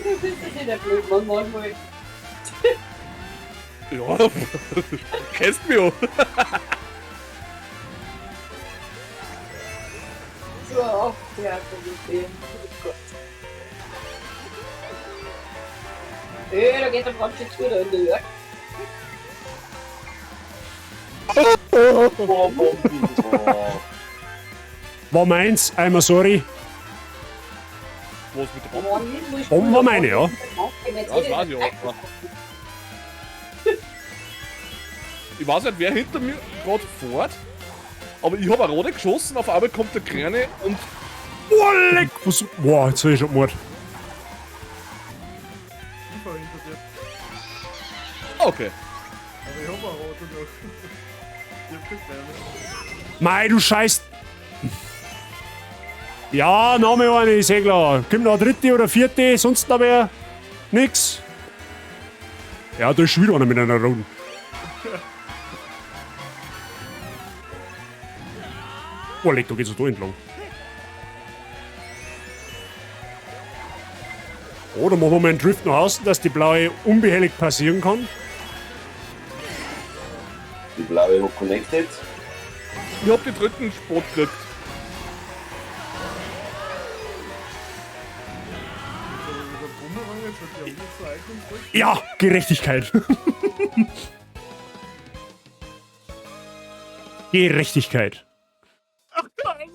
Du bist ja nicht der Blödmann manchmal. Ja, kennst mich auch. So, auch Theater gesehen. Oh Gott. Da geht er ganz schön zu, da in New York. War meins, einmal sorry. Was mit der Bombe? Bomben war meine, ja. Ja, das weiß ich auch. Ich weiß nicht, wer hinter mir gerade fährt, aber ich habe eine Rode geschossen, auf einmal kommt der Kleine und Boah, leck! Was? Boah, jetzt hab ich schon gemordet. Ich fahr hinter dir. okay. Aber ich hab eine rote noch. Ich hab keine Beine. Mei, du Scheiß. Ja, Name eine, ist eh klar. Kommt noch eine dritte oder vierte, sonst noch wer? Nix. Ja, da ist schon wieder einer mit einer roten. Boah, leck, da geht's so da entlang. Oder machen wir mal einen Drift nach außen, dass die blaue unbehelligt passieren kann. Die blaue hat connected. Ich hab den dritten Spot gekriegt. Der Bumerang jetzt hat die auch nicht so einkommen. Ja, Gerechtigkeit. Gerechtigkeit. Ach nein!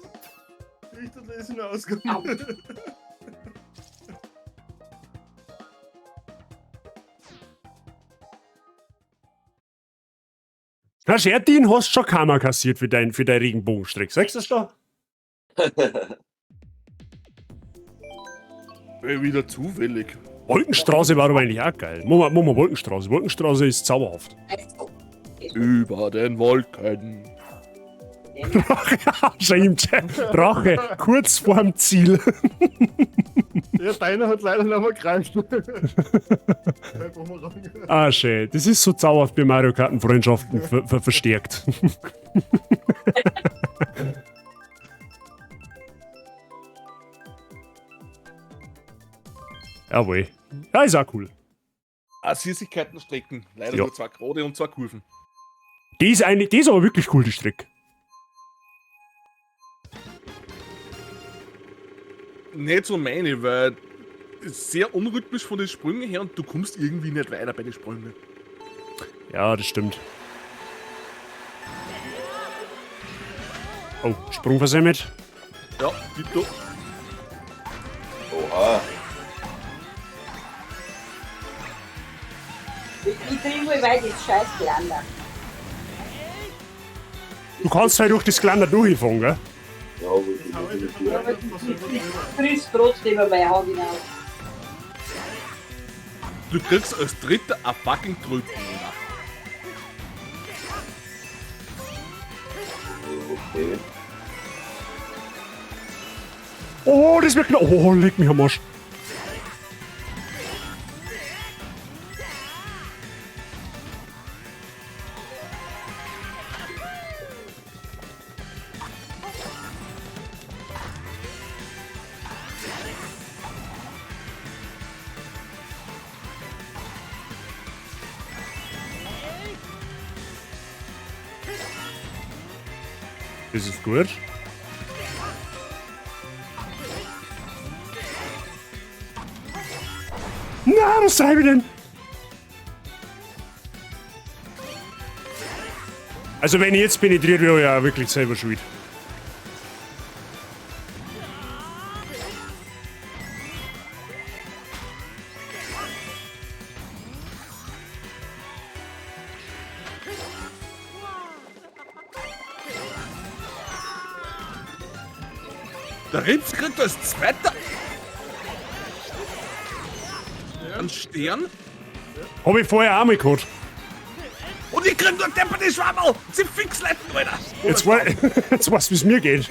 Ich dachte, das ist ein Ausgang. Na, Schertin, hast schon Karma kassiert für dein Regenbogenstreck. Sagst du das da? Wieder zufällig. Wolkenstraße war aber eigentlich auch geil. Machen wir Wolkenstraße. Wolkenstraße ist zauberhaft. Über den Wolken. Rache, kurz vorm Ziel. Ja, deiner hat leider noch mal gereicht. Kein Bumerang. Ah, schön. Das ist so zauberhaft bei Mario Karten Freundschaften verstärkt. Jawohl. Ja, ist auch cool. Süßigkeiten strecken. Leider Ja. nur 2 Gerade und 2 Kurven. Die ist aber wirklich cool, die Strecke. Nicht so meine, weil es sehr unrhythmisch von den Sprüngen her und du kommst irgendwie nicht weiter bei den Sprüngen. Ja, das stimmt. Oh, Sprung versemmelt. Ja, bitte. Oha. Ich kriege wohl weit das scheiß Glander. Du kannst halt durch das Glander durchfahren, gell? Ja, aber Du kriegst trotzdem einmal Haut hinaus. Du kriegst als Dritter ein fucking Trüben. okay. Oh, das wird knapp. Oh, leg mich am Arsch. Das ist gut. Na, was sei ich denn? Also wenn ich jetzt penetriert wäre, ja wirklich selber schuld. Der Ritz kriegt als Zweiter einen Stern. Hab ich vorher auch mal gehabt. Und ich krieg nur depperte Schwammerl. Sie fix leiten, Alter. Jetzt weißt du, wie es mir geht.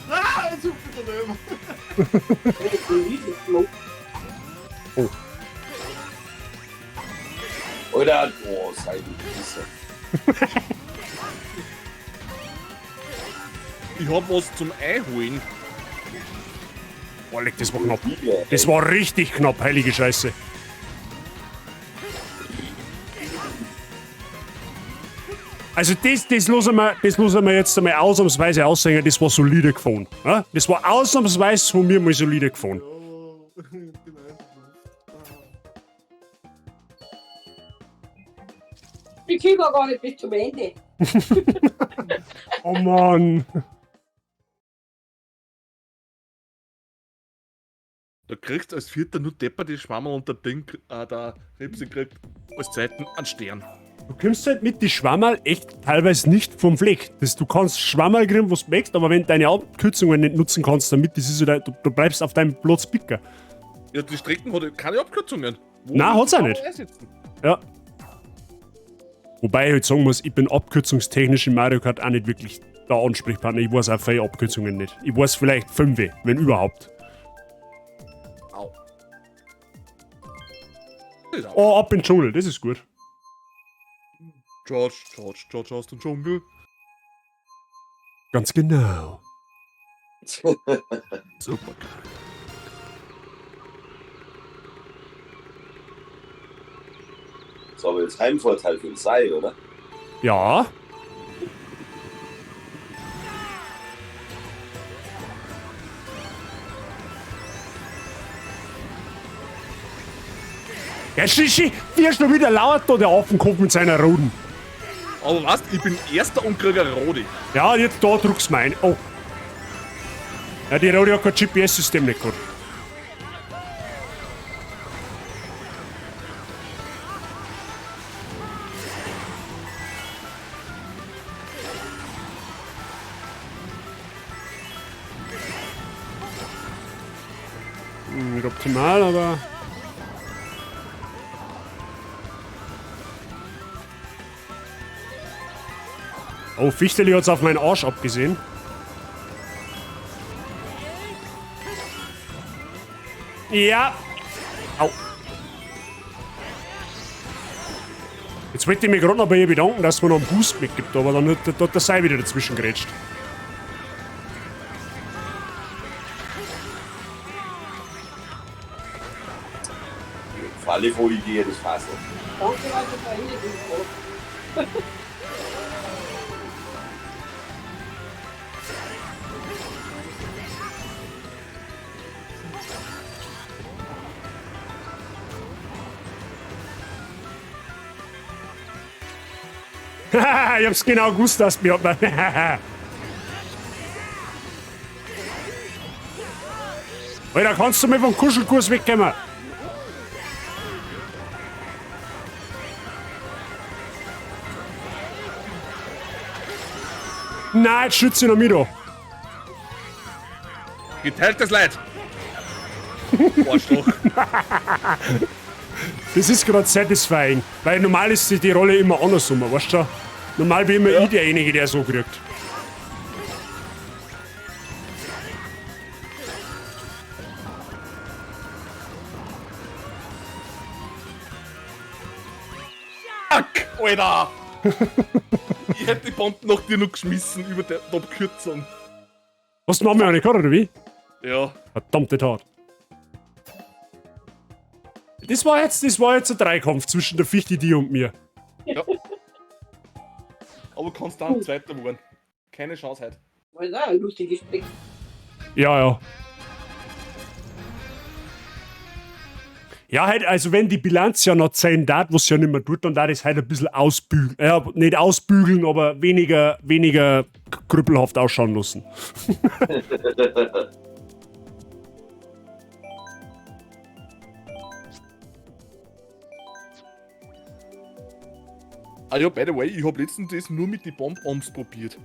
Ah, jetzt hüpft er daneben. Oh. Oder, oh, sei du Pisse. Ich hab was zum Einholen. Boah, leck, das war knapp. Das war richtig knapp, heilige Scheiße. Also das lassen wir jetzt einmal ausnahmsweise aussehen, das war solide gefahren. Ja? Das war ausnahmsweise von mir mal solide gefahren. Ich kriege gar nicht bis zum Ende. Oh Mann. Da kriegst du als Vierter nur depperte Schwammerl und der Ripsi kriegt als Zweiten einen Stern. Du kommst halt mit die Schwammerl echt teilweise nicht vom Fleck. Du kannst Schwammerl kriegen, was du möchtest, aber wenn du deine Abkürzungen nicht nutzen kannst, damit das ist halt, du bleibst auf deinem Platz picker. Ja, die Strecken hat keine Abkürzungen. Nein, hat's auch nicht. Einsetzen? Ja. Wobei ich halt sagen muss, ich bin abkürzungstechnisch in Mario Kart auch nicht wirklich der Ansprechpartner. Ich weiß auch viele Abkürzungen nicht. Ich weiß vielleicht 5, wenn überhaupt. Au. Oh, ab in den Dschungel, das ist gut. George aus dem Dschungel. Ganz genau. Super. Das war aber jetzt Heimvorteil für den Sei, oder? Ja. Ja, Shishi, wie ist schon wieder laut da, der Affenkopf mit seiner Roden. Aber weißt, ich bin Erster und krieg eine Rode. Ja, jetzt da drückst du mein. Oh. Ja, die Rode hat kein GPS-System nicht gehabt. Nicht optimal, aber... Oh, Fichteli hat's auf meinen Arsch abgesehen. Ja. Au. Jetzt wollte ich mich gerade noch bei ihr bedanken, dass man noch einen Boost mitgibt, aber dann hat der Sei wieder dazwischen gerätscht. Falle vor Idee, das Fass. Danke, dass du verhindert bist. Haha, ich hab's genau gewusst, dass mir... Alter, kannst du mir vom Kuschelkurs wegkommen? Nein, jetzt schütze ich noch mit da. Geteiltes Leid. Arschloch. Das ist gerade satisfying, weil normal ist die Rolle immer andersrum, weißt du schon? Normal bin immer ich derjenige, der so kriegt. Fuck, Alter! Ich hätte die Bomben nach dir noch geschmissen über die Abkürzung. Hast du noch mehr eine gehabt, oder wie? Ja. Verdammte Tat. Das war jetzt ein Dreikampf zwischen der Fichte, die und mir. Ja. Aber kannst dann Zweiter werden. Keine Chance heute. Das ist auch ein lustiges Spiel. Ja. Ja, halt, also wenn die Bilanz ja noch 10 darf, was ja nicht mehr tut, dann darf ich es halt ein bisschen ausbügeln. Ja, nicht ausbügeln, aber weniger krüppelhaft ausschauen lassen. Ah ja, by the way, ich hab letztens das nur mit den Bomb-Oms probiert.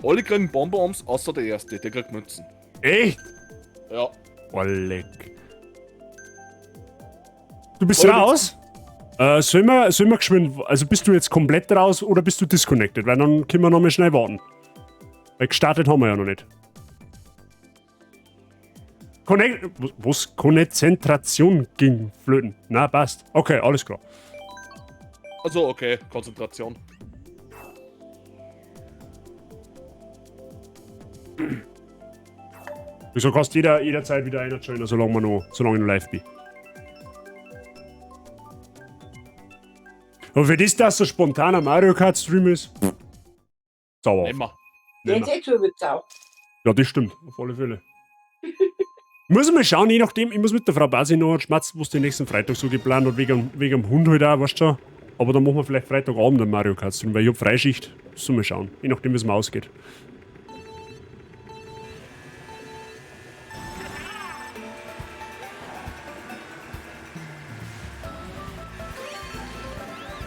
Alle kriegen Bomb-Oms, außer der erste, der kriegt Münzen. Echt? Ja. Oh, leck. Du bist Oder raus? Sollen wir geschwind, also bist du jetzt komplett raus oder bist du disconnected? Weil dann können wir noch mal schnell warten. Weil gestartet haben wir ja noch nicht. Was? Konzentration ging flöten. Na, passt. Okay, alles klar. Also, okay, Konzentration. Wieso kannst jederzeit wieder einer joinen, solange ich noch live bin. Und für das, dass so spontaner Mario Kart Stream ist, sauer. Immer. Jetzt eh zu wird's auch. Ja, das stimmt, auf alle Fälle. Muss ich mal schauen, je nachdem, ich muss mit der Frau Basi noch schmatzen, was den nächsten Freitag so geplant hat, wegen dem Hund halt auch, weißt du schon. Aber dann machen wir vielleicht Freitagabend einen Mario Kart Stream, weil ich hab Freischicht. So mal schauen, je nachdem, wie es mir ausgeht.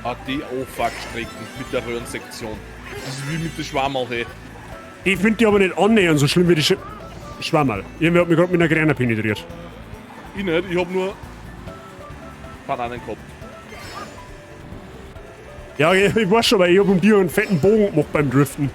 Ah, die O-Fuck-Strecken mit der Röhrensektion. Das ist wie mit der Schwammerl, Ich finde die aber nicht annähernd so schlimm wie die Schwammerl. Irgendwer hat mich gerade mit einer Gräne penetriert. Ich nicht, ich hab nur Bananen gehabt. Ja, ich weiß schon, weil ich hab um dir einen fetten Bogen gemacht beim Driften.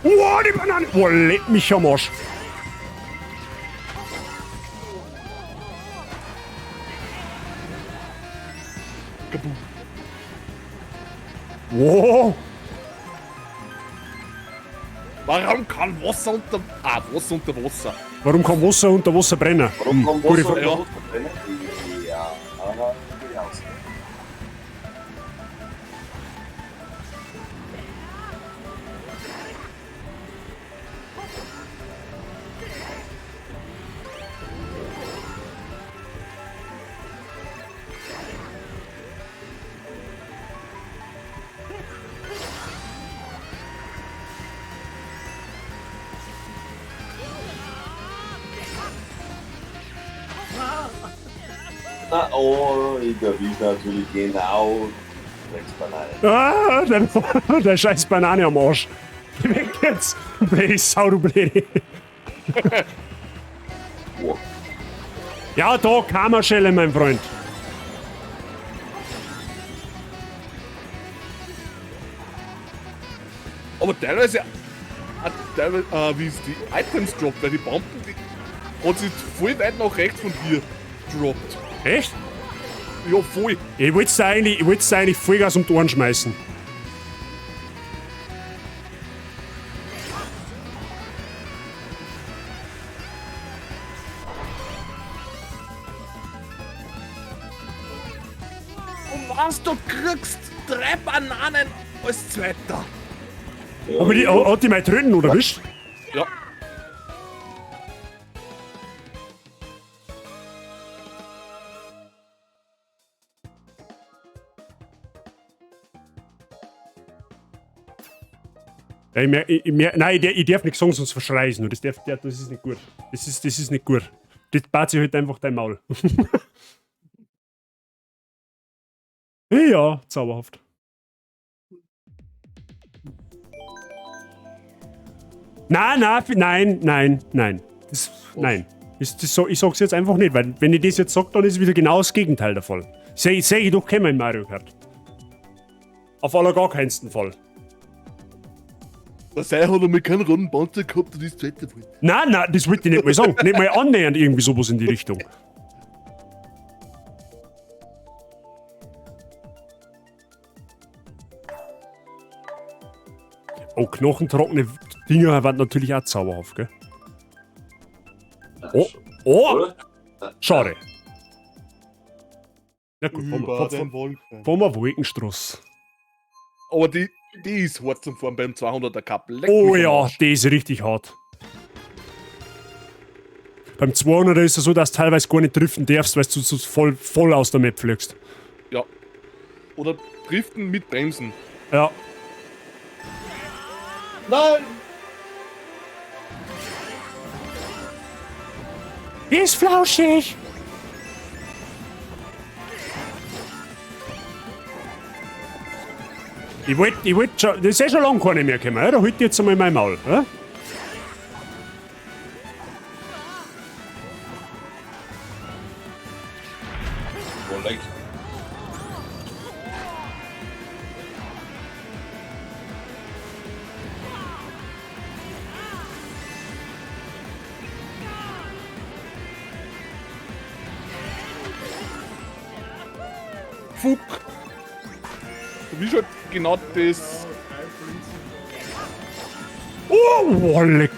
Wow, die Banane! Boah, leck mich am Arsch. Wow! Warum kann Wasser unter... Wasser unter Wasser. Warum kann Wasser unter Wasser brennen? Warum kann Gute Wasser Frage. unter Wasser brennen? Ja, aber genau. Na, oh, ich erwische natürlich genau. Rechts Banane. Ah, der scheiß Banane am Arsch. Geh weg jetzt! Blöde Sau, du Blöde. Wow. Ja, da Kammerschelle, mein Freund. Aber teilweise wie es die Items droppt, weil die Bomben, die hat sich voll weit nach rechts von dir droppt. Echt? Ja, voll. Ich wollte es eigentlich Vollgas um die Ohren schmeißen. Und was, du kriegst 3 Bananen als Zweiter. Aber die, hat die mal Tröten, oder wischt? Ja. Ja, nein, ich darf nichts sagen, sonst verschrei ich nur. Das ist nicht gut. Das ist nicht gut. Das bat sich halt einfach dein Maul. Ja, zauberhaft. Nein. Nein. Ich sag's jetzt einfach nicht, weil wenn ich das jetzt sag, dann ist wieder genau das Gegenteil der Fall. Seh ich doch keinen Mario Kart. Auf aller gar keinen Fall. Der Sei hat einmal keinen roten Panzer gehabt und ist Zweiter geworden. Nein, das wollte ich nicht mal sagen. Nicht mal annähernd irgendwie sowas in die Richtung. Oh, knochentrockene Dinger waren natürlich auch zauberhaft, gell? Oh, oh! Schade. Na gut, fahren wir Wolkenstraß. Aber die ist hart zum Fahren beim 200er Cup. Leck Oh mich am ja, Arsch. die ist richtig hart. Beim 200er ist es so, dass du teilweise gar nicht driften darfst, weil du so voll aus der Map fliegst. Ja. Oder driften mit Bremsen. Ja. Nein! Die ist flauschig! Ich wollt schon, das ist ja schon lange keine mehr gekommen, ja? Da halt jetzt einmal mein Maul, ja? Korrekt. Fuck. Du bist halt genau das. Oh, leck!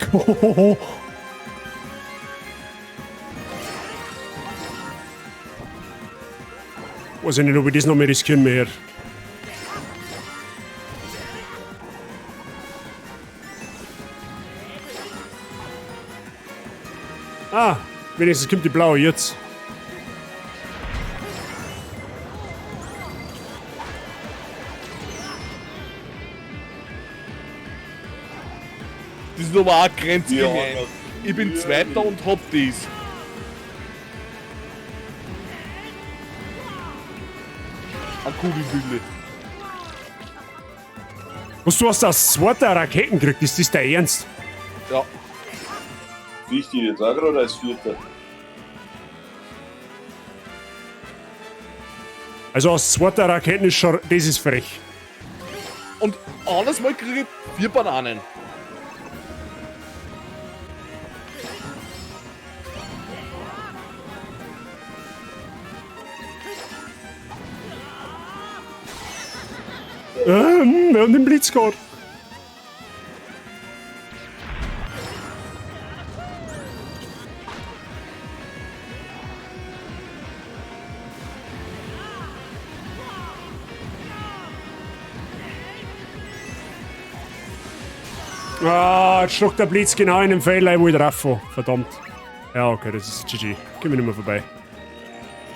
Weiß ich nicht, ob ich das noch mehr riskieren mehr. Ah, wenigstens kommt die blaue jetzt. Das ist aber auch Grenze Ja, gemein. Ich bin Zweiter und hab dies. Eine Kugelbülle. Was, du hast das zweite Raketen gekriegt, ist das der Ernst? Ja. Ich die jetzt auch gerade als Vierter. Also aus zweiter Raketen ist schon, das ist frech. Und alles mal kriege ich 4 Bananen. Wir haben den Blitz gehabt. Ah, jetzt schlug der Blitz genau in den Fehler, wo ich drauf war. Verdammt. Ja, okay, das ist GG. Gehen wir nicht mehr vorbei.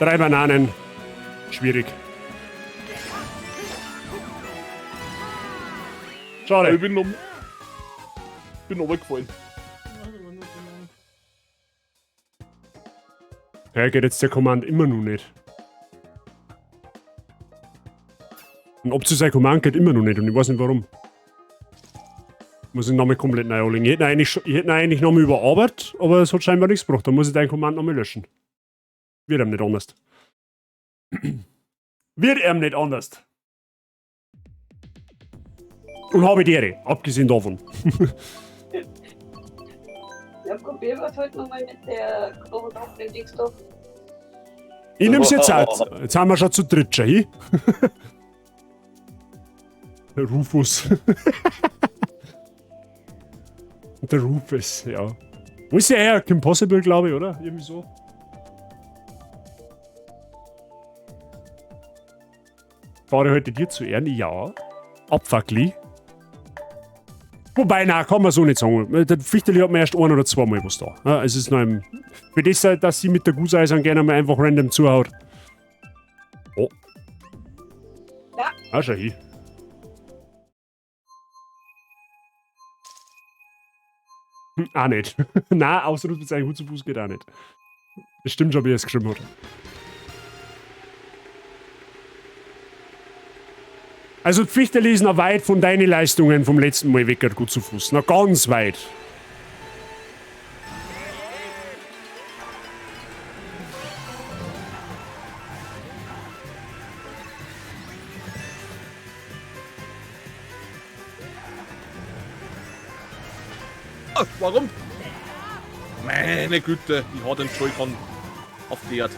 3 Bananen. Schwierig. Schade. Ich bin runtergefallen. Ja, geht jetzt der Command immer noch nicht. Und ob zu sein Command geht immer noch nicht und ich weiß nicht warum. Muss ich nochmal komplett neu anlegen. Ich hätte ihn eigentlich nochmal überarbeitet, aber es hat scheinbar nichts gebracht. Dann muss ich deinen Command nochmal löschen. Wird ihm nicht anders. Wird ihm nicht anders. Und habe die Ehre, abgesehen davon. Ja, probieren wir es heute nochmal mit der Knochen auf den Dings da. Ich nehm's jetzt aus. Jetzt haben wir schon zu dritt schon, hi? Der Rufus. Der Rufus, ja. Wo ist der her? Kim Possible, glaube ich, oder? Irgendwie so. Fahre heute dir zu Ehren? Ja. Abfuckli. Wobei, nein, kann man so nicht sagen. Der Fichterli hat mir erst 1 oder 2 Mal was da. Ja, es ist noch im. Für das, dass sie mit der Guseisern gerne mal einfach random zuhaut. Oh. Ja. Ah, schau hin. Auch nicht. Nein, Ausrufezeichen Hut zu Fuß geht auch nicht. Das stimmt schon, wie er es geschrieben hat. Also Pfichterli ist noch weit von deinen Leistungen vom letzten Mal weg, gut zu Fuß. Noch ganz weit. Warum? Meine Güte, ich hau den Joy-Con auf die Erde.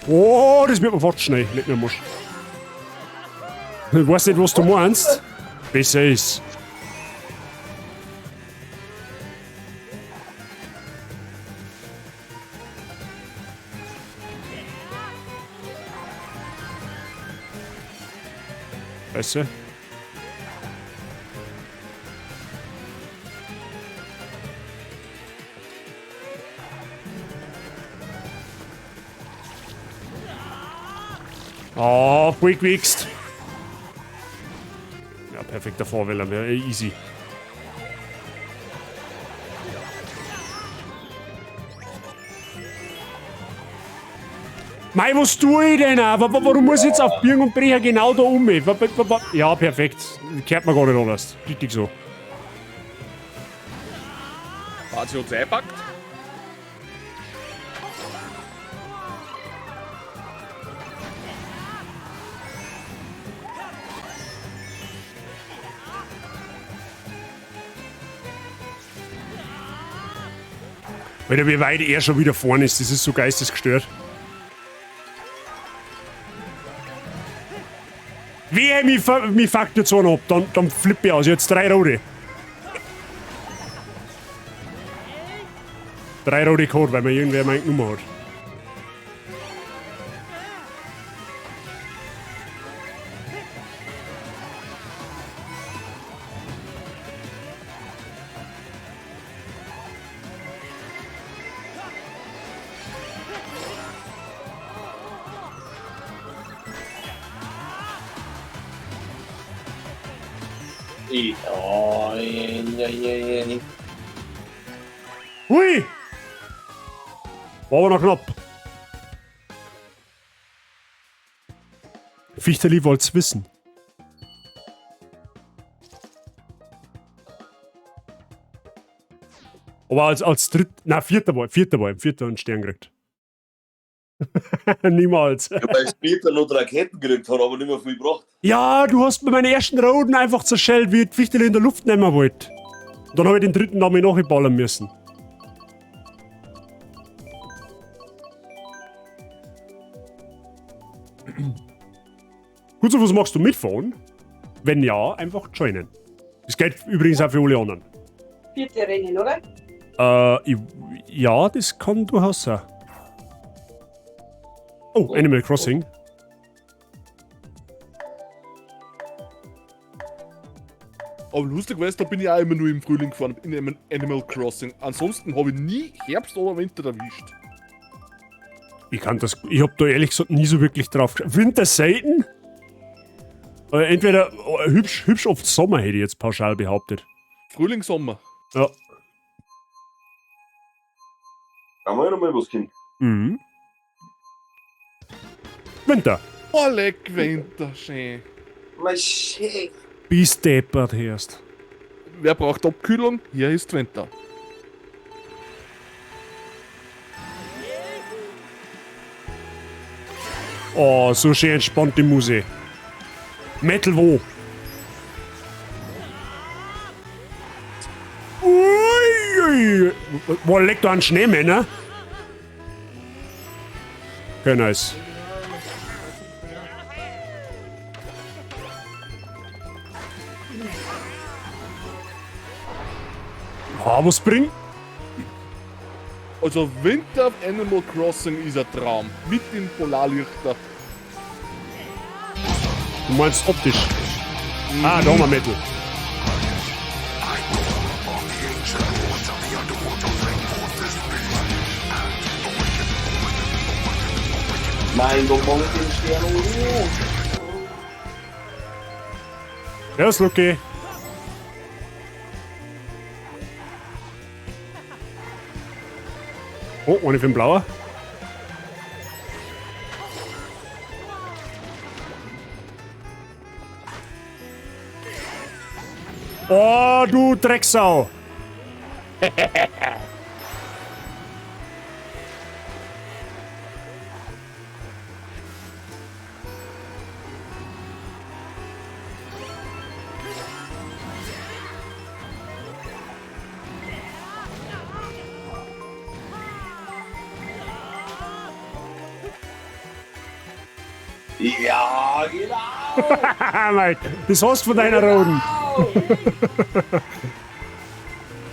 Oh, das wird mir fast schnell. Nicht mehr Musch. Ich weiß nicht, was du meinst. Besser ist. Scheiße. Oh, voll gewichst. Ja, perfekter Vorwähler wäre easy. Mei, was tue ich denn? Warum muss ich jetzt auf Birgen und Brecher genau da um? Ja, perfekt. Kehrt mir gar nicht anders. Richtig so. Hat sie uns eingepackt? Alter, wie weit er schon wieder vorne ist, das ist so geistesgestört. Wer mich fuckt jetzt einen ab, dann flippe ich aus. Jetzt 3 rote. 3 rote Code, weil mir irgendwer meine Nummer hat. Hui! War aber noch knapp. Fichterli wollt's wissen. Aber als vierter war im vierter einen Stern gekriegt. Niemals. Ja, weil später noch Raketen gekriegt hat, aber nicht mehr viel gebracht. Ja, du hast mir meine ersten Roden einfach zerschellt, wie die Fichterli in der Luft nehmen wollte. Und dann habe ich den dritten Namen nachballern müssen. Gut, so was machst du mitfahren? Wenn ja, einfach joinen. Das geht übrigens auch für alle anderen. 4. Rennen, oder? Ja, das kann durchaus sein. Oh, Animal Crossing. Aber lustig weißt, da bin ich auch immer nur im Frühling gefahren, in einem Animal Crossing. Ansonsten habe ich nie Herbst oder Winter erwischt. Ich hab da ehrlich gesagt nie so wirklich drauf geschaut. Winter selten? Entweder hübsch oft Sommer, hätte ich jetzt pauschal behauptet. Frühling, Sommer. Ja. Kann man ja noch mal was kennen. Mhm. Winter. Oh, leck, Winter, schön. Mein Chef. Bis deppert erst. Wer braucht Abkühlung? Hier ist Winter. Oh, so schön entspannte Musik. Metal wo? Ui. Wo legt da ein Schneemänner? Okay, nice. Was bringt? Also Winter auf Animal Crossing ist ein Traum. Mit den Polarlichter. Du meinst optisch? Ah, da haben wir Metal. Mein Gott, mach ich den Stern hoch. Ja, ist okay. Oh, eine für den Blauer. Oh, du Drecksau. Ja, genau. Mike, das hast du von deiner Roden.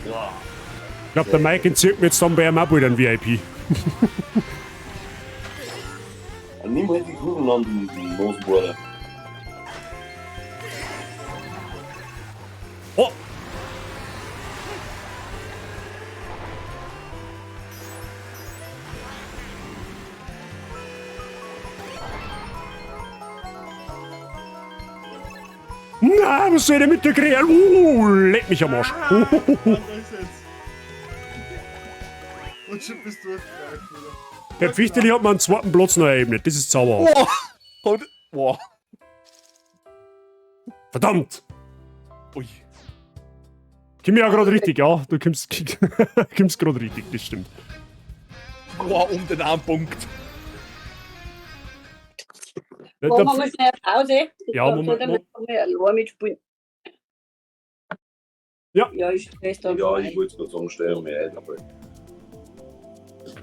Ich glaube, der Mike entzieht mir jetzt dann bei ihm auch wieder ein VIP. Nimm halt die Kugeln an, die Losbohrer. Oh! Na, was soll der mit der Krähe? Leck mich am Arsch. Ah, das ist jetzt. Und schon bist du durchgereicht wieder. Der Pfichteli hat mir einen zweiten Platz noch erebnet. Das ist zauberhaft. Wow. Verdammt! Ui. Komm ja gerade richtig, ja. Du kommst gerade richtig, das stimmt. Wow, um den einen Punkt. Machen wir mal schnell Pause. Ja, Moment. Allein mitspielen. Ja. Ja, ich stehe es da Ja, mal ich ein. wollte es gerade sagen, stell mir ein. Aber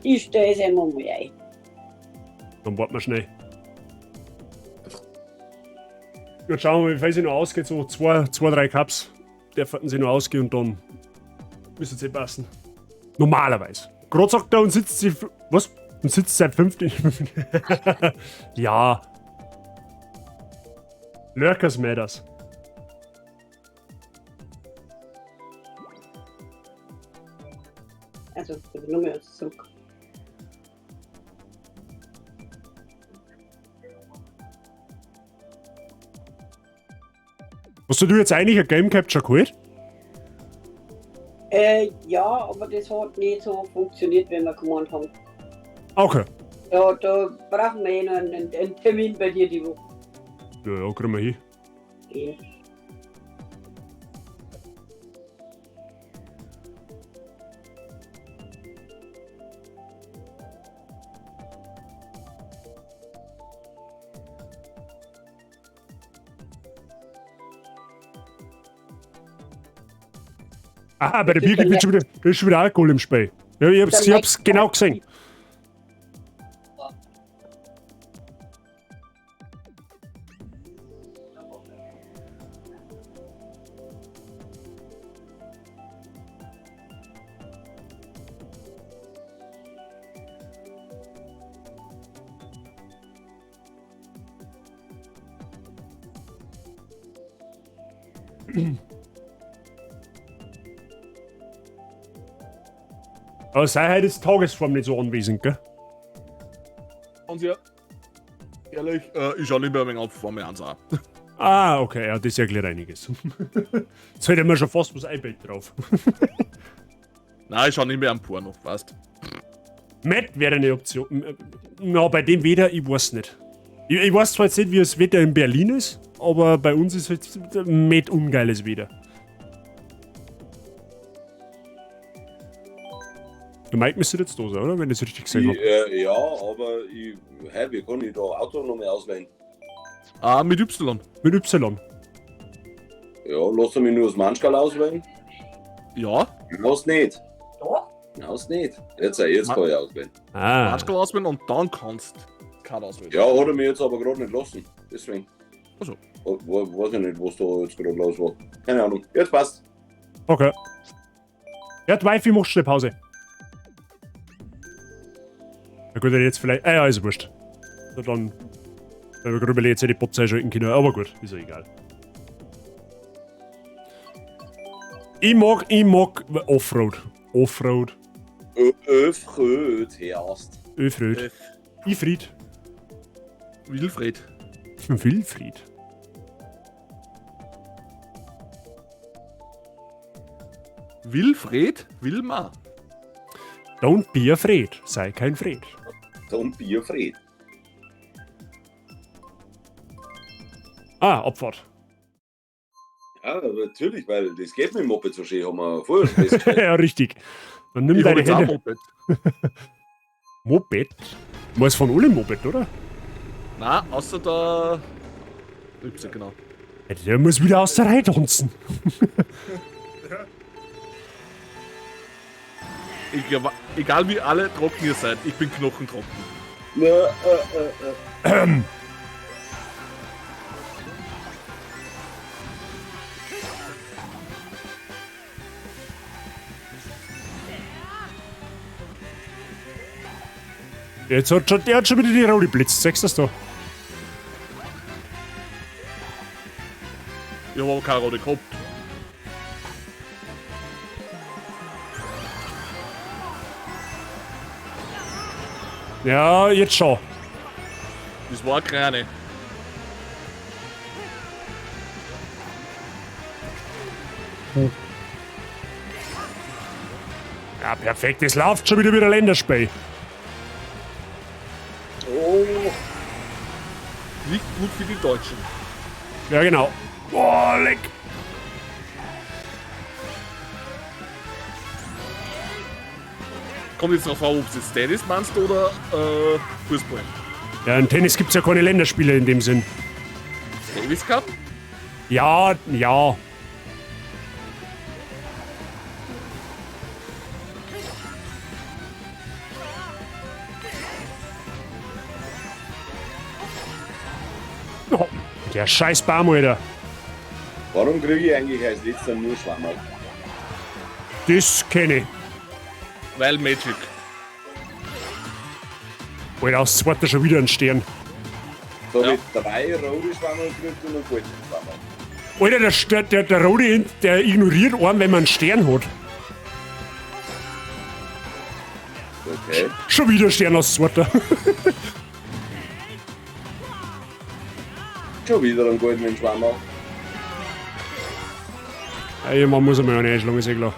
Ich stehe es einmal mal ein. Dann warten wir schnell. Gut, schauen wir mal, wie viel sie noch ausgeht. So 2-3 Cups dürfen sie noch ausgehen und dann müssen sie passen. Normalerweise. Gerade sagt er und sitzt sie. Was? Und sitzt seit 15. Ja. Lurkers Matters. Also, ich bin nur mehr zurück. Hast du jetzt eigentlich ein Game Capture geholt? Ja, aber das hat nicht so funktioniert, wie wir gemeint haben. Okay. Ja, da brauchen wir eh noch einen Termin bei dir die Woche. Ja, kriegen wir hin. Okay. Ah, bei der Birgit wird schon wieder Alkohol im Spiel. Ja, ich hab's genau gesehen. Aber sei heute ist Tagesform nicht so anwesend, gell? Und ja, ehrlich, ich schau nicht mehr ein wenig auf vor mir an. Ah, okay, ja, das erklärt einiges. Jetzt hätte man schon fast was Eibild drauf. Nein, ich schau nicht mehr am Porno, weißt. Matt wäre eine Option. Na, bei dem Wetter, ich weiß nicht. Ich weiß zwar jetzt nicht, wie das Wetter in Berlin ist, aber bei uns ist halt Matt ungeiles Wetter. Der Mike müsste jetzt da sein, oder? Wenn ich das richtig gesehen habe. Ja, aber wie kann ich da Auto noch mehr auswählen? Ah, mit Y. Mit Y. Ja, lass mich nur das Manschgal auswählen. Ja. Hinaus nicht. Hinaus nicht. Jetzt kann ich auswählen. Ah. Manschgal auswählen und dann kannst du Karte auswählen. Ja, hat er mir jetzt aber gerade nicht lassen. Deswegen. Achso. Weiß ich nicht, was da jetzt gerade los war. Keine Ahnung. Jetzt passt. Okay. Ja, die Wifi macht schnell Pause. Ja gut, jetzt vielleicht. Ja, ist wurscht. So, dann. Weil wir gerade überlegt, jetzt die Bots einschalten können. Aber gut, ist ja egal. Ich mag Offroad. Offroad. Öfröd, Herst. Öfröd. Ifried. Wilfried. Wilfried. Wilfried? Wilma. Don't be afraid. Sei kein Fred. Don't be afraid. Ah, Abfahrt. Ja, natürlich, weil das geht mit dem Moped so schön, haben wir vorher schon festgestellt. Ja, richtig. Dann nimm Ich hab deine jetzt auch Hände. Moped. Moped? Mal von alle Moped, oder? Nein, außer der Y, genau. Ja, der muss wieder aus der Reihe tanzen. Egal wie alle trocken ihr seid, ich bin knochentrocken. Jetzt der hat schon wieder die Rode blitzt, siehst du das da? Ich hab aber keine Rote gehabt. Ja, jetzt schon. Das war eine kleine. Ja, perfekt, es läuft schon wieder ein Länderspiel. Oh, Nicht gut für die Deutschen. Ja, genau. Boah, leck. Kommt jetzt drauf an, ob es jetzt Tennis meinst oder Fußball. Ja, im Tennis gibt's ja keine Länderspiele in dem Sinn. Davis Cup? Ja, ja. Oh, der scheiß Baum, Alter. warum kriege ich eigentlich als letzter nur Schwammerl? Das kenne ich. Weil Magic. Alter, aus zweiter schon wieder ein Stern. Da Ja. habe ich 3 rote Schwammerl gekriegt und einen goldenen Schwammerl. Alter, der Rode, der ignoriert einen, wenn man einen Stern hat. Okay. Schon wieder ein Stern aus zweiter. Schon wieder einen goldenen Schwammerl. Ey, man muss einmal eine einschlagen, ist eh klar.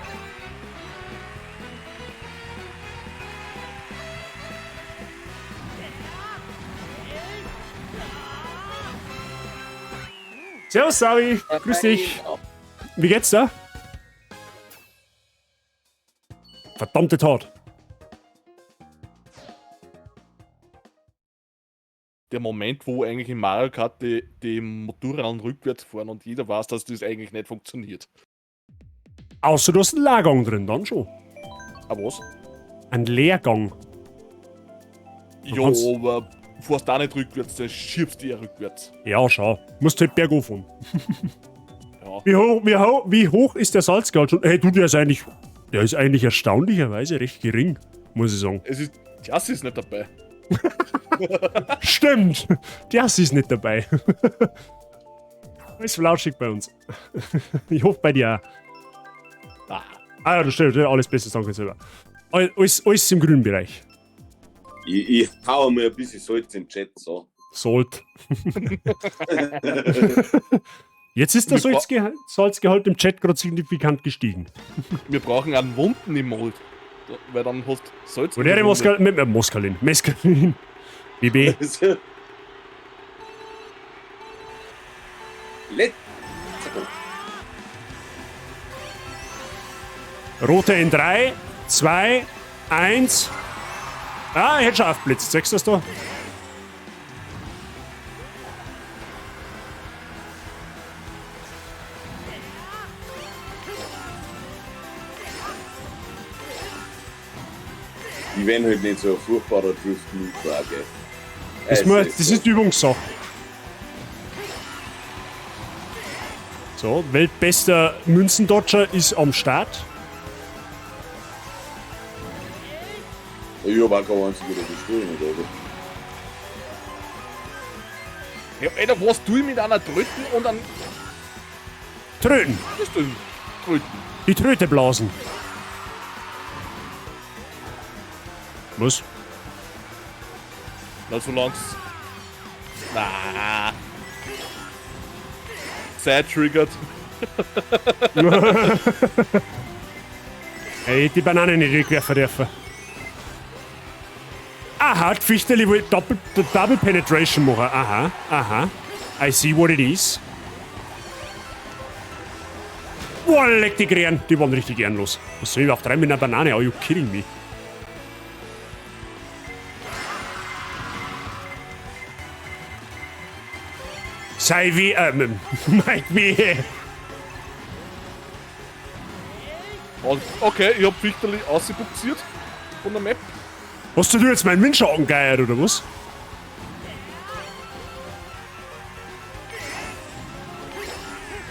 Servus, Savi. Grüß dich. Wie geht's da? Verdammte Tat. Der Moment, wo eigentlich in Mario Kart die Motorräder rückwärts fahren und jeder weiß, dass das eigentlich nicht funktioniert. Außer du hast einen Lehrgang drin, dann schon. Aber was? Ein Lehrgang. Ja, kannst- aber fährst da nicht rückwärts, dann schiebst du ja rückwärts. Ja, schau. Musst halt bergauf fahren. Ja. Wie hoch ist der Salzgehalt schon? Hey, du, der ist eigentlich erstaunlicherweise recht gering, muss ich sagen. Es ist, das ist nicht dabei. Stimmt! Das ist nicht dabei. Ist flauschig bei uns. Ich hoffe bei dir auch. Ah ja, du stellst alles besser sagen selber. Alles im grünen Bereich. Ich hau mir ein bisschen Salz in den Chat, so. Salt. Jetzt ist der Salzgehalt im Chat gerade signifikant gestiegen. Wir brauchen einen Wunden im Mold. Weil dann hast du Salz. Und der Mescalin. BB. Let's go. Rote in 3, 2, 1. Ah, ich hätte schon aufblitzt. Siehst du das da? Die werden halt nicht so ein furchtbarer Drift-Move-Frage. Das ist die Übungssache. So, weltbester Münzendodger ist am Start. Ich hab auch kein einziger gespielt, oder? Ja, Alter, was tue ich mit einer Tröten und einem. Tröten. Was ist denn? Tröten. Die Tröte blasen. Was? Na, solang's. Na. Sehr triggert. Ey, die Banane nicht wegwerfen dürfen. Aha, die Fichteli will Double Penetration machen. Aha, aha. I see what it is. Boah, leck die Krähen. Die waren richtig ehrenlos. Was soll ich auf 3 mit einer Banane? Are you kidding me? Sei wie, Mike wie. Okay, ich hab Fichterli ausgebuxiert von der Map. Hast du jetzt meinen Windschatten geiert, oder was?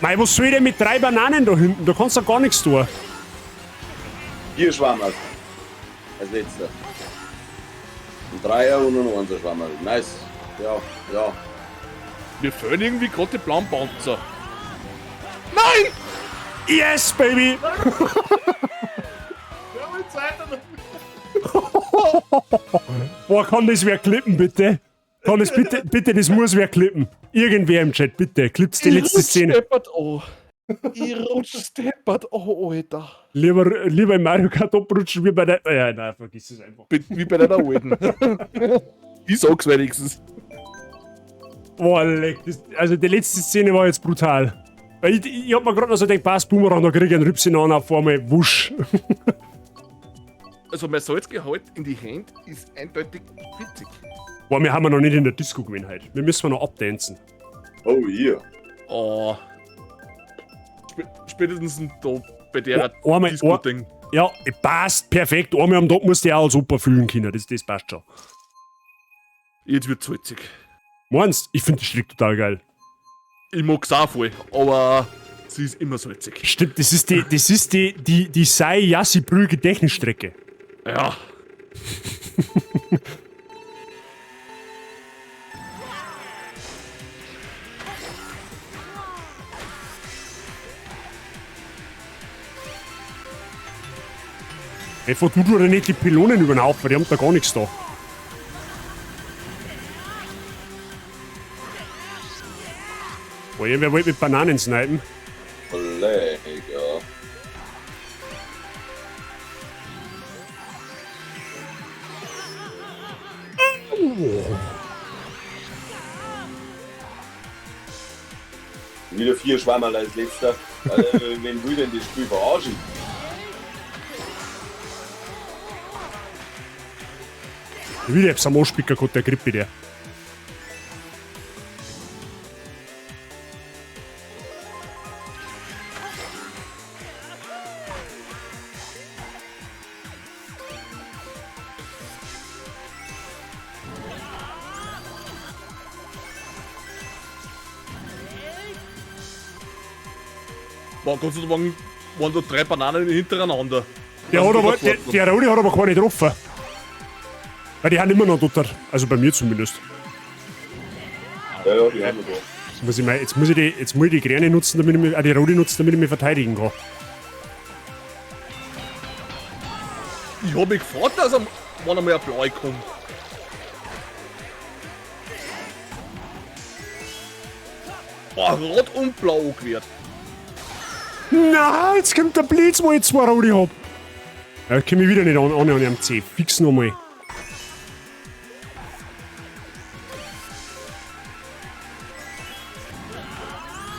Mei, was soll ich denn mit 3 Bananen da hinten? Da kannst du gar nichts tun. Hier Schwammerl. Als letzter. Ein Dreier und ein Einser Schwammerl. Nice. Ja, ja. Wir fehlen irgendwie gerade die blauen Panzer. Nein! Yes, Baby! Boah, kann das wer klippen, bitte? Kann das bitte, das muss wer klippen. Irgendwer im Chat, bitte, klippt's die letzte Szene. Ich rutsch steppert, oh, Alter. Lieber im Mario Kart abrutschen wie bei der... Ja, nein, vergiss es einfach. Wie bei deiner alten. Ich sag's wenigstens. Boah, leck, also die letzte Szene war jetzt brutal. Weil ich hab mir gerade noch so gedacht, pass, Boomerang, da krieg ich einen Rips in an, auf einmal, wusch. Also mein Salzgehalt in die Hände ist eindeutig witzig. Boah, wir haben ja noch nicht in der Disco gewesen heute. Wir müssen noch abdancen. Oh, hier. Oh. Spätestens da bei der einmal, Disco-Ding. Ja, passt, perfekt. Einmal am Tag musst du dich auch als Opa fühlen können, das passt schon. Jetzt wird's salzig. Meinst? Ich finde die Strecke total geil. Ich mag's auch voll, aber sie ist immer salzig. Stimmt, das ist die Sai-Yassi-Brühl-Gedächtnisstrecke. Ja. Einfach du oder nicht die Pylonen über den Haufen, die haben da gar nichts da. Boah, wer wollte mit Bananen snipen? Kollege, ja. Wieder 4 Schwammerl als letzter. Wen will denn das Spiel verarschen? Wieder hab's am Anspicker gehabt, der Grippe, der. Boah, kannst du sagen, waren da 3 Bananen hintereinander. Der Rodi hat aber keine getroffen. Weil die haben immer noch dort, also bei mir zumindest. Ja, die haben wir da. Jetzt muss ich die Gräne nutzen, damit ich mich, die Rodi nutzen, damit ich mich verteidigen kann. Ich hab mich gefragt, dass wann einmal ein Blau kommt. Boah, rot und blau angewehrt. Na, jetzt kommt der Blitz, wo ich 2 Rodi hab. Ja, komm ich wieder nicht an einem C. Fix nochmal.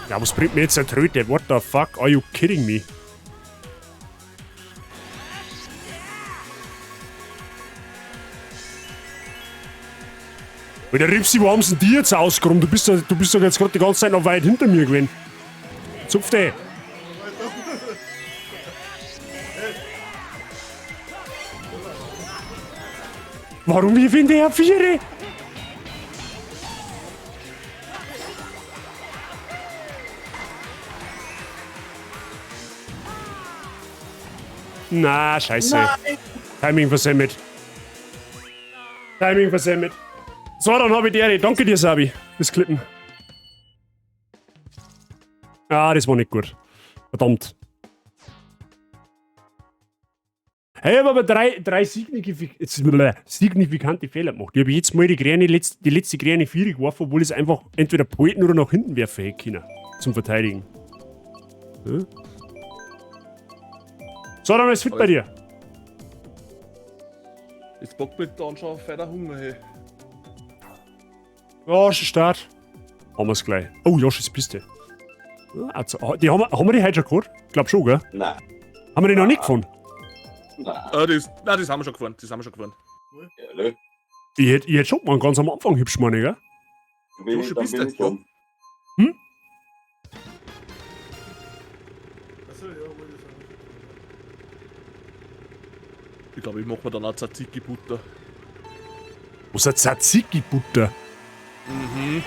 Ja, was bringt mir jetzt eine Tröte? What the fuck? Are you kidding me? Weil der Ripsi, wo haben sie die jetzt ausgeräumt? Du bist doch jetzt gerade die ganze Zeit noch weit hinter mir gewesen. Zupf dich! Warum wie finde der Viere? Na, scheiße. Nein. Timing versemmelt. Timing versemmelt. So, dann habe ich die Ehre. Danke dir, Sabi, fürs Klippen. Ah, das war nicht gut. Verdammt. Hey, ich habe aber drei signifikante Fehler gemacht. Ich habe jetzt mal die letzte Gräne 4 geworfen, obwohl ich es einfach entweder Poeten oder nach hinten werfen hätte können. Zum Verteidigen. Hm? So, dann ist fit bei dir. Jetzt packt mich da schon feiner Hunger, hey. Ja, schon Start. Haben wir es gleich. Oh, Josh, jetzt bist du. Also, haben wir die heute schon gehabt? Ich glaube schon, gell? Nein. Haben wir die noch nicht gefunden? Nein. Das haben wir schon gefahren. Ja, ne? Ich hätte schon mal ganz am Anfang hübsch, meine, gell? Joshi, bist du? Ja. Hm? Ich glaube, ich mache mir dann auch Tzatziki-Butter. Was ist Tzatziki-Butter? Mhm.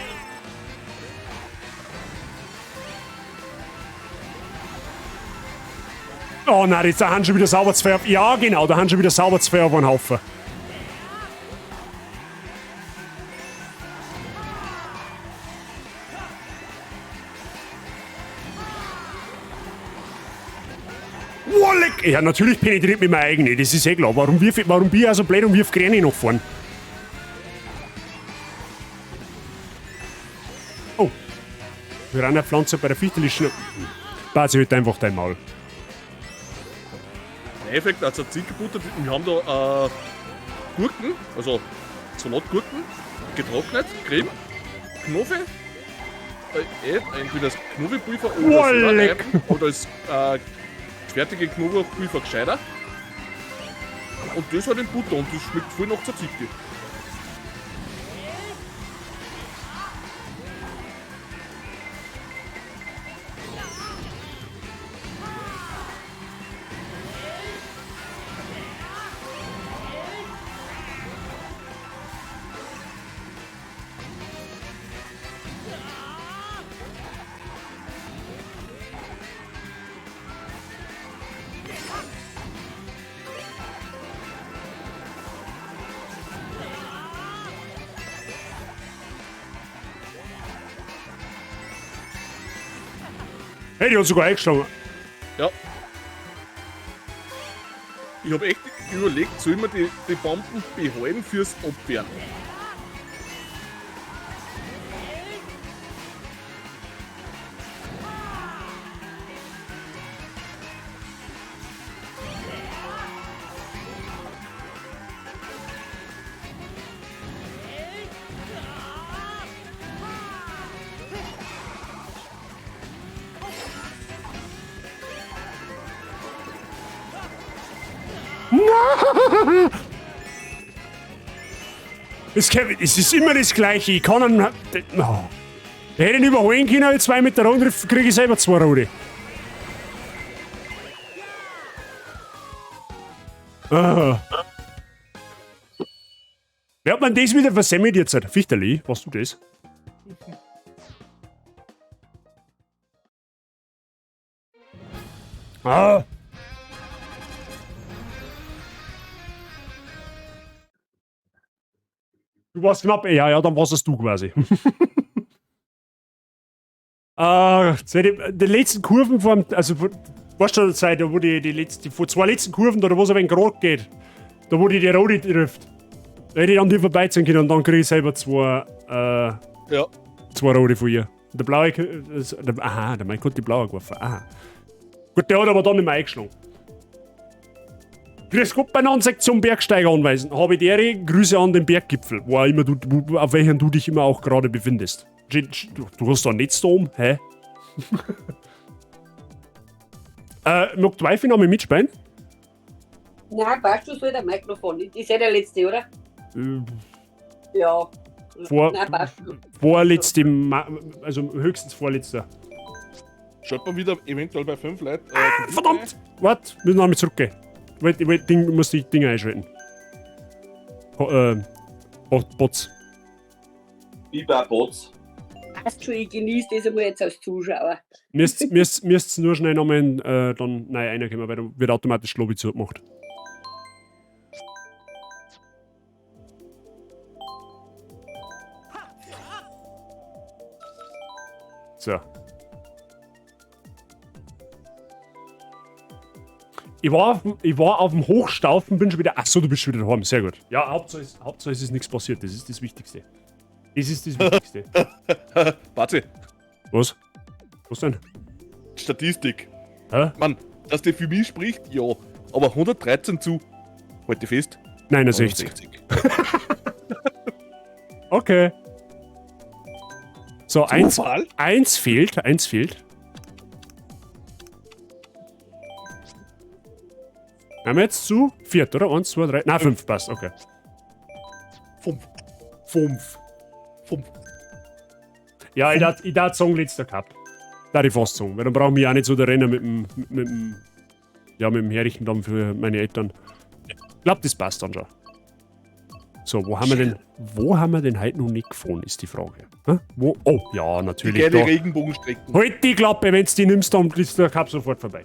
Oh nein, da haben schon wieder sauber 2 auf... Ja, genau, da haben schon wieder sauber 2 auf einen Haufen. Wolleck! Ja, natürlich penetriert mich mein eigene, das ist eh klar. Warum bin ich also blöd und wirf Granny nach vorn? Oh. Wir rennen eine Pflanze bei der Fichtelischen. Basi halt einfach dein Maul. Effekt, also Zickerbutter, wir haben da Gurken, also Salatgurken, getrocknet, Creme, Knofe, entweder das Knofepulver oder das fertige Knofepulver gescheiter. Und das halt in Butter und das schmeckt voll nach Tzatziki. Hey, die hat sogar eingeschlagen. Ja. Ich hab echt überlegt, soll man die Bomben behalten fürs Abwehren? Es ist immer das Gleiche. Ich kann ihn. Oh. Ich hätte ihn überholen können, 2 Meter runter, kriege ich selber 2 Rote. Ah. Wer hat man das wieder versemmelt jetzt? Fichterli, warst du das? Ah. Du warst knapp, ja, dann warst es du quasi. Die letzten Kurven vom, also weißt du, Zeit, wo die 2 letzten Kurven, da wo es ein wenig gerade geht, da wo die rote trifft, da hätte ich an dir vorbeiziehen können und dann kriege ich selber 2 rote von ihr. Der blaue, der Mike hat die blaue geworfen, aha. Gut, der hat aber dann nicht mehr eingeschlagen. Grüß Gott, bei einer Sektion Bergsteiger anweisen. Habe der Grüße an den Berggipfel, auf welchem du dich immer auch gerade befindest. Du hast da ein Netz da oben, hä? Mag die Wifi noch mal mitspielen? Nein, passt schon so der Mikrofon. Das ist ja der letzte, oder? Ja. Nein, passt schon. Vorletzte, also höchstens vorletzter. Schaut man wieder eventuell bei 5 Leuten. Verdammt! Warte, wir müssen noch einmal zurückgehen. Ich muss die Dinge einschalten. Bots. Wie bei Bots. Passt schon, ich genieße das einmal jetzt als Zuschauer. Müsst nur schnell nochmal dann neu reinkommen, weil dann wird automatisch Lobby zugemacht. So. Ich war auf dem Hochstaufen, bin schon wieder. Achso, du bist schon wieder daheim, sehr gut. Ja, Hauptsache es ist nichts passiert, das ist das Wichtigste. Das ist das Wichtigste. Warte. Was? Was denn? Statistik. Hä? Mann, dass der für mich spricht, ja. Aber 113 zu. Halte fest. 69. Okay. So, eins fehlt. Haben wir jetzt zu 4, oder? 1, 2, 3. Nein, 5 passt, okay. 5. Ja, ich darf sagen, letzter Cup. Da ich fast sagen, weil dann brauchen wir auch nicht so der Renner mit dem Herrichten dann für meine Eltern. Ich glaube, das passt dann schon. So, wo haben wir denn heute noch nicht gefahren, ist die Frage. Hä? Wo? Oh, ja, natürlich. Die geile Regenbogenstrecken. Halt die Klappe, wenn du die nimmst, dann ist der Cup sofort vorbei.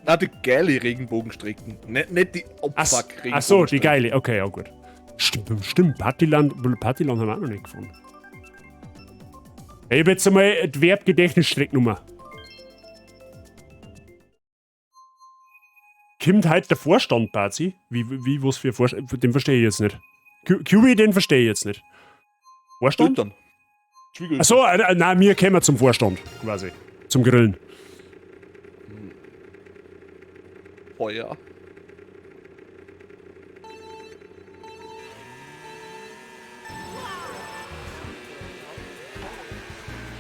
Nein, die geile Regenbogenstrecken. Nicht die Abfuck-Regenbogenstrecken. Achso, die geile. Okay, ja gut. Stimmt. Partyland haben wir auch noch nicht gefunden. Ich habe jetzt einmal die Werbgedächtnisstrecknummer. Kommt heute der Vorstand, Bazi? Wie was für Vorstand? Den verstehe ich jetzt nicht. QB, den verstehe ich jetzt nicht. Vorstand? Eltern. Schwiegereltern. Achso, nein, wir kommen zum Vorstand, quasi. Zum Grillen. Feuer.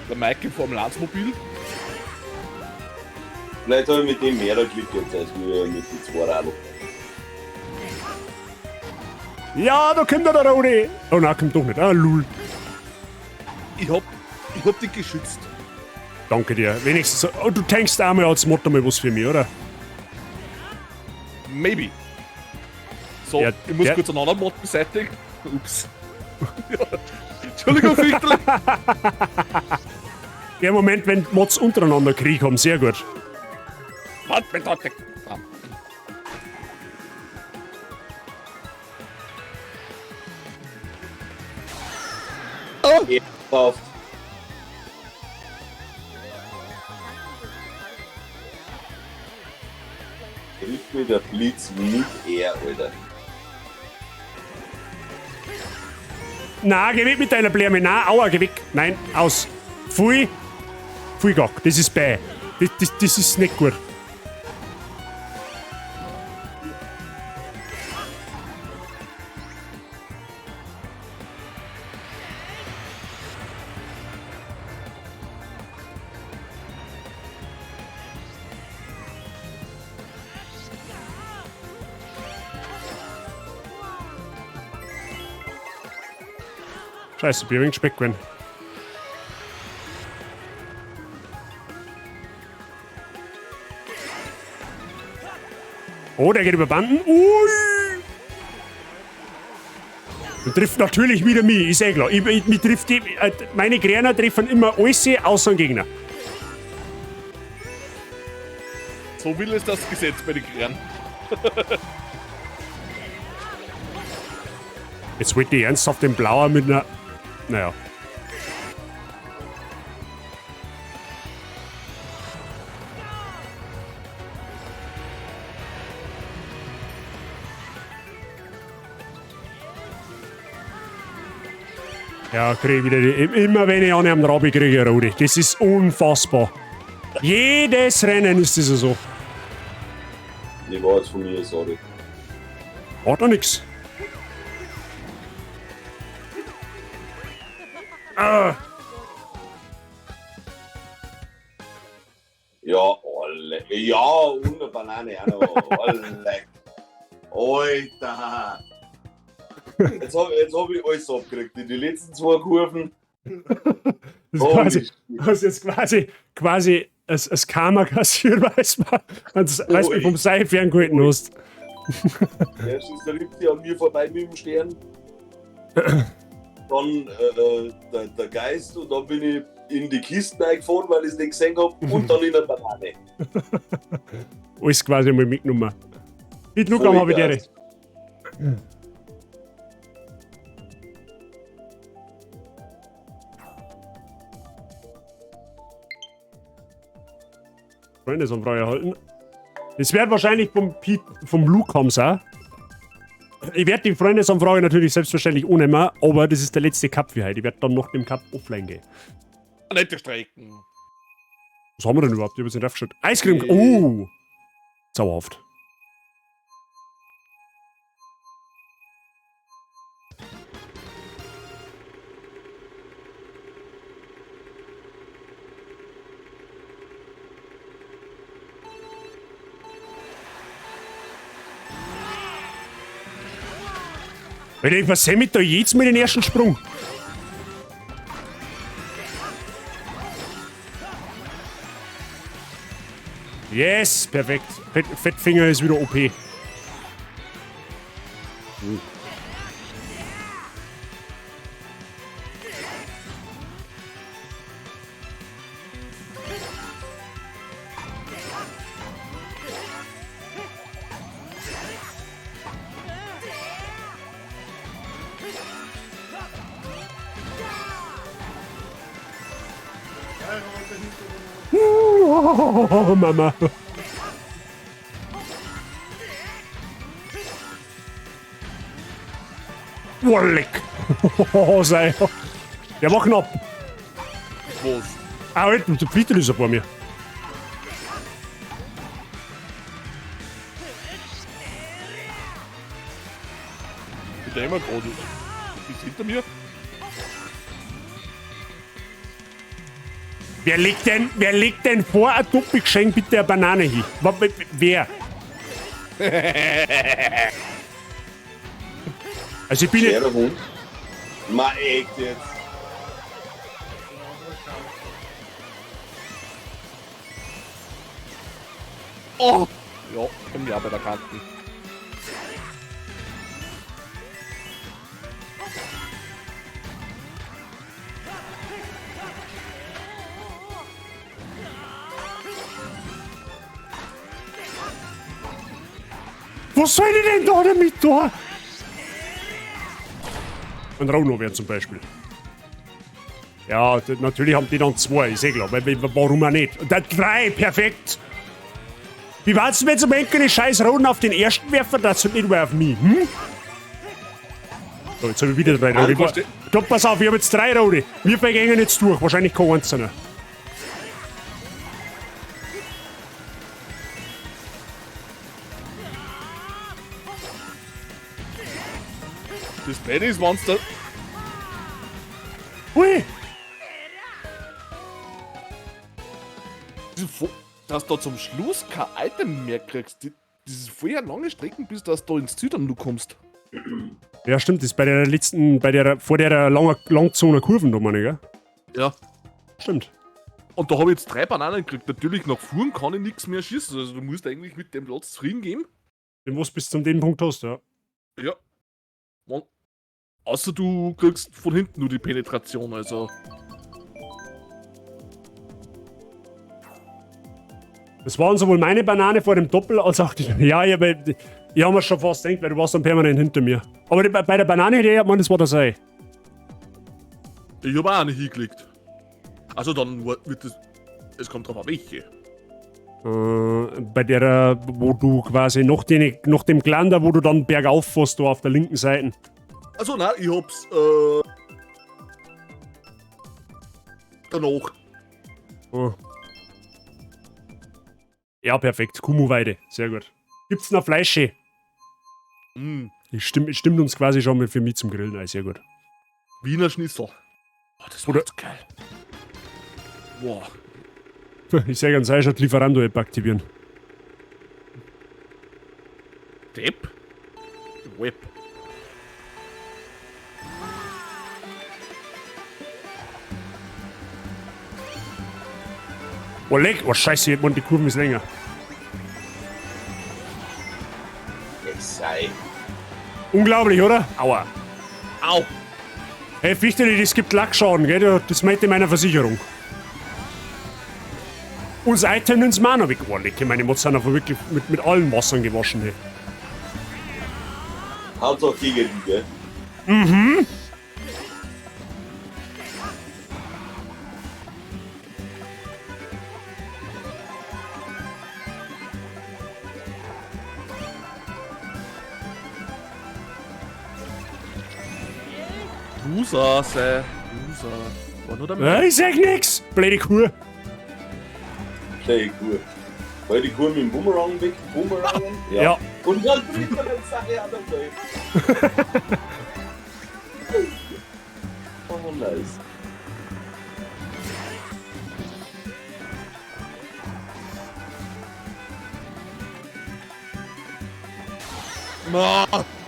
Der Mike im Formel 1 Mobil. Vielleicht habe ich mit dem mehr Glück jetzt als wir mit den 2 Radl. Ja, da kommt der Rode. Oh nein, kommt doch nicht. Ah, lul. Ich hab dich geschützt. Danke dir. Wenigstens. Oh, du tankst einmal als Motto mal was für mich, oder? Maybe. So, Ja, ich muss der- kurz einen anderen Mod beseitigen. Ups. Ja. Entschuldigung, Fichtel. Der Moment, wenn Mods untereinander Krieg haben, sehr gut. Auf. Trifft mir der Blitz mit er, Alter. Na, geh weg mit deiner Blärme. Na, aua, geh weg. Nein, aus. Pfui. Pfui, Gott. Das ist bäh. Das ist nicht gut. Scheiße, bin ein wenig Speck gewesen. Oh, der geht über Banden. Ui! Und trifft natürlich wieder mich, ist eh klar. Mich trifft meine Gräner treffen immer alles außer den Gegner. So will es das Gesetz bei den Krähen. Jetzt wollte ich ernsthaft den Blauer mit einer. Naja. Ja, krieg wieder immer wenn ich eine am Rabi kriege, Rudi. Das ist unfassbar. Jedes Rennen ist das so. Die war jetzt von mir, sorry. Hat doch nix. Ah. Ja, alle. Ja, und eine Banane auch noch. Alle. Alter. Jetzt hab ich alles abgekriegt. In die letzten 2 Kurven. Das ist quasi, hast jetzt quasi das Karma kassiert, weißt du, wie vom Seil ferngehalten hast. Erst ist der Lipti an mir vorbei mit dem Stern. Dann der Geist und dann bin ich in die Kisten eingefahren, weil ich es nicht gesehen habe. Und dann in eine Banane. Alles quasi mal mitgenommen. Mit Luca habe ich dir. Freundesanfrage erhalten. Das wird wahrscheinlich vom Luke haben, auch. Ich werde die Freundesanfrage natürlich selbstverständlich annehmen, aber das ist der letzte Cup für heute. Ich werde dann nach dem Cup offline gehen. Nette Strecken. Was haben wir denn überhaupt? Ich habe jetzt nicht aufgeschaut. Eiscreme. Oh! Sauerhaft. Alter, ich versehe mit da jetzt mal den ersten Sprung. Yes, perfekt. Fettfinger ist wieder OP. Oh, Mama. Oh, leck. Oh, sei. Der war knapp. Was? Ah, halt, der Peter ist bei mir. Ich denke mal gerade. Ist hinter mir? Wer legt denn vor ein Doppelgeschenk bitte eine Banane hin? Wer? Also ich bin nicht... Der Hund. Ma echt jetzt. Oh! Ja, bin ja bei der Kante. Was soll ich denn da damit da? Ein Rauno wäre zum Beispiel. Ja, natürlich haben die dann 2, ist eh klar. Warum auch nicht? Und der 3, perfekt. Wie war's denn, wenn zum Henker die scheiß Roden auf den ersten werfen, das und nicht mehr auf mich, hm? So, jetzt habe ich wieder 3 Rode. Stopp, pass auf, ich habe jetzt 3 Rode. Wir vergängen jetzt durch, wahrscheinlich kein einzelner. Das Bett ist Monster. Ui! Dass du zum Schluss kein Item mehr kriegst. Das ist vorher lange Strecken, bis dass du ins Südern du kommst. Ja, stimmt, das ist bei der letzten, vor der Langzone Kurven da, meine ich, gell? Ja. Stimmt. Und da habe ich jetzt 3 Bananen gekriegt. Natürlich, nach vorn kann ich nichts mehr schießen. Also du musst eigentlich mit dem Platz zufrieden gehen. Den was bis zum den Punkt hast, ja. Ja. Man, außer du kriegst von hinten nur die Penetration, also. Das waren sowohl meine Banane vor dem Doppel als auch die. Ja, ich habe mir schon fast gedacht, weil du warst dann permanent hinter mir. Aber bei der Banane hätte ich gedacht, das war das Ei. Ich habe auch eine hingelegt. Also dann wird das. Es kommt drauf an, welche. Bei der, wo du quasi nach dem Glander, wo du dann bergauf fährst, da auf der linken Seite. Also nein, ich hab's danach. Oh. Ja, perfekt. Kumu-Weide. Sehr gut. Gibt's noch Fleische? Mm. Stimmt uns quasi schon für mich zum Grillen ein. Sehr gut. Wiener Schnitzel. Oh, das war jetzt geil. Boah. Ich sag ganz ehrlich, die Lieferando-App aktivieren. Depp? Web. Oh, leck. Oh, scheiße, die Kurve ist länger. Es sei. Unglaublich, oder? Aua. Au. Hey, Fichteli, das gibt Lackschaden, gell? Das meinte meiner Versicherung. Und das Item ins Mana weg. Oh, leck, meine Mods sind einfach wirklich mit allen Wassern gewaschen, hey. Hauptsache gegen die, gell? Mhm. Loser, sei. Loser. War nur der Ich sag nix! Blöde Kuh. Blöde Kuh. Weil die Kuh mit dem Boomerang weg. Boomerangen? Ja. Und dann bringt er den Sache an der Welt. Oh, nice.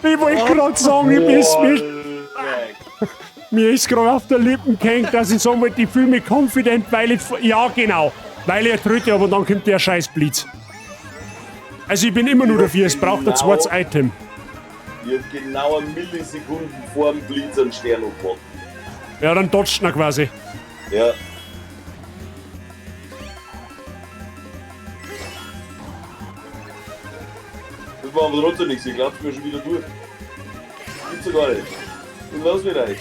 Ich wollte gerade sagen, ich bin's mich. Mir ist gerade auf der Lippen gehängt, dass ich sagen wollte, ich fühle mich confident, weil ich. Ja, genau. Weil ich tröte, aber dann kommt der scheiß Blitz. Also, ich bin immer nur dafür, es braucht ein zweites Item. Ich hab genau eine Millisekunden vor dem Blitz einen Stern gemacht. Ja, dann dodgt er quasi. Ja. Das war aber trotzdem nichts, ich glaub's mir schon wieder durch. Gibt's ja gar nicht. Und lass mich rein.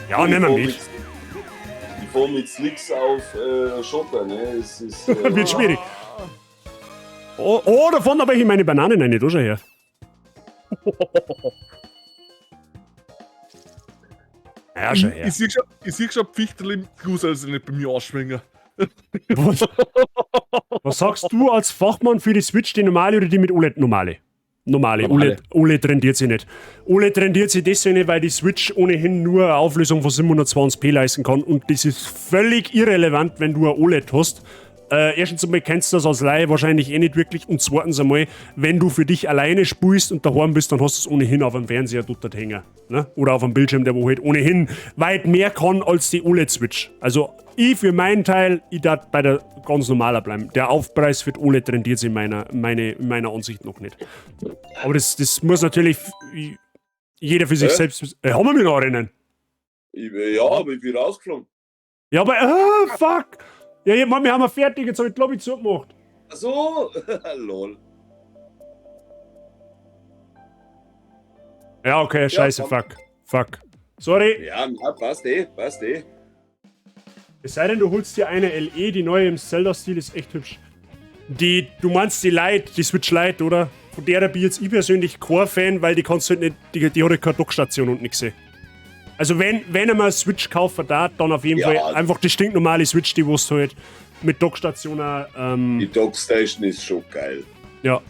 Ja, nehmen wir mit. Ich fahr mit Slicks auf Schotter, ne? Es ist. Wird schwierig. Oh, da fahren aber ich meine Bananen rein, da schau her. Ja, schon her. Ich sehe schon Pfichtel im Gruß, also nicht bei mir ausschwingen. Was sagst du als Fachmann für die Switch, die normale oder die mit OLED? Normale. Normale. OLED rendiert sie nicht. OLED rendiert sie deswegen nicht, weil die Switch ohnehin nur eine Auflösung von 720p leisten kann und das ist völlig irrelevant, wenn du ein OLED hast. Erstens einmal kennst du das als Laie wahrscheinlich eh nicht wirklich und zweitens einmal, wenn du für dich alleine spielst und daheim bist, dann hast du es ohnehin auf dem Fernseher dort hängen. Ne? Oder auf einem Bildschirm, der wo halt ohnehin weit mehr kann als die OLED-Switch. Also ich für meinen Teil, ich darf bei der ganz normaler bleiben. Der Aufpreis für die OLED rendiert sich in meiner Ansicht noch nicht. Aber das muss natürlich jeder für sich selbst... haben wir mich noch rennen? Ja, aber ich bin rausgeflogen. Ja, aber... fuck! Ja, wir haben fertig, jetzt habe ich die Lobby zugemacht. Ach so, lol. Ja, okay, scheiße, fuck. Sorry. Ja, na, passt eh. Es sei denn, du holst dir eine LE, die neue im Zelda-Stil ist echt hübsch. Du meinst die Lite, die Switch Lite, oder? Von der bin jetzt ich persönlich Core-Fan, weil die kannst du halt nicht, die hat halt keine Dockstation und nix. Also wenn er mal eine Switch kauft, dann auf jeden Fall einfach die stinknormale Switch, die wusst halt mit Dockstation die Dockstation ist schon geil. Ja.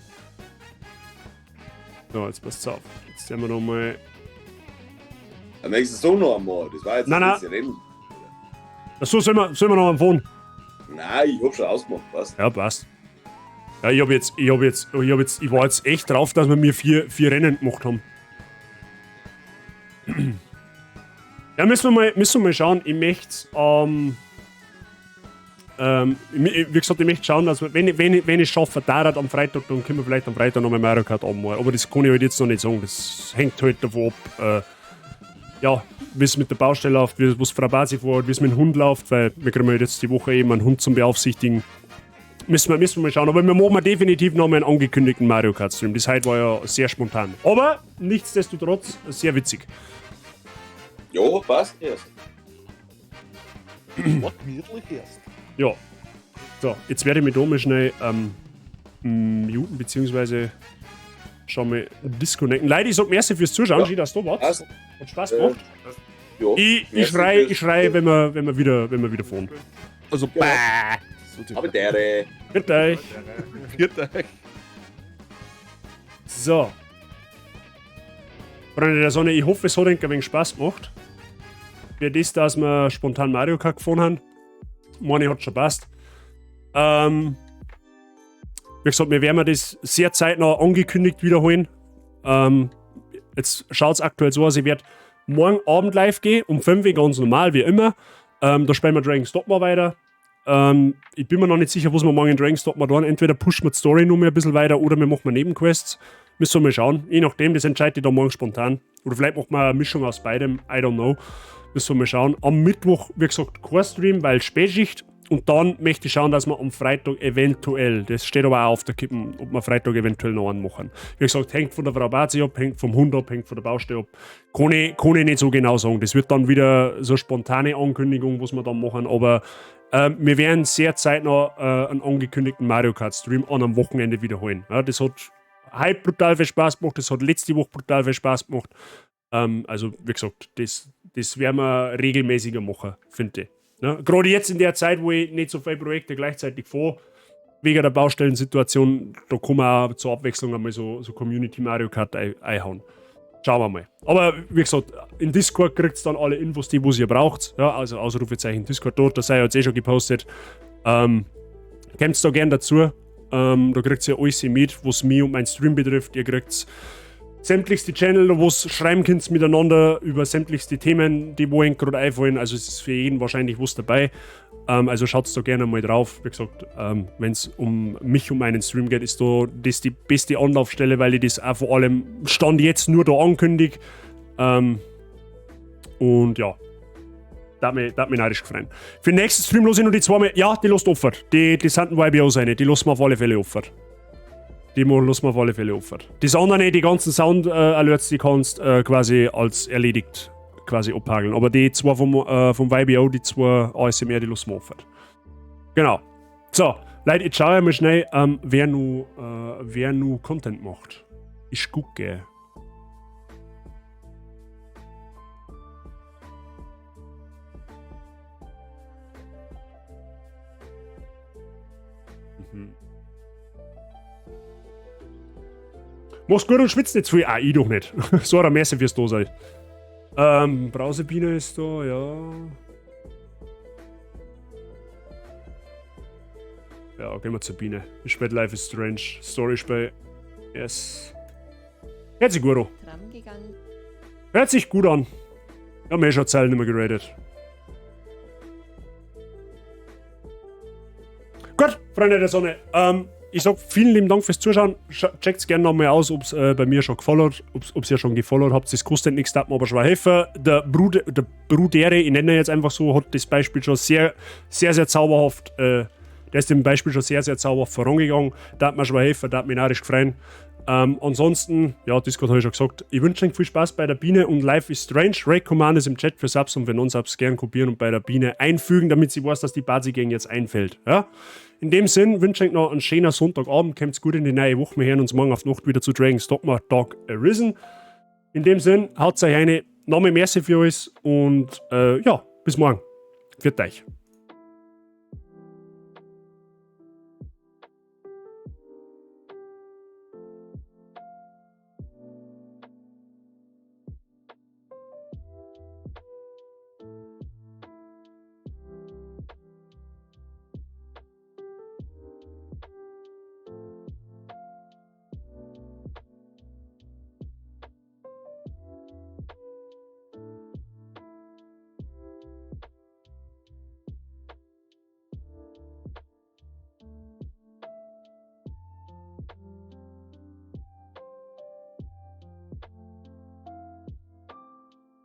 So, jetzt passt's auf. Jetzt sehen wir noch mal. Dann nächstes so noch einmal. Das war jetzt ein bisschen Rennen. Achso, sollen wir noch am Phone? Nein, ich hab schon ausgemacht, passt. Ja, passt. Ja, ich war jetzt echt drauf, dass wir mir vier Rennen gemacht haben. Ja, müssen wir mal schauen. Ich möchte wie gesagt, ich möchte schauen, dass wir, wenn ich schaffe, am Freitag, dann können wir vielleicht am Freitag noch mal Mario Kart anmachen. Aber das kann ich halt jetzt noch nicht sagen. Das hängt halt davon ab, wie es mit der Baustelle läuft, wie es Frau Basi vorhat, wie es mit dem Hund läuft, weil wir kriegen halt jetzt die Woche eben einen Hund zum Beaufsichtigen. Müssen wir mal schauen. Aber wir machen definitiv noch mal einen angekündigten Mario Kart Stream. Das heute war ja sehr spontan. Aber nichtsdestotrotz sehr witzig. Ja, passt erst. Was gemütlich erst. Ja. So, jetzt werde ich mich da mal schnell muten, beziehungsweise schon mal disconnecten. Leute, ich sag merci fürs Zuschauen. Schön, dass du warst. Hat Spaß gemacht. Ja, Ich schrei, wenn wir wieder fahren. Also, Aber der. Bitte euch. So. Freunde der Sonne, ich hoffe, es hat ein wenig Spaß gemacht. Für das, dass wir spontan Mario Kart gefahren haben. Meine hat schon passt. Wie gesagt, wir werden das sehr zeitnah angekündigt wiederholen. Jetzt schaut es aktuell so aus, ich werde morgen Abend live gehen, um 5 Uhr, ganz normal, wie immer. Da spielen wir Dragon's Dogma weiter. Ich bin mir noch nicht sicher, was wir morgen in Dragon's Dogma tun. Entweder pushen wir die Story noch mal ein bisschen weiter oder wir machen Nebenquests. Müssen wir mal schauen. Je nachdem, das entscheidet ich dann morgen spontan. Oder vielleicht machen wir eine Mischung aus beidem. I don't know. Müssen wir mal schauen. Am Mittwoch, wie gesagt, kein Stream, weil Spätschicht. Und dann möchte ich schauen, dass wir am Freitag eventuell, das steht aber auch auf der Kippen, ob wir Freitag eventuell noch einen machen. Wie gesagt, hängt von der Frau Bazi ab, hängt vom Hund ab, hängt von der Baustelle ab. Kann ich nicht so genau sagen. Das wird dann wieder so eine spontane Ankündigung, was wir dann machen. Aber wir werden sehr zeitnah einen angekündigten Mario Kart Stream an einem Wochenende wiederholen. Ja, das hat heute brutal viel Spaß gemacht, das hat letzte Woche brutal viel Spaß gemacht. Also, wie gesagt, das werden wir regelmäßiger machen, finde ich. Ja, gerade jetzt in der Zeit, wo ich nicht so viele Projekte gleichzeitig fahre, wegen der Baustellensituation, da kann man auch zur Abwechslung einmal so Community Mario Kart einhauen. Schauen wir mal. Aber wie gesagt, in Discord kriegt ihr dann alle Infos, die ihr braucht. Ja, also Ausrufezeichen Discord dort, das sei jetzt schon gepostet. Kommt da gerne dazu. Da kriegt ihr alles mit, was mich und mein Stream betrifft. Ihr kriegt sämtlichste Channel, wo es schreiben könnt miteinander über sämtlichste Themen, die wo euch gerade einfallen. Also es ist für jeden wahrscheinlich was dabei. Also schaut da gerne mal drauf. Wie gesagt, wenn es um mich und meinen Stream geht, ist da das die beste Anlaufstelle, weil ich das auch vor allem Stand jetzt nur da ankündige. Und ja, da hat mich neidisch gefreut. Für den nächsten Stream los ich noch die zweimal. Ja, die lässt offen. Die sind ein YBO rein. Die lassen wir auf alle Fälle offen. Das andere, die ganzen Sound-Alerts, die kannst quasi als erledigt quasi abhageln. Aber die zwei vom YBO, die zwei ASMR, die lassen wir offen. Genau. So, Leute, jetzt schaue ich mal schnell, wer nu Content macht. Ich gucke. Mach's gut und schwitzt nicht zu viel. Ah, ich doch nicht. So eine Messe fürs da sein. Brausebiene ist da, ja. Ja, gehen wir zur Biene. Ich spiele Life is Strange. Story spiel. Yes. Hört sich gut an. Hört sich gut an. Ja, mir schon Zeilen nicht mehr geradet. Gut, Freunde der Sonne. Ich sag vielen lieben Dank fürs Zuschauen. Checkt's gerne nochmal aus, ob es bei mir schon gefallen hat, ob ihr schon gefollowt habt. Das kostet nichts, darf mir aber schwer helfen. Der Brudere, ich nenne ihn jetzt einfach so, hat das Beispiel schon sehr zauberhaft, der ist dem Beispiel schon sehr zauberhaft vorangegangen. Darf mir schwer helfen, darf mich narrisch gefreuen. Ansonsten, ja, Discord habe ich schon gesagt, ich wünsche euch viel Spaß bei der Biene und Life is Strange. Raid Command ist im Chat für Subs und für Non-Subs gern kopieren und bei der Biene einfügen, damit sie weiß, dass die Basi-Gang jetzt einfällt. Ja? In dem Sinn wünsche ich euch noch einen schönen Sonntagabend, kommt gut in die neue Woche, wir hören uns morgen auf Nacht wieder zu Dragon's Dogma Dark Arisen. In dem Sinn, haut euch eine, nochmal Merci für euch und ja, bis morgen. Für euch.